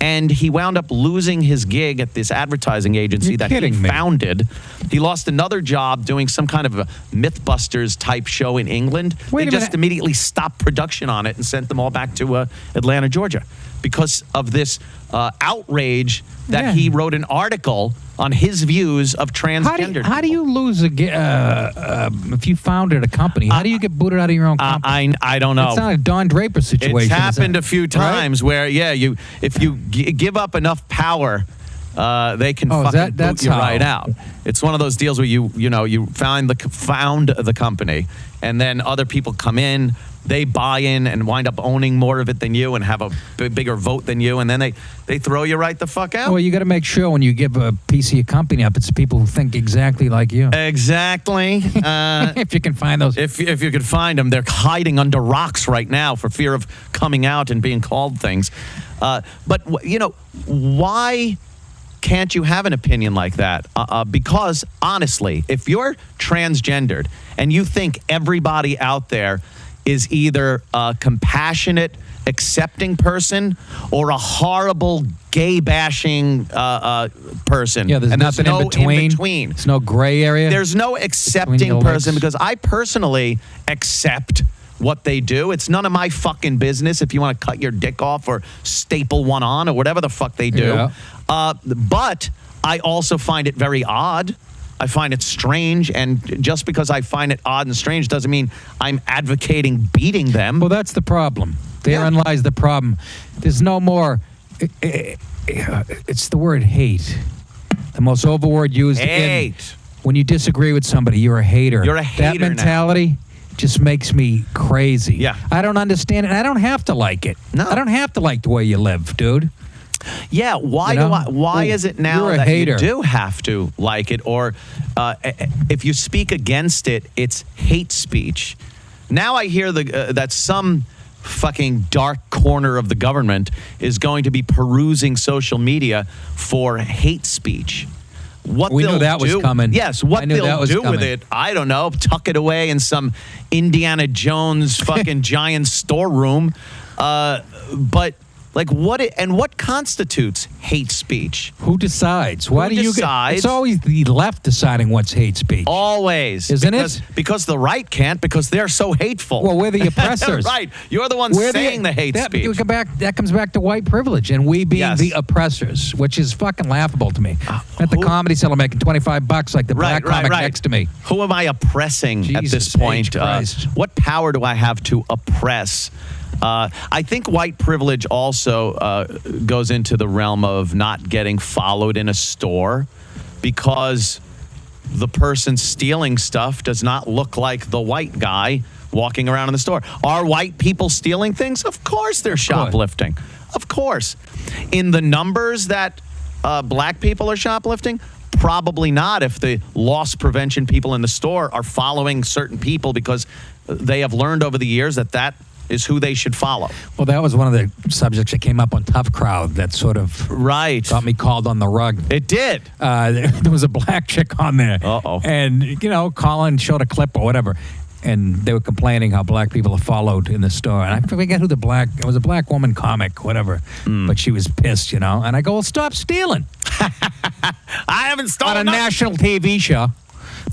And he wound up losing his gig at this advertising agency that he founded. He lost another job doing some kind of a Mythbusters type show in England. They just immediately stopped production on it and sent them all back to Atlanta, Georgia, because of this outrage that he wrote an article on his views of transgender. How do you lose if you founded a company? How do you get booted out of your own company? I don't know. It's not a Don Draper situation. It's happened a few times where, if you give up enough power, they can fucking boot you right out. It's one of those deals where you found the company, and then other people come in, they buy in and wind up owning more of it than you and have a bigger vote than you, and then they throw you right the fuck out. Well, you got to make sure when you give a piece of your company up, it's people who think exactly like you. Exactly. If you can find those. If you can find them, they're hiding under rocks right now for fear of coming out and being called things. But why can't you have an opinion like that? Because honestly, if you're transgendered and you think everybody out there is either a compassionate, accepting person or a horrible, gay-bashing person. Yeah, there's nothing in between. There's no gray area. There's no accepting person, because I personally accept what they do. It's none of my fucking business if you want to cut your dick off or staple one on or whatever the fuck they do. Yeah. But I also find it very odd. I find it strange, and just because I find it odd and strange doesn't mean I'm advocating beating them. Well, that's the problem. Therein lies the problem. There's no more. It's the word hate. The most overword used. Hate. When you disagree with somebody, you're a hater. You're a hater. That mentality just makes me crazy. Yeah. I don't understand it. I don't have to like it. No. I don't have to like the way you live, dude. Yeah, why is it now that hater. You do have to like it, or if you speak against it, it's hate speech? Now I hear that some fucking dark corner of the government is going to be perusing social media for hate speech. What we they'll knew that do, was coming. Yes, what they'll do with it, I don't know. Tuck it away in some Indiana Jones fucking giant storeroom. But Like what constitutes hate speech? Who decides? Why Who do you decides? It's always the left deciding what's hate speech. Always. Isn't because, it? Because the right can't, because they're so hateful. Well, we're the oppressors. Right. You're the ones saying the hate speech. That comes back to white privilege and we being Yes. the oppressors, which is fucking laughable to me. At the comedy cellar making $25 like the black comic next to me. Who am I oppressing at Jesus this point? H. Christ. What power do I have to oppress? I think white privilege also goes into the realm of not getting followed in a store because the person stealing stuff does not look like the white guy walking around in the store. Are white people stealing things? Of course they're shoplifting. Of course. In the numbers that black people are shoplifting, probably not if the loss prevention people in the store are following certain people because they have learned over the years that is who they should follow. Well, that was one of the subjects that came up on Tough Crowd that sort of got me called on the rug. It did. There was a black chick on there. Uh-oh. And, Colin showed a clip or whatever. And they were complaining how black people are followed in the store. And I forget who it was a black woman comic, whatever. But she was pissed, And I go, well, stop stealing. I haven't stolen on a national TV show.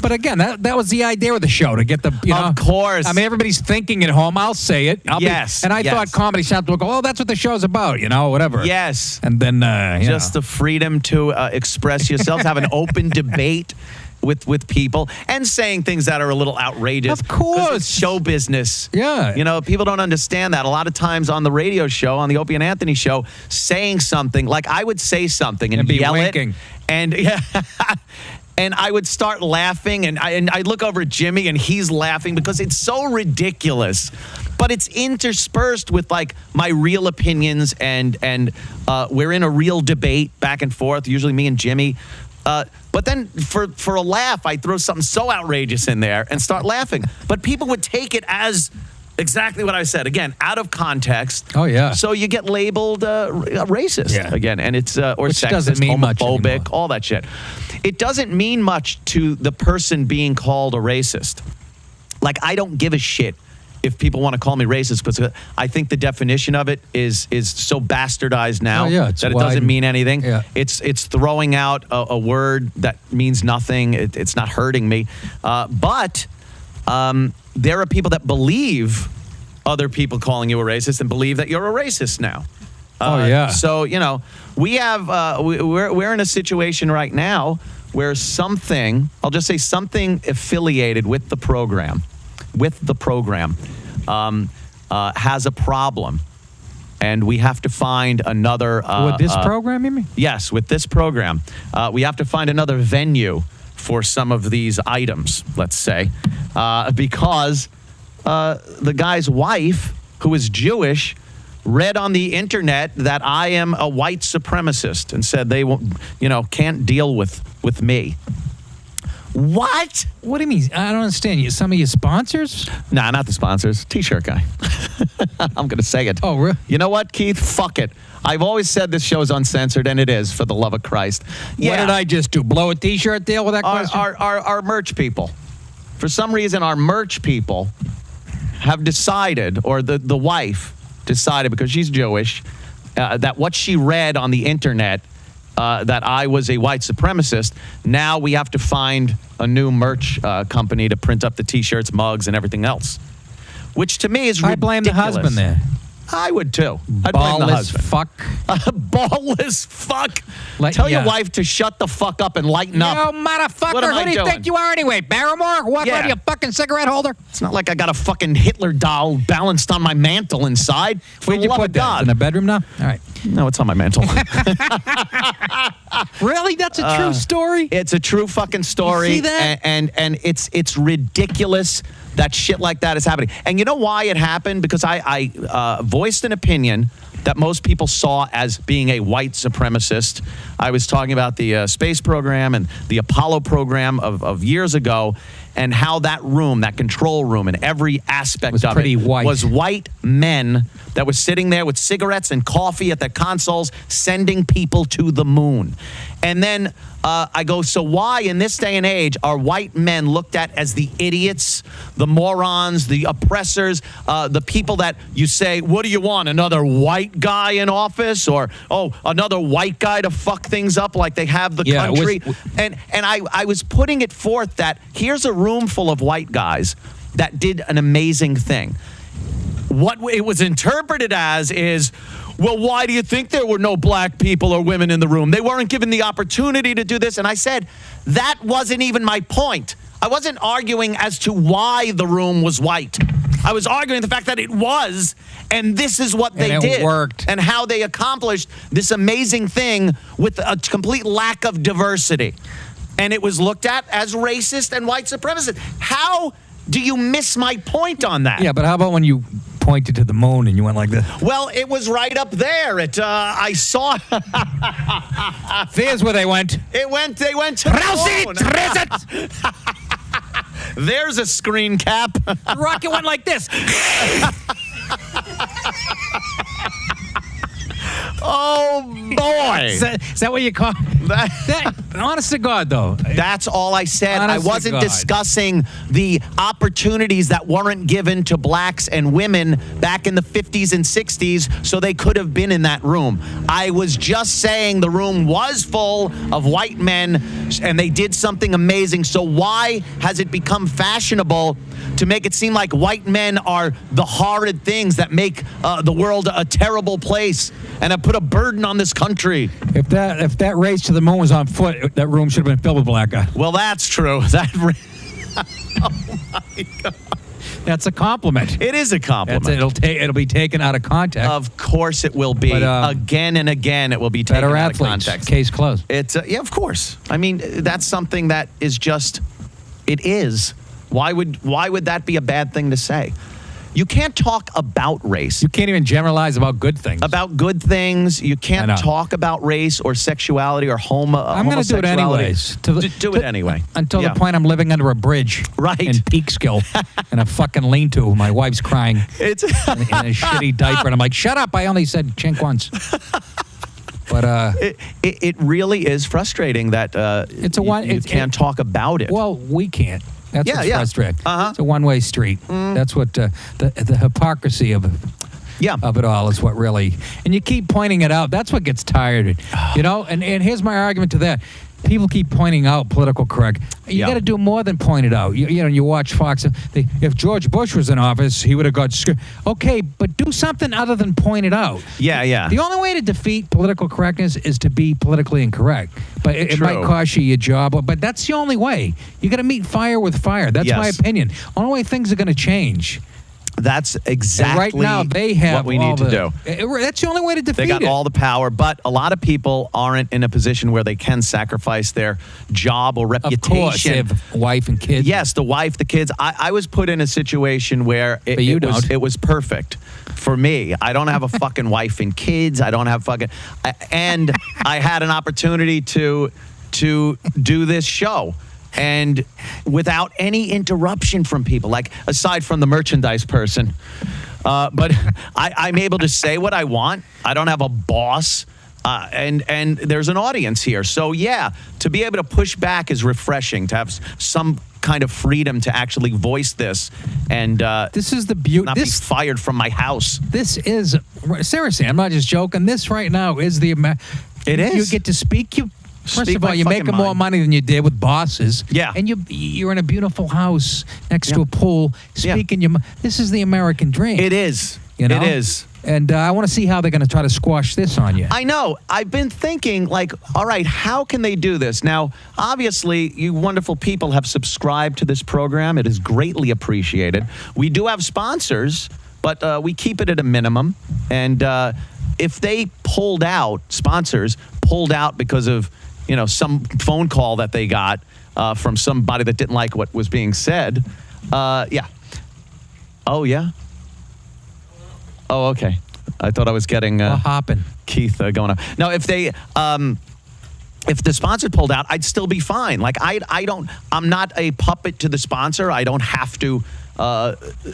But again, that was the idea of the show, to get the, Of course. I mean, everybody's thinking at home. I'll say it. Yes. And I thought Comedy Central would go, oh, that's what the show's about, whatever. Yes. And then, just the freedom to express yourselves, have an open debate with people, and saying things that are a little outrageous. Of course. 'Cause it's show business. Yeah. People don't understand that. A lot of times on the radio show, on the Opie and Anthony show, saying something, like I would say something and be yell winking. it. And and I would start laughing, and I'd look over at Jimmy, and he's laughing because it's so ridiculous. But it's interspersed with, like, my real opinions, and we're in a real debate back and forth, usually me and Jimmy. But then for a laugh, I throw something so outrageous in there and start laughing. But people would take it as exactly what I said. Again, out of context. Oh, yeah. So you get labeled racist again, and it's or Which sexist, doesn't mean much homophobic, anymore. all that shit. It doesn't mean much to the person being called a racist. Like, I don't give a shit if people want to call me racist, because I think the definition of it is so bastardized now that it doesn't mean anything. Yeah. It's throwing out a word that means nothing. It's not hurting me. But there are people that believe other people calling you a racist and believe that you're a racist now. So, we have we're in a situation right now where something, I'll just say something affiliated with the program, has a problem, and we have to find another. With this program, you mean? Yes, with this program, we have to find another venue for some of these items. Let's say, because the guy's wife, who is Jewish, read on the internet that I am a white supremacist and said they won't, can't deal with me. What? What do you mean? I don't understand. Some of your sponsors? Nah, not the sponsors. T-shirt guy. I'm going to say it. Oh, really? You know what, Keith? Fuck it. I've always said this show is uncensored, and it is, for the love of Christ. What did I just do? Blow a T-shirt deal with that question? Our merch people. For some reason, our merch people have decided, or the wife decided, because she's Jewish, that what she read on the internet, that I was a white supremacist, now we have to find a new merch company to print up the T-shirts, mugs, and everything else. Which to me is ridiculous. I blame the husband there. I would too. I'd blame the Ballless husband. fuck. Ballless fuck. Tell your wife to shut the fuck up and lighten up. You motherfucker. What am Who I do you doing? think you are anyway? Barrymore? What? Yeah. What are you, a fucking cigarette holder? It's not like I got a fucking Hitler doll balanced on my mantle inside. Where'd you put that? God. In the bedroom now? All right. No, it's on my mantle. Really? That's a true story? It's a true fucking story. You see that? And it's ridiculous that shit like that is happening. And you know why it happened? Because I voiced an opinion that most people saw as being a white supremacist. I was talking about the space program and the Apollo program of years ago. and how that room, that control room, and every aspect Was of pretty it white. was white men that were sitting there with cigarettes and coffee at their consoles, sending people to the moon. And then I go, so why in this day and age are white men looked at as the idiots, the morons, the oppressors, the people that you say, what do you want, another white guy in office? Or, oh, another white guy to fuck things up like they have the country? And I was putting it forth that here's a room full of white guys that did an amazing thing. What it was interpreted as is, well, why do you think there were no black people or women in the room? They weren't given the opportunity to do this. And I said, that wasn't even my point. I wasn't arguing as to why the room was white. I was arguing the fact that it was, and this is what they did. Worked. And how they accomplished this amazing thing with a complete lack of diversity. And it was looked at as racist and white supremacist. How do you miss my point on that? Yeah, but how about when you pointed to the moon and you went like this? Well, it was right up there. I saw. There's where they went. They went to the moon. There's a screen cap. The rocket went like this. Oh, boy. Is that what you call that? Honest to God, though. That's all I said. Honest I wasn't to God. discussing the opportunities that weren't given to blacks and women back in the 50s and 60s so they could have been in that room. I was just saying the room was full of white men and they did something amazing. So why has it become fashionable to make it seem like white men are the horrid things that make the world a terrible place and have put a burden on this country? If that race to the moon was on foot, that room should have been filled with black guys. Well, that's true. Oh my God. That's a compliment. It is a compliment. It'll be taken out of context. Of course it will be. But, again and again it will be taken better out athletes. of context. Case closed. It's yeah, of course. I mean, that's something that is just, it is. Why would that be a bad thing to say? You can't talk about race. You can't even generalize about good things. About good things. You can't talk about race or sexuality or I'm going to do it anyways. Do it anyway. Until the point I'm living under a bridge. Right. In Peekskill. In a fucking lean-to. My wife's crying. It's in a shitty diaper. And I'm like, shut up. I only said chink once. But it really is frustrating that you can't talk about it. Well, we can't. That's what's frustrating. Uh-huh. It's a one-way street. That's what the hypocrisy of it all is what really. And you keep pointing it out. That's what gets tired. You know. And here's my argument to that. People keep pointing out political correct. You got to do more than point it out. You watch Fox. If George Bush was in office, he would have got screwed. Okay, but do something other than point it out. Yeah. The only way to defeat political correctness is to be politically incorrect. But it might cost you your job. But that's the only way. You got to meet fire with fire. That's my opinion. Only way things are going to change. That's exactly right now they have what we need to do. That's the only way to defeat it. They got all the power, but a lot of people aren't in a position where they can sacrifice their job or reputation. Of course, they have a wife and kids. Yes, the wife, the kids. I was put in a situation where it was perfect for me. I don't have a fucking wife and kids. I don't have fucking... And I had an opportunity to do this show. And without any interruption from people, like aside from the merchandise person. But I'm able to say what I want. I don't have a boss. And there's an audience here. So, yeah, to be able to push back is refreshing, to have some kind of freedom to actually voice this. And this is the beauty. Not be fired from my house. This is, seriously, I'm not just joking. This right now is the... It is. You get to speak... First of all, you're making more money than you did with bosses. Yeah. And you're in a beautiful house next to a pool, speaking your... This is the American dream. It is. You know? It is. And I want to see how they're going to try to squash this on you. I know. I've been thinking, like, all right, how can they do this? Now, obviously, you wonderful people have subscribed to this program. It is greatly appreciated. We do have sponsors, but we keep it at a minimum. And if they sponsors pulled out because of, some phone call that they got from somebody that didn't like what was being said, yeah. Oh, yeah? Oh, okay. I thought I was getting hopping. Keith going on. Now, if they if the sponsor pulled out, I'd still be fine. Like I'm not a puppet to the sponsor. I don't have to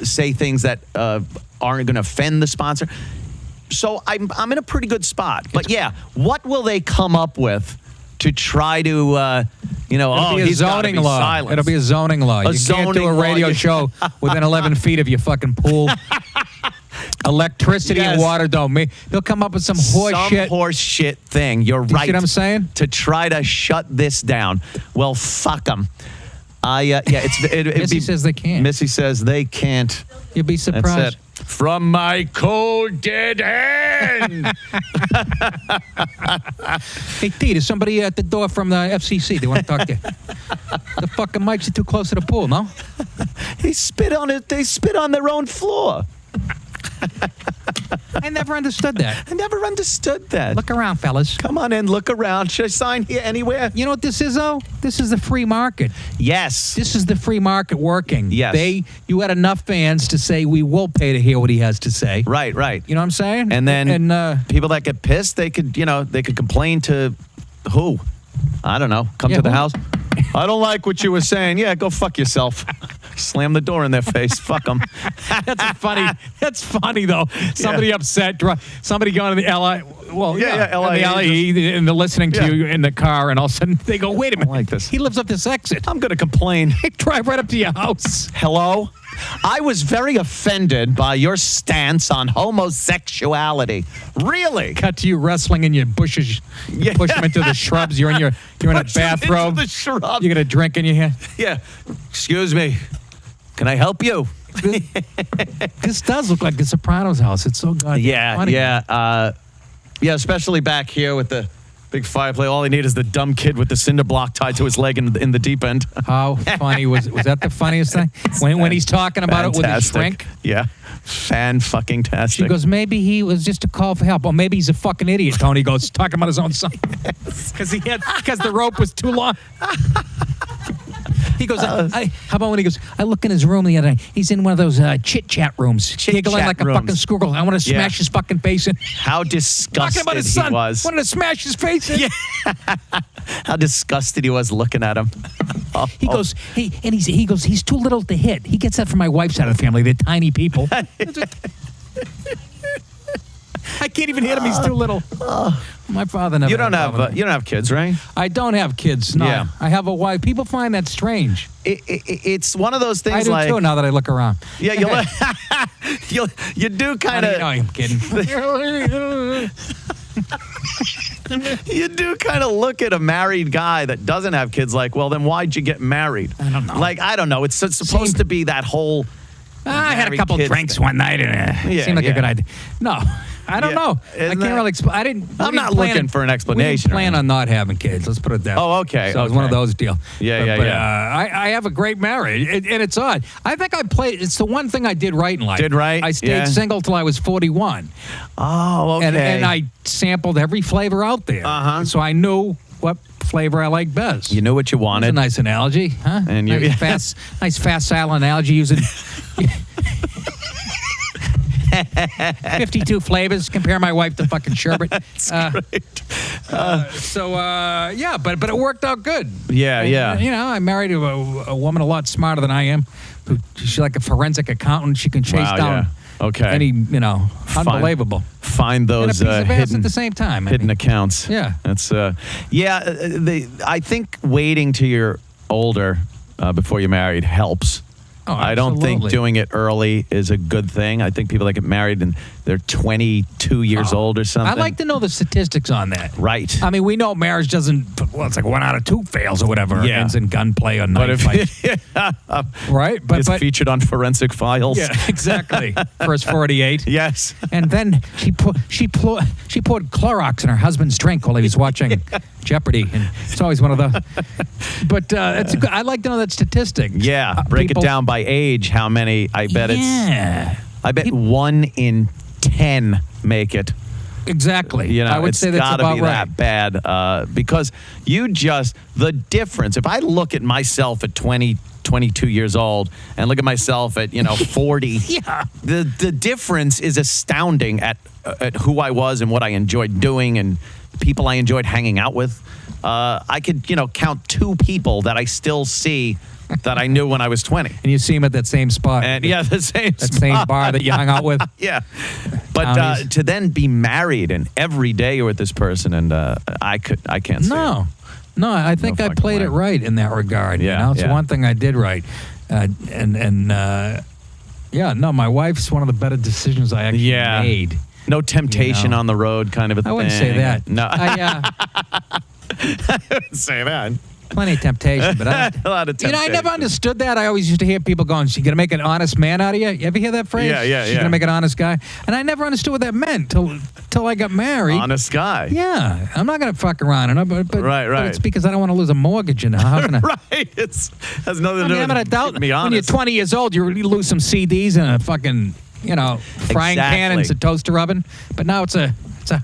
say things that aren't going to offend the sponsor. So I'm in a pretty good spot. But yeah, what will they come up with to try to, he's zoning law. Silenced. It'll be a zoning law. You can't do a radio show within 11 feet of your fucking pool. Electricity and water don't. They'll come up with some horse shit thing. You're right. You see what I'm saying? To try to shut this down. Well, fuck them. Missy says they can't. Missy says they can't. You'd be surprised. That's it. From my cold dead hand. Hey, T, there's somebody at the door from the FCC. They want to talk to you. The fucking mics are too close to the pool, no? They spit on their own floor. I never understood that. Look around, fellas. Come on in, look around. Should I sign here anywhere? You know what this is, though? This is the free market. Yes. This is the free market working. Yes. You had enough fans to say, we will pay to hear what he has to say. Right. You know what I'm saying? And then people that get pissed, they could complain to who? I don't know. Come to the house. I don't like what you were saying. Yeah, go fuck yourself. Slam the door in their face. Fuck them. That's funny though. Somebody upset. Somebody going to the LI. Well, LIE, and they're listening to you in the car, and all of a sudden they go, "Wait a minute, I like this. He lives up this exit. I'm going to complain." Drive right up to your house. Hello. I was very offended by your stance on homosexuality. Really? Cut to you wrestling in your bushes. You push them into the shrubs. You're in a bathrobe. Into the shrub. You got a drink in your hand. Yeah. Excuse me. Can I help you? This does look like the Sopranos house. It's so goddamn funny. Yeah, especially back here with the big fireplace. All they need is the dumb kid with the cinder block tied to his leg in the deep end. How funny was that? The funniest thing when he's talking about it with his shrink. Yeah, fan-fucking-tastic. She goes, maybe he was just a call for help, or maybe he's a fucking idiot. Tony goes talking about his own son because the rope was too long. He goes, how about when he goes, I look in his room the other night. He's in one of those chit-chat rooms. Giggling like a fucking schoolgirl. I want to smash his fucking face in. How disgusted talking about his son. He was. Wanted to smash his face in. Yeah. How disgusted he was looking at him. He goes, he goes, he's too little to hit. He gets that from my wife's side of the family. They're tiny people. I can't even hit him. He's too little. My father never. You don't have kids, right? I don't have kids. No, Yeah. I have a wife. People find that strange. It's one of those things. I do like, too. Now that I look around. Yeah, you do kind of. No, I'm kidding. You do kind of look at a married guy that doesn't have kids like, well, then why'd you get married? I don't know. Like, I don't know. It's supposed to be that whole. I had a couple drinks one night and it seemed like a good idea. No, I don't know. I can't really explain. I'm not looking for an explanation. We didn't plan on not having kids. Let's put it that way. Oh, okay. So it was one of those deals. Yeah. I have a great marriage, and it's odd. I think it's the one thing I did right in life. Did right? I stayed single till I was 41. Oh, okay. And I sampled every flavor out there. So I knew what flavor I like best. You knew what you wanted. That's a nice analogy, huh? And nice facile analogy using 52 flavors. Compare my wife to fucking sherbet. That's great. But it worked out good. Yeah. You know, I married a woman a lot smarter than I am. She's like a forensic accountant. She can chase down. Okay. Any, unbelievable. Find those and a piece of ass at the same time. Hidden accounts. Yeah. That's I think waiting till you're older before you're married helps. Oh, I don't think doing it early is a good thing. I think people that get married and they're 22 years old or something. I'd like to know the statistics on that. Right. I mean, we know marriage doesn't, it's like 1 out of 2 fails or whatever. Yeah. Ends in gunplay or knife fight. Right? But it's featured on Forensic Files. Yeah, exactly. First 48. Yes. And then she poured Clorox in her husband's drink while he was watching Jeopardy. And it's always one of those. But I'd like to know that statistic. Yeah. Break it down by age. How many? I bet I bet 1 in 10 make it. Exactly. I would say that's about right. That bad because the difference. If I look at myself at 20, 22 years old and look at myself at 40, yeah, the difference is astounding at who I was and what I enjoyed doing and people I enjoyed hanging out with. I could, count 2 people that I still see that I knew when I was 20. And you see him at that same spot. And yeah, the same that same bar that you hung out with. Yeah. But to then be married and every day you're with this person, and I can't see it. No, I think I played it right in that regard. Yeah, It's one thing I did right. My wife's one of the better decisions I actually made. No temptation on the road kind of a thing. I wouldn't say that. No. I wouldn't say that. Plenty of temptation, but a lot of temptation. I never understood that. I always used to hear people going, "She gonna make an honest man out of you." You ever hear that phrase? Yeah. She's gonna make an honest guy, and I never understood what that meant till I got married. Honest guy. Yeah, I'm not gonna fuck around, but right. But it's because I don't want to lose a mortgage in the house. Right. It's has nothing to do with I'm an adult. me honest. When you're 20 years old, you lose some CDs and a fucking frying pan and a toaster oven. But now it's a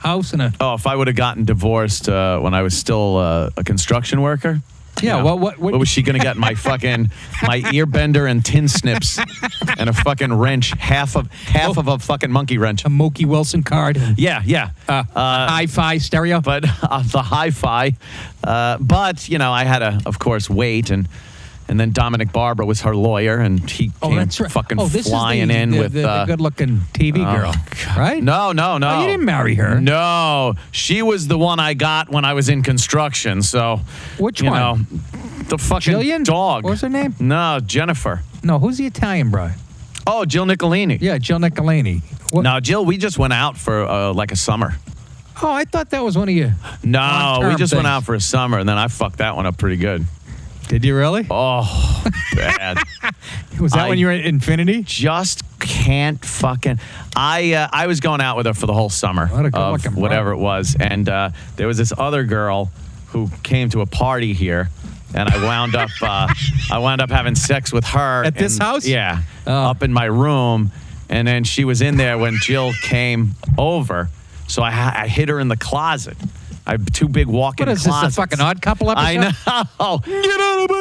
house and a. Oh, if I would have gotten divorced when I was still a construction worker. Yeah, what was she going to get? My ear bender and tin snips and a fucking wrench, half of a fucking monkey wrench. A Mookie Wilson card. Yeah. Hi-fi stereo. But the hi-fi. But, I had to, of course, wait. And then Dominic Barbara was her lawyer, and he came fucking flying in with the good-looking TV girl, right? No. Oh, you didn't marry her. No, she was the one I got when I was in construction. So which one? The fucking Jillian? dog. What's her name? No, Jennifer. No, who's the Italian bride? Oh, Jill Nicolini. Yeah, Jill Nicolini. No, Jill, we just went out for like a summer. Oh, I thought that was one of your No, we just went out for a summer, and then I fucked that one up pretty good. Did you really? Oh, bad. Was that when you were at Infinity? Just can't fucking. I was going out with her for the whole summer of whatever it was, and there was this other girl who came to a party here, and I wound up having sex with her at this house. Yeah, up in my room, and then she was in there when Jill came over, so I hid her in the closet. I have 2 big walk-in closets. What is this, a fucking Odd Couple episode? I know. Get out of the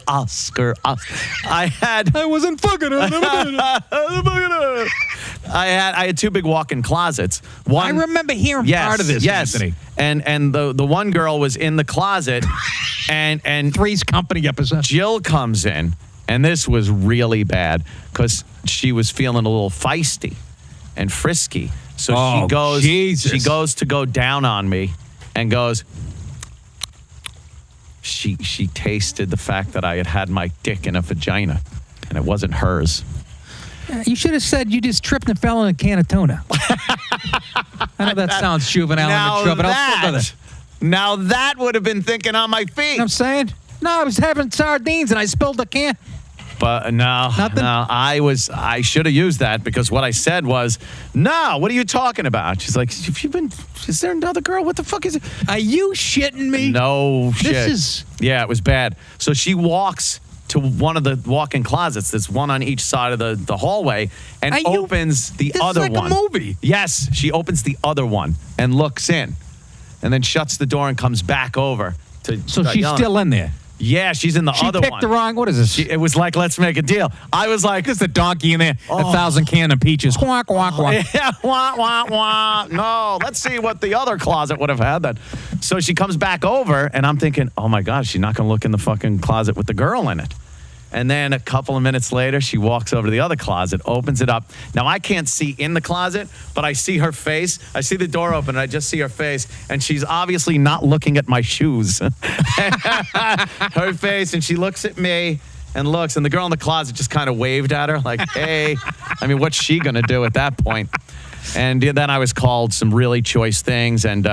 Oscar. I wasn't fucking her. I had 2 big walk-in closets. One, I remember hearing part of this, Anthony. And the one girl was in the closet, and Three's Company episode. Jill comes in, and this was really bad because she was feeling a little feisty and frisky. So she goes to go down on me and goes, she tasted the fact that I had my dick in a vagina, and it wasn't hers. You should have said you just tripped and fell in a can of tuna. I know that sounds juvenile and mature, but I'll still do that. Now that would have been thinking on my feet. You know what I'm saying? No, I was having sardines and I spilled the can. But no, I should have used that because what I said was, no, what are you talking about? She's like, is there another girl? What the fuck is it? Are you shitting me? No shit. Yeah, it was bad. So she walks to one of the walk-in closets. There's one on each side of the hallway and opens the other one. This is like a movie. Yes, she opens the other one and looks in and then shuts the door and comes back over. So she's still in there? Yeah, she's in the other one. She picked the wrong, what is this? It was like, let's make a deal. I was like, there's a donkey in there, 1,000 can of peaches. Quack, quack, quack. Yeah, wah, wah, wah. No, let's see what the other closet would have had then. So she comes back over, and I'm thinking, oh my God, she's not going to look in the fucking closet with the girl in it. And then a couple of minutes later, she walks over to the other closet, opens it up. Now, I can't see in the closet, but I see her face. I see the door open, and I just see her face. And she's obviously not looking at my shoes. Her face, and she looks at me and looks. And the girl in the closet just kind of waved at her like, hey. I mean, what's she going to do at that point? And then I was called some really choice things. And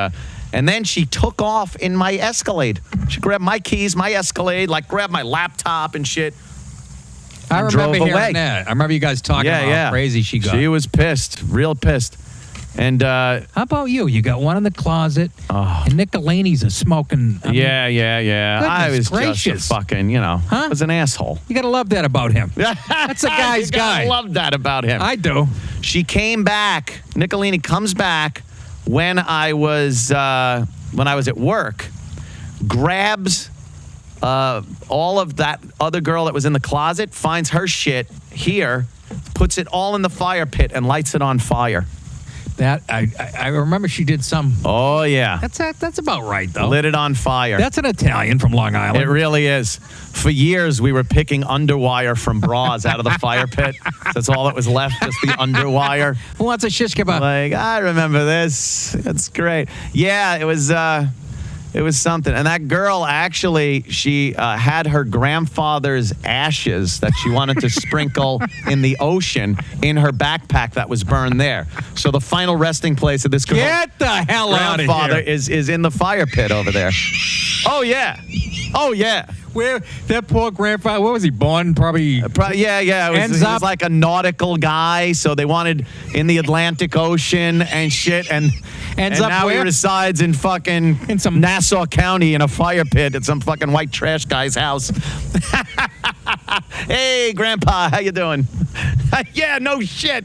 then she took off in my Escalade. She grabbed my keys, my Escalade, like grabbed my laptop and shit. I remember hearing that. I remember you guys talking about how crazy she got. She was pissed, real pissed. And how about you? You got one in the closet, and Nicolini's a smoking. Yeah. I was just a fucking, I was an asshole. You got to love that about him. That's a guy's guy. I love that about him. I do. She came back. Nicolini comes back when I was at work, grabs all of that other girl that was in the closet, finds her shit here, puts it all in the fire pit and lights it on fire. That I remember she did some. Oh, yeah. That's about right, though. Lit it on fire. That's an Italian from Long Island. It really is. For years, we were picking underwire from bras out of the fire pit. That's all that was left, just the underwire. Who wants a shish kebab? Like, I remember this. That's great. Yeah, it was something. And that girl, actually, she had her grandfather's ashes that she wanted to sprinkle in the ocean in her backpack that was burned there. So the final resting place of this girl's Get the hell out of grandfather here. is in the fire pit over there. Oh, yeah. Oh, yeah. Where that poor grandfather, what was he born? Probably. Yeah. He was like a nautical guy, so they wanted in the Atlantic Ocean and shit. And now he resides in fucking some Nassau County in a fire pit at some fucking white trash guy's house. Hey, Grandpa, how you doing? Yeah, no shit.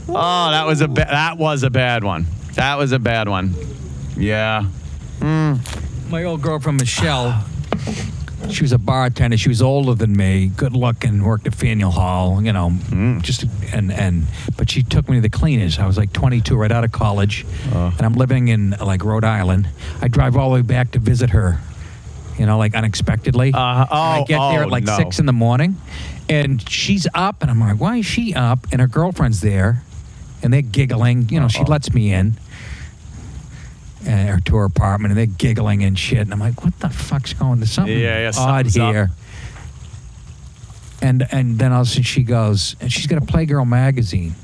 Oh, that was a bad one. That was a bad one. Yeah. My old girlfriend Michelle. She was a bartender. She was older than me, good looking, worked at Faneuil Hall, but she took me to the cleaners. I was like 22, right out of college, and I'm living in like Rhode Island. I drive all the way back to visit her, like unexpectedly. I get there at like 6 in the morning, and she's up, and I'm like, why is she up? And her girlfriend's there, and they're giggling. She lets me in. To her apartment, and they're giggling and shit. And I'm like, what the fuck's going on? There's something odd here. And then all of a sudden she goes, and she's got a Playgirl magazine.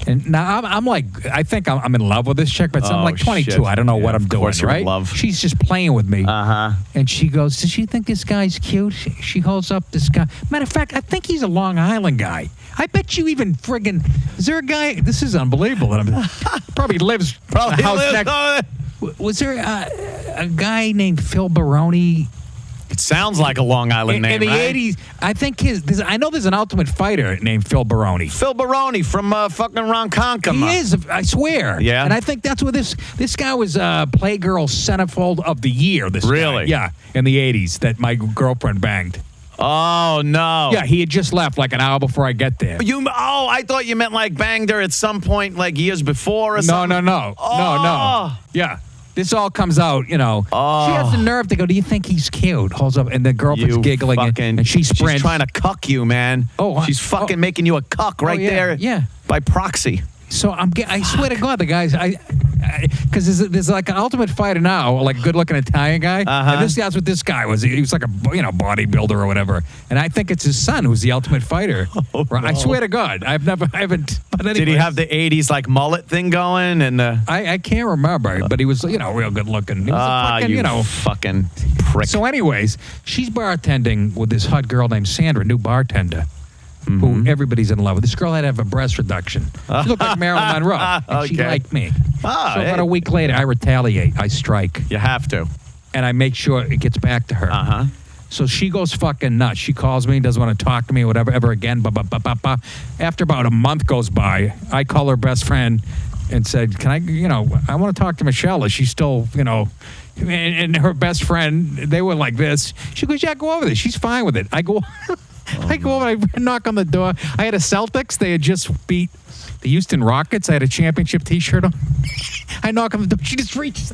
And now I'm like, I think I'm in love with this chick, but I'm like 22. Shit. I don't know what I'm doing, course you're right? in love. She's just playing with me. Uh-huh. And she goes, does she think this guy's cute? She holds up this guy. Matter of fact, I think he's a Long Island guy. I bet you even friggin', is there a guy, this is unbelievable. Probably lives in the house next. Was there a guy named Phil Baroni? It sounds like a Long Island name, in the right? 80s, I think I know there's an Ultimate Fighter named Phil Baroni. Phil Baroni from fucking Ronkonkoma. He is, I swear. Yeah. And I think that's what this guy was Playgirl Centerfold of the Year. Really? Guy. Yeah, in the 80s that my girlfriend banged. Oh, no. Yeah, he had just left like an hour before I get there. I thought you meant like banged her at some point like years before or something. No. No. Yeah. This all comes out, She has the nerve to go, do you think he's cute? Holds up, and the girlfriend's giggling, and she sprints. She's trying to cuck you, man. She's fucking making you a cuck right there by proxy. So I swear to God, the guys, because there's like an Ultimate Fighter now, like a good-looking Italian guy. And that's what this guy was. He was like a bodybuilder or whatever. And I think it's his son who's the Ultimate Fighter. Oh, no. I swear to God, I haven't. But anyway, did he have the '80s like mullet thing going? And I can't remember, but he was real good-looking. He was a fucking, fucking prick. So, anyways, she's bartending with this hot girl named Sandra, new bartender. Who everybody's in love with. This girl had to have a breast reduction. She looked like Marilyn Monroe, and she liked me. So about a week later, I retaliate. I strike. You have to. And I make sure it gets back to her. So she goes fucking nuts. She calls me, doesn't want to talk to me, whatever, ever again. After about a month goes by, I call her best friend and said, can I want to talk to Michelle. Is she still, and her best friend, they were like this. She goes, yeah, go over there. She's fine with it. I go... I go over, I knock on the door. I had a Celtics. They had just beat the Houston Rockets. I had a championship T-shirt on. I knock on the door. She just reaches.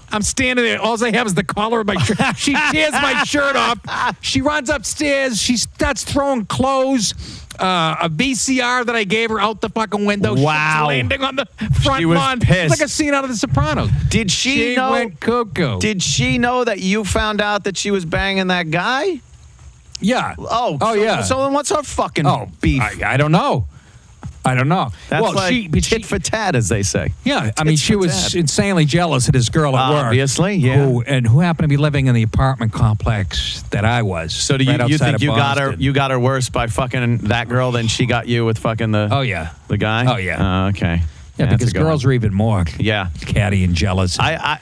I'm standing there. All I have is the collar of my shirt. She tears my shirt off. She runs upstairs. She starts throwing clothes. A VCR that I gave her out the fucking window. Wow. She's landing on the front She was lawn. pissed. It's like a scene out of The Sopranos. Did she know? Went cuckoo. Did she know that you found out that she was banging that guy? Yeah. Yeah. So then what's her fucking beef? I don't know. That's like tit for tat, as they say. Yeah, I mean, she was insanely jealous of this girl at work. Obviously, yeah. Who happened to be living in the apartment complex that I was. So do you think you got her worse by fucking that girl than she got you with fucking the the guy? Oh yeah. Okay. Yeah, because girls are even more catty and jealous. I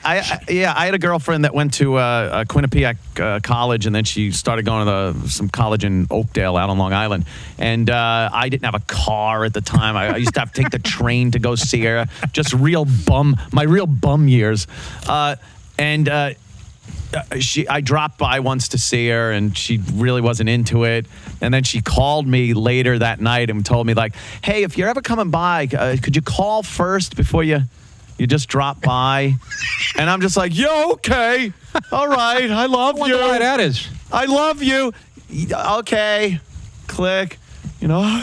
had a girlfriend that went to Quinnipiac College, and then she started going to some college in Oakdale out on Long Island. And I didn't have a car at the time. I used to have to take the train to go see her. Just my real bum years. And I dropped by once to see her, and she really wasn't into it. And then she called me later that night and told me, like, hey, if you're ever coming by, could you call first before you just drop by? And I'm just like, yo, okay. All right. I love you. Why that is. I love you. Okay. Click. You know,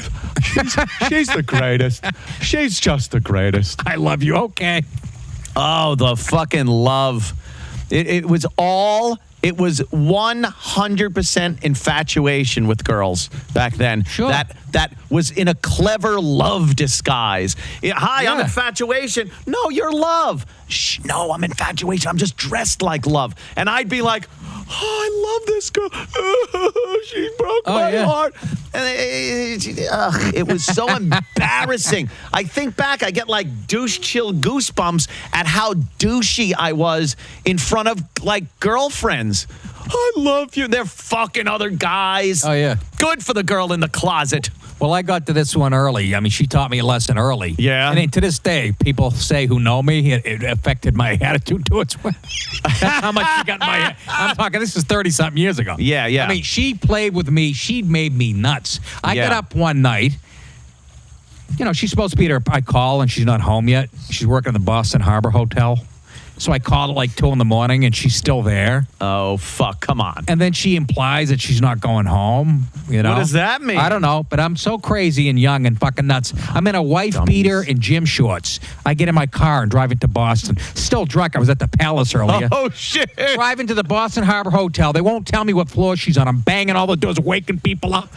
she's the greatest. She's just the greatest. I love you. Okay. Oh, the fucking love. It was 100% infatuation with girls back then. Sure. That was in a clever love disguise. Hi, I'm Yeah. infatuation. No, you're love. No, I'm infatuation. I'm just dressed like love. And I'd be like, oh, I love this girl. She broke my heart. And it was so embarrassing. I think back, I get like douche chill goosebumps at how douchey I was in front of like girlfriends. I love you. They're fucking other guys. Oh, yeah. Good for the girl in the closet. Well, I got to this one early. I mean, she taught me a lesson early. Yeah. And to this day, people say who know me, it affected my attitude towards women. That's how much she got in my head. I'm talking, this is 30-something years ago. Yeah, yeah. I mean, she played with me. She made me nuts. I got up one night. You know, she's supposed to be there. I call, and she's not home yet. She's working in the Boston Harbor Hotel. So I called at like 2 in the morning, and she's still there. Oh, fuck. Come on. And then she implies that she's not going home. You know? What does that mean? I don't know, but I'm so crazy and young and fucking nuts. I'm in a wife beater and gym shorts. I get in my car and drive into Boston. Still drunk. I was at the Palace earlier. Oh, shit. Driving to the Boston Harbor Hotel. They won't tell me what floor she's on. I'm banging all the doors, waking people up.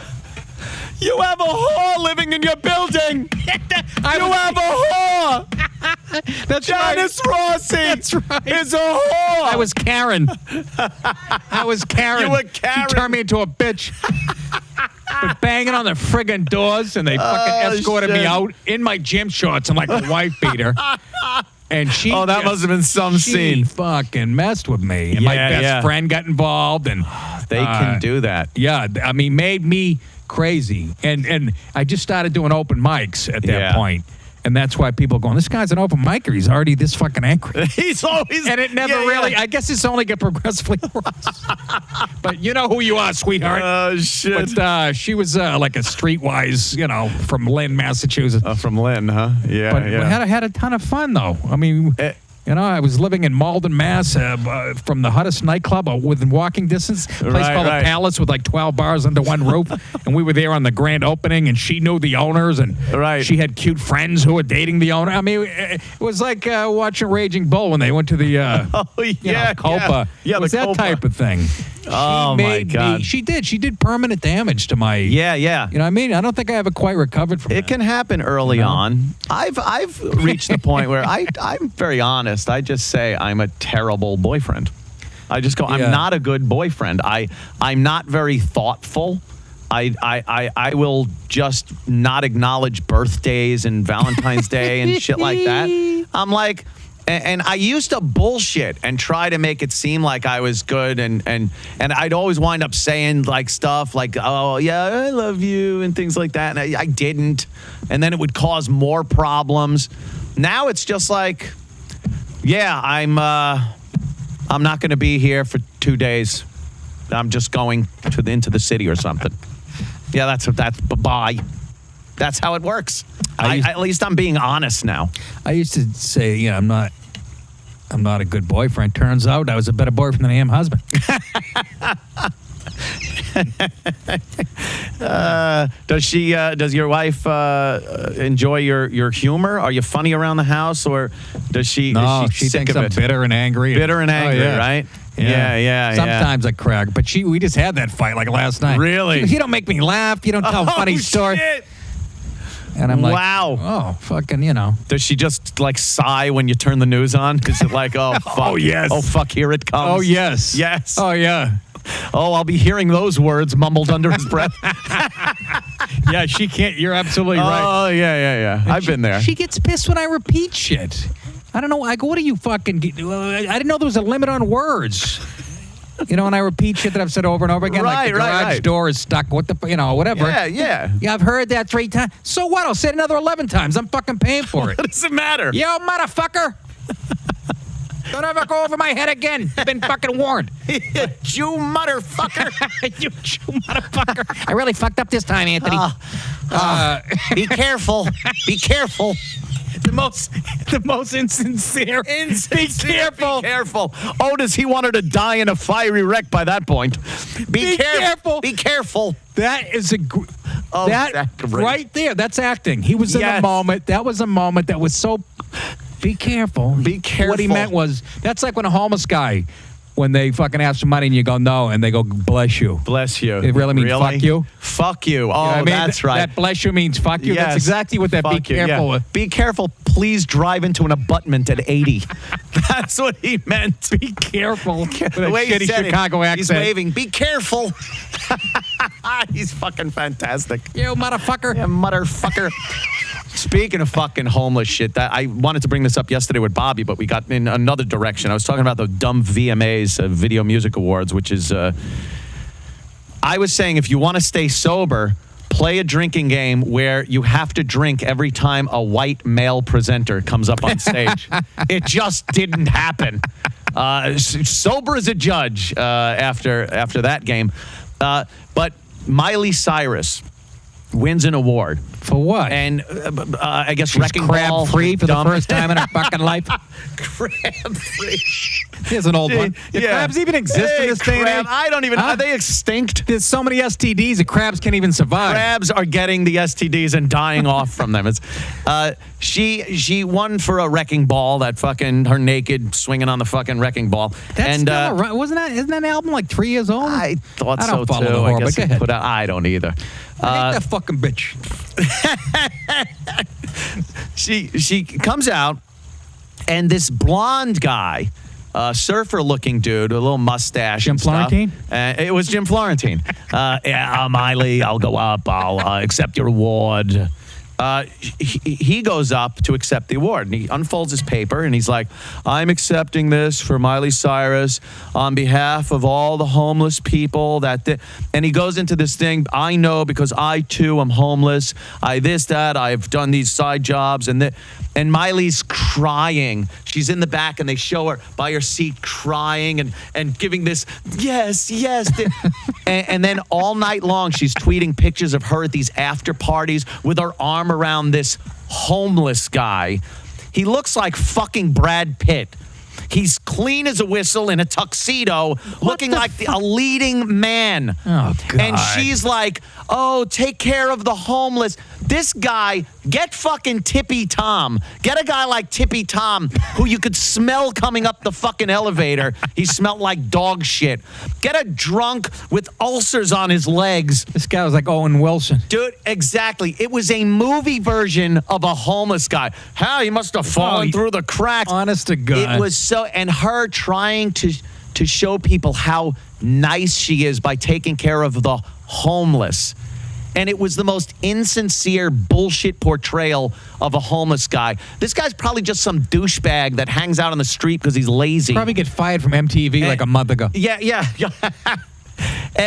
You have a whore living in your building. You have a whore. That's Janice right. Rossi. That's right. Is a whore. I was Karen. I was Karen. You were Karen. She turned me into a bitch. But banging on the friggin' doors, and they fucking escorted me shit. out in my gym shorts. I'm like a wife beater. And she that must have been some she scene. fucking messed with me. And my best friend got involved. And They can do that. yeah, I mean, made me crazy. And I just started doing open mics at that point. And that's why people are going, this guy's an open micer. He's already this fucking angry. He's always... And it never really... I guess it's only get progressively worse. But you know who you are, sweetheart. Oh, shit. But she was like a streetwise, you know, from Lynn, Massachusetts. From Lynn, huh? Yeah, But we had a ton of fun, though. I mean... you know, I was living in Malden, Mass, from the hottest nightclub within walking distance. A place called the Palace with like 12 bars under one roof. And we were there on the grand opening, and she knew the owners, and she had cute friends who were dating the owner. I mean, it was like watching Raging Bull when they went to the Copa. Yeah, it was the that Copa. type of thing. Oh, my God. She did permanent damage to my... Yeah. You know what I mean? I don't think I ever quite recovered from It that. can happen early on. I've reached the point where I'm very honest. I just say I'm a terrible boyfriend. I just go, I'm not a good boyfriend. I'm not very thoughtful. I will just not acknowledge birthdays and Valentine's Day and shit like that. I'm like... And I used to bullshit and try to make it seem like I was good, and I'd always wind up saying like stuff like, oh yeah, I love you and things like that, and I didn't, and then it would cause more problems. Now it's just like, yeah, I'm not going to be here for 2 days. I'm just going into the city or something. Yeah, that's bye. That's how it works. At least I'm being honest now. I used to say, you know, I'm not a good boyfriend. Turns out I was a better boyfriend than I am husband. Does your wife enjoy your humor? Are you funny around the house, or does she? No, is she sick thinks of I'm it? bitter and angry. Bitter and angry, right? Yeah. Sometimes I crack, but we just had that fight like last night. Really? She goes, you don't make me laugh. You don't tell funny stories. Shit. And I'm like, wow. Oh, fucking, you know. Does she just like sigh when you turn the news on? Is it like, oh fuck, Oh, yes. oh fuck, here it comes. Oh, yes. Yes. Oh, yeah. Oh, I'll be hearing those words mumbled under his breath. Yeah, she can't. You're absolutely right. Oh yeah. I've been there. She gets pissed when I repeat shit. I don't know. I go, what do you fucking... I didn't know there was a limit on words. You know, when I repeat shit that I've said over and over again, like the garage door is stuck, whatever. Yeah. Yeah, I've heard that 3 times. So what? I'll say it another 11 times. I'm fucking paying for it. What does it matter? Yo, motherfucker. Don't ever go over my head again. You've been fucking warned. Jew motherfucker. You Jew motherfucker. I really fucked up this time, Anthony. Be careful. Be careful. The most insincere. Be careful. Be careful. Otis, he wanted to die in a fiery wreck by that point. Be careful. Be careful. That is a... Oh, that right there, that's acting. He was in the moment. That was a moment that was so... Be careful. Be careful. What he meant was, that's like when a homeless guy, when they fucking ask for money and you go, no, and they go, bless you. Bless you. It really means fuck you? Fuck you. Oh, You know what I mean? that's right. That bless you means fuck you. Yes. That's exactly what that Fuck be you, careful yeah. with. Be careful. Please drive into an abutment at 80. That's what he meant. Be careful. With a The way he shitty said Chicago it, accent. he's waving. Be careful. He's fucking fantastic. You motherfucker. Yeah, motherfucker. Speaking of fucking homeless shit, that I wanted to bring this up yesterday with Bobby, but we got in another direction. I was talking about the dumb VMAs, Video Music Awards, which is, I was saying if you want to stay sober, play a drinking game where you have to drink every time a white male presenter comes up on stage. It just didn't happen. Sober as a judge after that game. But Miley Cyrus wins an award. For what? And I guess She's Wrecking Ball. crab-free for the first time in her fucking life. Crab-free. Here's an old one. Do crabs even exist in this day and age? I don't even. Are they extinct? There's so many STDs that crabs can't even survive. Crabs are getting the STDs and dying off from them. It's, she won for a Wrecking Ball. That fucking her naked swinging on the fucking Wrecking Ball. That's and still isn't that album like 3 years old? I thought I don't so follow too. the I horror, guess but go he ahead. put out. I don't either. I hate that fucking bitch. She comes out, and this blonde guy, surfer-looking dude, with a little mustache. Jim and stuff. Florentine? It was Jim Florentine. Miley, I'll go up. I'll accept your award. He goes up to accept the award, and he unfolds his paper, and he's like, I'm accepting this for Miley Cyrus on behalf of all the homeless people and he goes into this thing, I know because I too am homeless, I've done these side jobs, and Miley's crying. She's in the back, and they show her by her seat crying and giving this, yes. and then all night long, she's tweeting pictures of her at these after parties with her arm around this homeless guy. He looks like fucking Brad Pitt. He's clean as a whistle in a tuxedo, looking like a leading man. Oh, God. And she's like, oh, take care of the homeless. This guy, get fucking Tippy Tom. Get a guy like Tippy Tom who you could smell coming up the fucking elevator. He smelled like dog shit. Get a drunk with ulcers on his legs. This guy was like Owen Wilson. Dude, exactly. It was a movie version of a homeless guy. How he must have fallen through the cracks. Honest to God. It was so, and her trying to show people how nice she is by taking care of the homeless. And it was the most insincere bullshit portrayal of a homeless guy. This guy's probably just some douchebag that hangs out on the street because he's lazy. Probably get fired from MTV like a month ago. Yeah.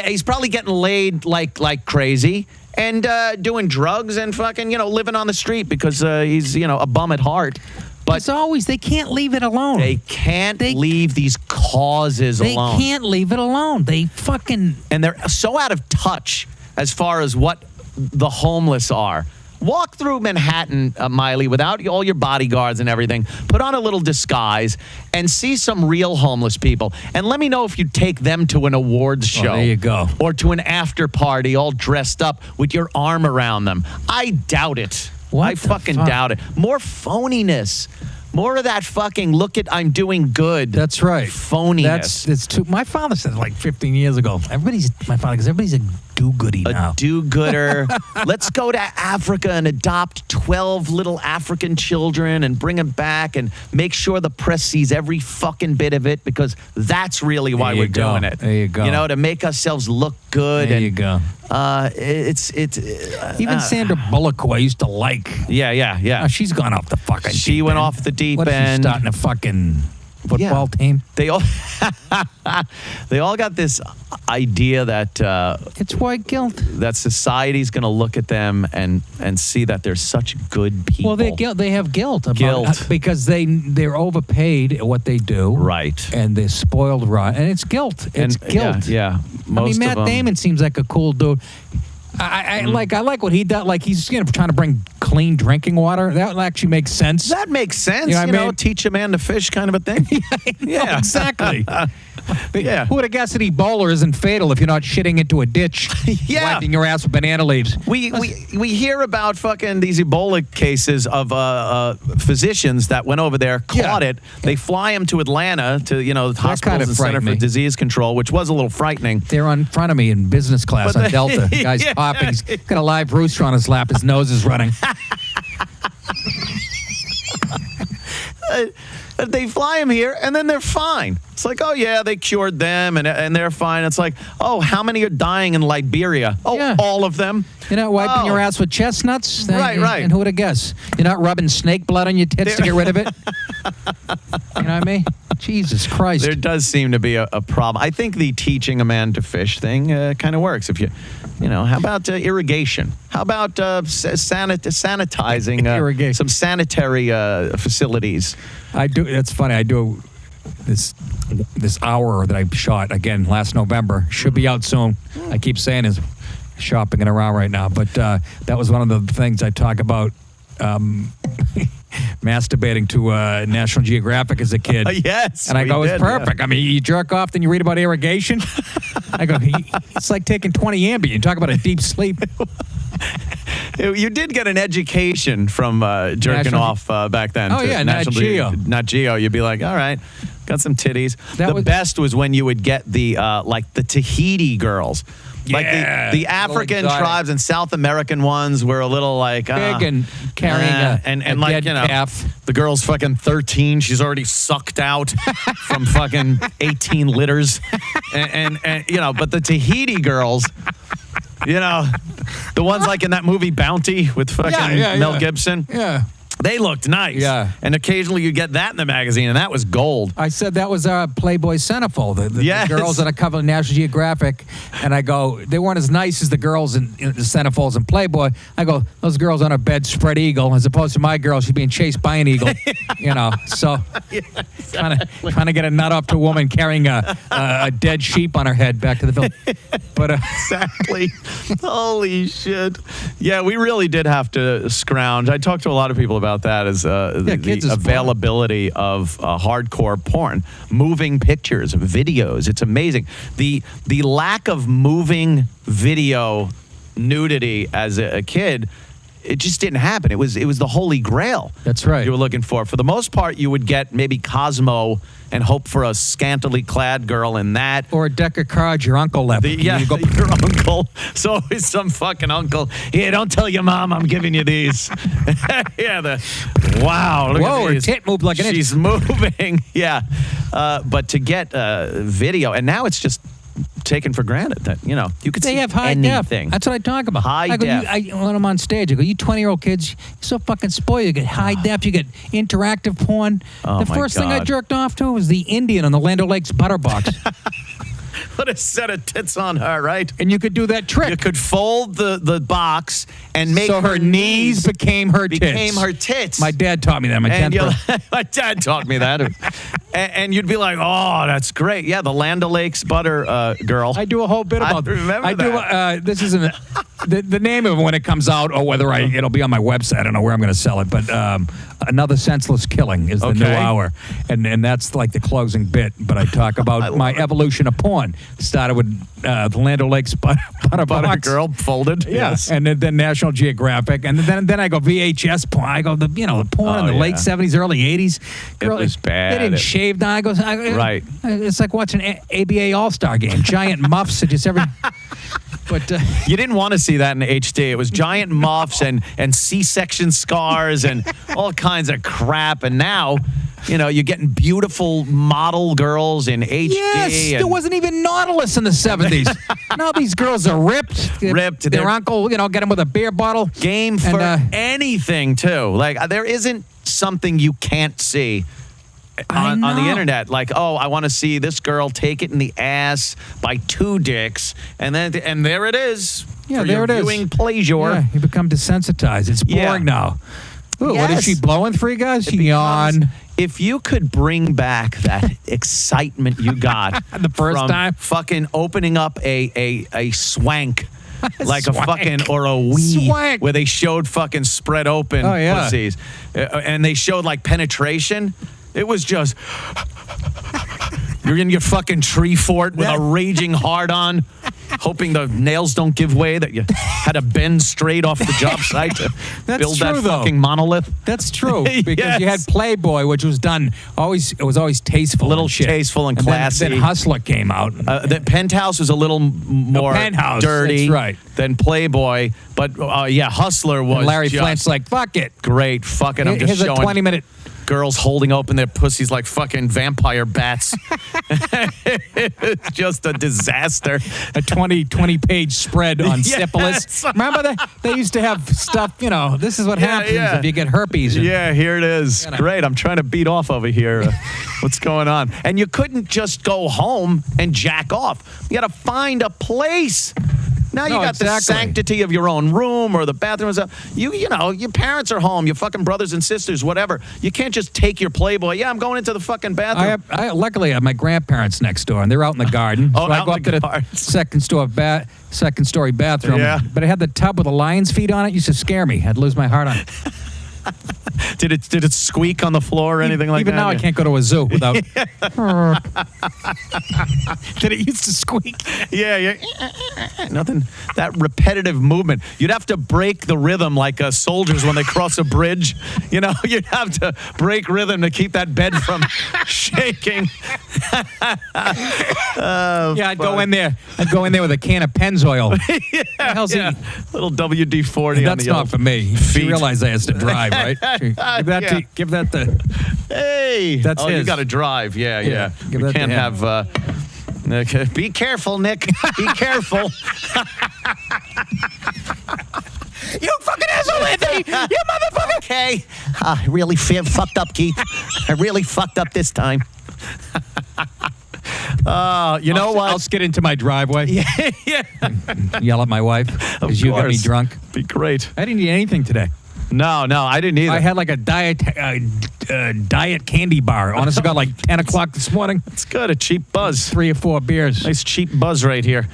He's probably getting laid like crazy and doing drugs and fucking, living on the street because he's, a bum at heart. But as always, they can't leave it alone. They can't leave these causes alone. They can't leave it alone. They fucking... And they're so out of touch as far as what the homeless are. Walk through Manhattan, Miley, without all your bodyguards and everything. Put on a little disguise and see some real homeless people. And let me know if you take them to an awards show. There you go. Or to an after party all dressed up with your arm around them. I doubt it. I fucking doubt it. More phoniness. More of that fucking I'm doing good. That's right. Phoniness. That's too. My father said like 15 years ago. Everybody's a do-goody now. A do-gooder. Let's go to Africa and adopt 12 little African children and bring them back and make sure the press sees every fucking bit of it because that's really why we're doing it. There you go. To make ourselves look good. There you go. Even Sandra Bullock, who I used to like. Yeah. She's gone off the fucking She deep went end. off the deep What if she's end. starting to fucking... football team. They all got this idea that It's white guilt. that society's going to look at them and see that they're such good people. Well, they have guilt about Guilt. because they're overpaid at what they do. Right. And they're spoiled rotten. And it's guilt. It's guilt. Yeah. Most Matt of them, Damon seems like a cool dude. I like what he does. Like he's trying to bring clean drinking water. That actually makes sense. That makes sense. You know what I mean? Teach a man to fish kind of a thing. Yeah, exactly. Yeah. Who would have guessed that Ebola isn't fatal if you're not shitting into a ditch, Yeah. wiping your ass with banana leaves? We hear about fucking these Ebola cases of physicians that went over there, caught it. They fly them to Atlanta to the hospitals kind of and Center frightened for me. Disease Control, which was a little frightening. They're in front of me in business class But on Delta. The guy's Yeah. popping. He's got a live rooster on his lap. His nose is running. They fly them here, and then they're fine. It's like, oh, yeah, they cured them, and they're fine. It's like, oh, how many are dying in Liberia? Oh, Yeah. all of them. You're not wiping Oh. your ass with chestnuts? Right. And who would have guessed? You're not rubbing snake blood on your tits to get rid of it? You know what I mean? Jesus Christ. There does seem to be a problem. I think the teaching a man to fish thing kind of works. If how about irrigation? How about sanitizing Irrigation. some sanitary facilities? I do. That's funny. I do this hour that I shot again last November. Should be out soon. I keep saying is shopping it around right now, but that was one of the things I talk about. Masturbating to National Geographic as a kid. Yes, and I we go, it's did, perfect. yeah. I mean, you jerk off, then you read about irrigation. I go, it's like taking 20 Ambien. You talk about a deep sleep. You did get an education from jerking National- off back then. Oh, to yeah, Nat Geo. Nat Geo. You'd be like, all right, got some titties. That was- best was when you would get the the Tahiti girls. Like Yeah, the little African exotic. tribes and South American ones were a little like Big and carrying a like dead calf. the girl's fucking 13. She's already sucked out from fucking 18 litters, and but the Tahiti girls. The ones like in that movie Bounty with fucking Mel Gibson. Yeah. They looked nice. Yeah. And occasionally you get that in the magazine, and that was gold. I said that was our Playboy centerfold. The Yes. girls that I cover in National Geographic. And I go, they weren't as nice as the girls in the centerfolds in Playboy. I go, those girls on a bed spread eagle, as opposed to my girl, she's being chased by an eagle. So trying to get a nut off to a woman carrying a dead sheep on her head back to the village. But Exactly. Holy shit. Yeah, we really did have to scrounge. I talked to a lot of people about that as kids the is fun. availability of hardcore porn, moving pictures, videos. It's amazing. The lack of moving video nudity as a kid, it just didn't happen. It was the holy grail. That's right. You were looking for. For the most part, you would get maybe Cosmo and hope for a scantily clad girl in that. or a deck of cards your uncle left. You go, Your uncle. So always some fucking uncle. Yeah, don't tell your mom I'm giving you these. Wow. Look whoa, at her these. tit moved like an inch. She's moving. Yeah. But to get video, and now it's just taken for granted that, you could They see have high anything. def. That's what I talk about. High I go, def. when I'm on stage, I go, you 20-year-old kids, you're so fucking spoiled. You get high def, you get interactive porn. Oh, the my first thing I God. jerked off to was the Indian on the Land O'Lakes butter box. Put a set of tits on her, right? And you could do that trick. You could fold the box and make so her knees became her tits. became her tits. My dad taught me that. And my dad taught me that. and you'd be like, oh, that's great. Yeah, the Land O'Lakes butter girl. I do a whole bit about I remember I do. that. This isn't the name of it when it comes out, or whether it'll be on my website. I don't know where I'm going to sell it, but Another Senseless Killing is the new hour, and that's like the closing bit. But I talk about my evolution of porn. Started with the Land O'Lakes butter box. girl folded. Yes. And then National Geographic, and then I go VHS porn. I go the porn in the late 70s, early 80s. Girl, was bad. They didn't shave down. I go Right. It's like watching ABA All-Star Game. Giant muffs that just every. But You didn't want to see that in HD. It was giant muffs and C-section scars and all kinds of crap. And now, you're getting beautiful model girls in HD. yes, there wasn't even Nautilus in the 70s. Now these girls are ripped. Ripped. Their They're- uncle, get them with a beer bottle. Game for And, anything, too. Like, there isn't something you can't see. on the internet. Like, oh, I want to see this girl take it in the ass by 2 dicks. And there it is. Yeah, for there your it is. viewing pleasure. Yeah, you become desensitized. It's boring now. Ooh, What is Yes. she blowing for you guys? It becomes- Yawn. If you could bring back that excitement you got The first from time? fucking opening up a swank. Like Swank. a fucking or a wee Swank. where they showed fucking spread open Oh, yeah. pussies, and they showed like penetration. It was just you're in your fucking tree fort with a raging hard on, hoping the nails don't give way. That you had to bend straight off the job site to That's build that true, though. fucking monolith. That's true because you had Yes. Playboy, which was done it was always tasteful, Little and shit. tasteful and then- classy. Then Hustler came out. The Penthouse was a little more Penthouse, dirty that's right. than Playboy, but Hustler was And Larry just Flint's like, fuck it. great. Fucking, I'm just Here's a showing 20-minute. girls holding open their pussies like fucking vampire bats. It's just a disaster. A 20-page spread on Yes. syphilis. Remember that? They used to have stuff, this is what happens yeah. if you get herpes. And- Yeah, here it is. You know. Great. I'm trying to beat off over here. What's going on? And you couldn't just go home and jack off. You got to find a place. Now you No, got the exactly. sanctity of your own room or the bathroom. You know, your parents are home, your fucking brothers and sisters, whatever. You can't just take your Playboy. Yeah, I'm going into the fucking bathroom. Luckily, I have my grandparents next door, and they're out in the garden. Oh, so I out go in up the to the garden. second-story bathroom. Yeah. But it had the tub with the lion's feet on it. It used to scare me. I'd lose my heart on it. Did it squeak on the floor or anything like Even that? now, I can't go to a zoo without. Did it used to squeak? Yeah. Nothing. That repetitive movement. You'd have to break the rhythm like soldiers when they cross a bridge. You know, you'd have to break rhythm to keep that bed from shaking. I'd go in there. I'd go in there with a can of Pennzoil. Hell's Yeah. he? Little WD-40 on That's the not old for me. feet. She realized I has to drive, right? Give that to. Hey. That's you his. got to drive. Yeah. Give We that to can't him. have... okay. Be careful, Nick. Be careful. You fucking asshole, Anthony! You motherfucker! Okay. I really fucked up, Keith. I really fucked up this time. You know what? I'll skid into my driveway. Yeah. Yell at my wife Of because you got me course. drunk. Be great. I didn't eat anything today. No, I didn't either. I had like a diet candy bar. Honestly, got like 10 o'clock this morning. It's good. A cheap buzz. 3 or 4 beers. Nice cheap buzz right here.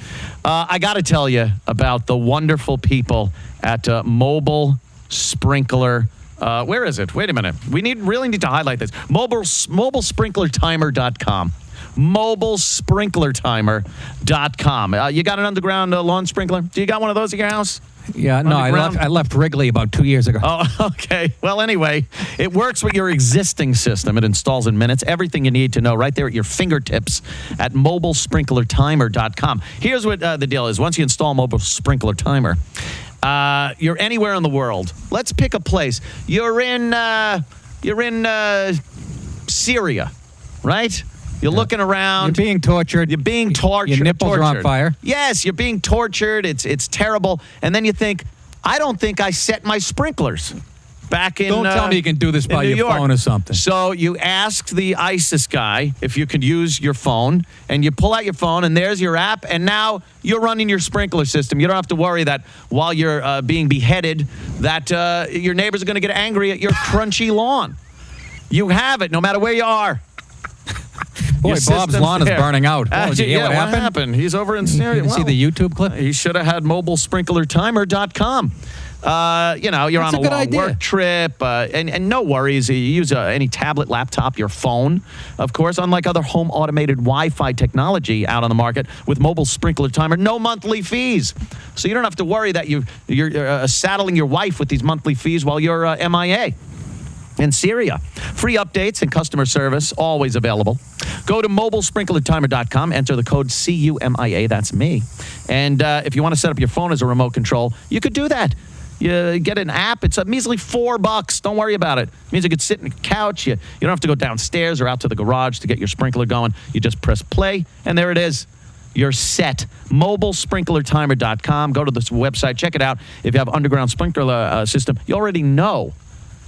I got to tell you about the wonderful people at Mobile Sprinkler. Where is it? Wait a minute. We really need to highlight this. MobileSprinklerTimer.com. MobileSprinklerTimer.com. You got an underground lawn sprinkler? Do you got one of those at your house? Yeah, no, Underground? I left Wrigley about 2 years ago. Oh, okay. Well, anyway, it works with your existing system. It installs in minutes. Everything you need to know right there at your fingertips at MobileSprinklerTimer.com. Here's what the deal is. Once you install Mobile Sprinkler Timer, you're anywhere in the world. Let's pick a place. You're in Syria, right? You're looking around. You're being tortured. You're being tortured. Your nipples are on tortured. fire. Yes, you're being tortured. It's terrible. And then you think, I don't think I set my sprinklers back in. Don't tell me you can do this in by New your York. phone or something. So you ask the ISIS guy if you could use your phone, and you pull out your phone, and there's your app, and now you're running your sprinkler system. You don't have to worry that while you're being beheaded, that your neighbors are going to get angry at your crunchy lawn. You have it, no matter where you are. Boy, Your Bob's system's lawn is there. burning out. Oh, did you hear yeah, what happened? He's over in You Syria. didn't see the YouTube clip? He should have had MobileSprinklerTimer.com. You're That's on a a good long idea. work trip, and no worries. You use any tablet, laptop, your phone, of course. Unlike other home automated Wi-Fi technology out on the market, with Mobile Sprinkler Timer, no monthly fees. So you don't have to worry that you're saddling your wife with these monthly fees while you're MIA. In Syria. Free updates and customer service, always available. Go to MobileSprinklerTimer.com, enter the code CUMIA, that's me. And if you want to set up your phone as a remote control, you could do that. You get an app, it's a measly $4. Don't worry about it. It means you could sit on the couch. You don't have to go downstairs or out to the garage to get your sprinkler going. You just press play, and there it is. You're set. MobileSprinklerTimer.com. Go to this website, check it out. If you have underground sprinkler system, you already know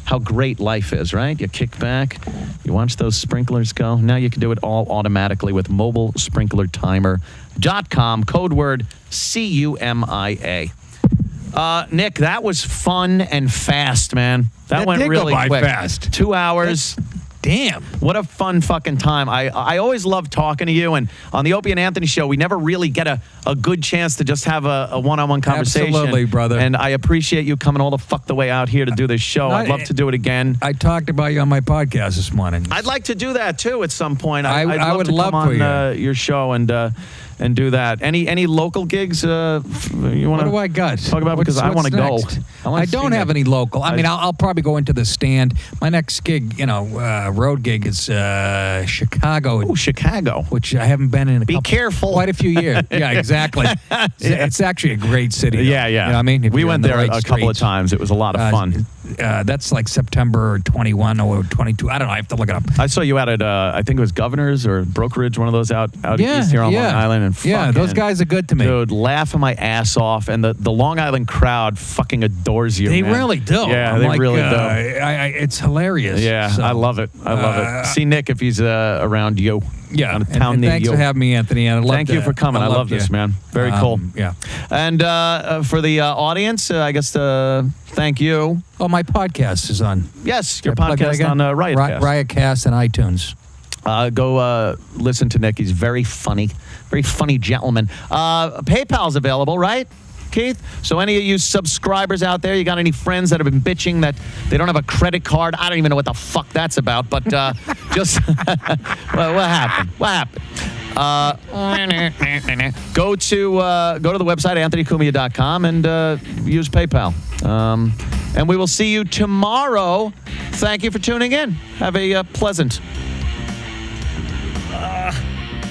how great life is, right? You kick back, you watch those sprinklers go. Now you can do it all automatically with mobilesprinklertimer.com, code word CUMIA. Nick, that was fun and fast, man. That went did really go by quick. fast. 2 hours. Damn. What a fun fucking time. I always love talking to you. And on the Opie and Anthony Show, we never really get a good chance to just have a one-on-one conversation. Absolutely, brother. And I appreciate you coming all the fuck the way out here to do this show. I'd love to do it again. I talked about you on my podcast this morning. I'd like to do that, too, at some point. I would to love come for on your show and do that. Any local gigs you want to What do I got? talk about? Because I want to go. I don't have any local. I mean, I'll probably go into the stand. My next gig, road gig is Chicago. Oh, Chicago. Which I haven't been in quite a few years. Yeah, exactly. It's actually a great city. Though. Yeah. You know what I mean? If We you're went in the there right a couple of streets. times. It was a lot of fun. That's like September 21 or 22. I don't know. I have to look it up. I saw you out at, I think it was Governor's or Brokerage, one of those out east here on Long Island. And those guys are good to me. Dude, laughing my ass off. And the Long Island crowd fucking adores you, They man. really do. Yeah, I'm they like, really do. It's hilarious. Yeah, So, I love it. I love it. See Nick if he's around you. Yeah, On a and town near thanks you. for having me, Anthony. And Thank you for coming. I love this, man. Very cool. Yeah. And for the audience, I guess thank you. Oh, my podcast is on. Yes, your Can I plug that podcast again? on Riotcast. Riotcast and iTunes. Go listen to Nick. He's very funny gentleman. PayPal's available, right, Keith? So any of you subscribers out there, you got any friends that have been bitching that they don't have a credit card? I don't even know what the fuck that's about, but just well, what happened? What happened? Go to the website anthonycumia.com and use PayPal. And we will see you tomorrow. Thank you for tuning in. Have a pleasant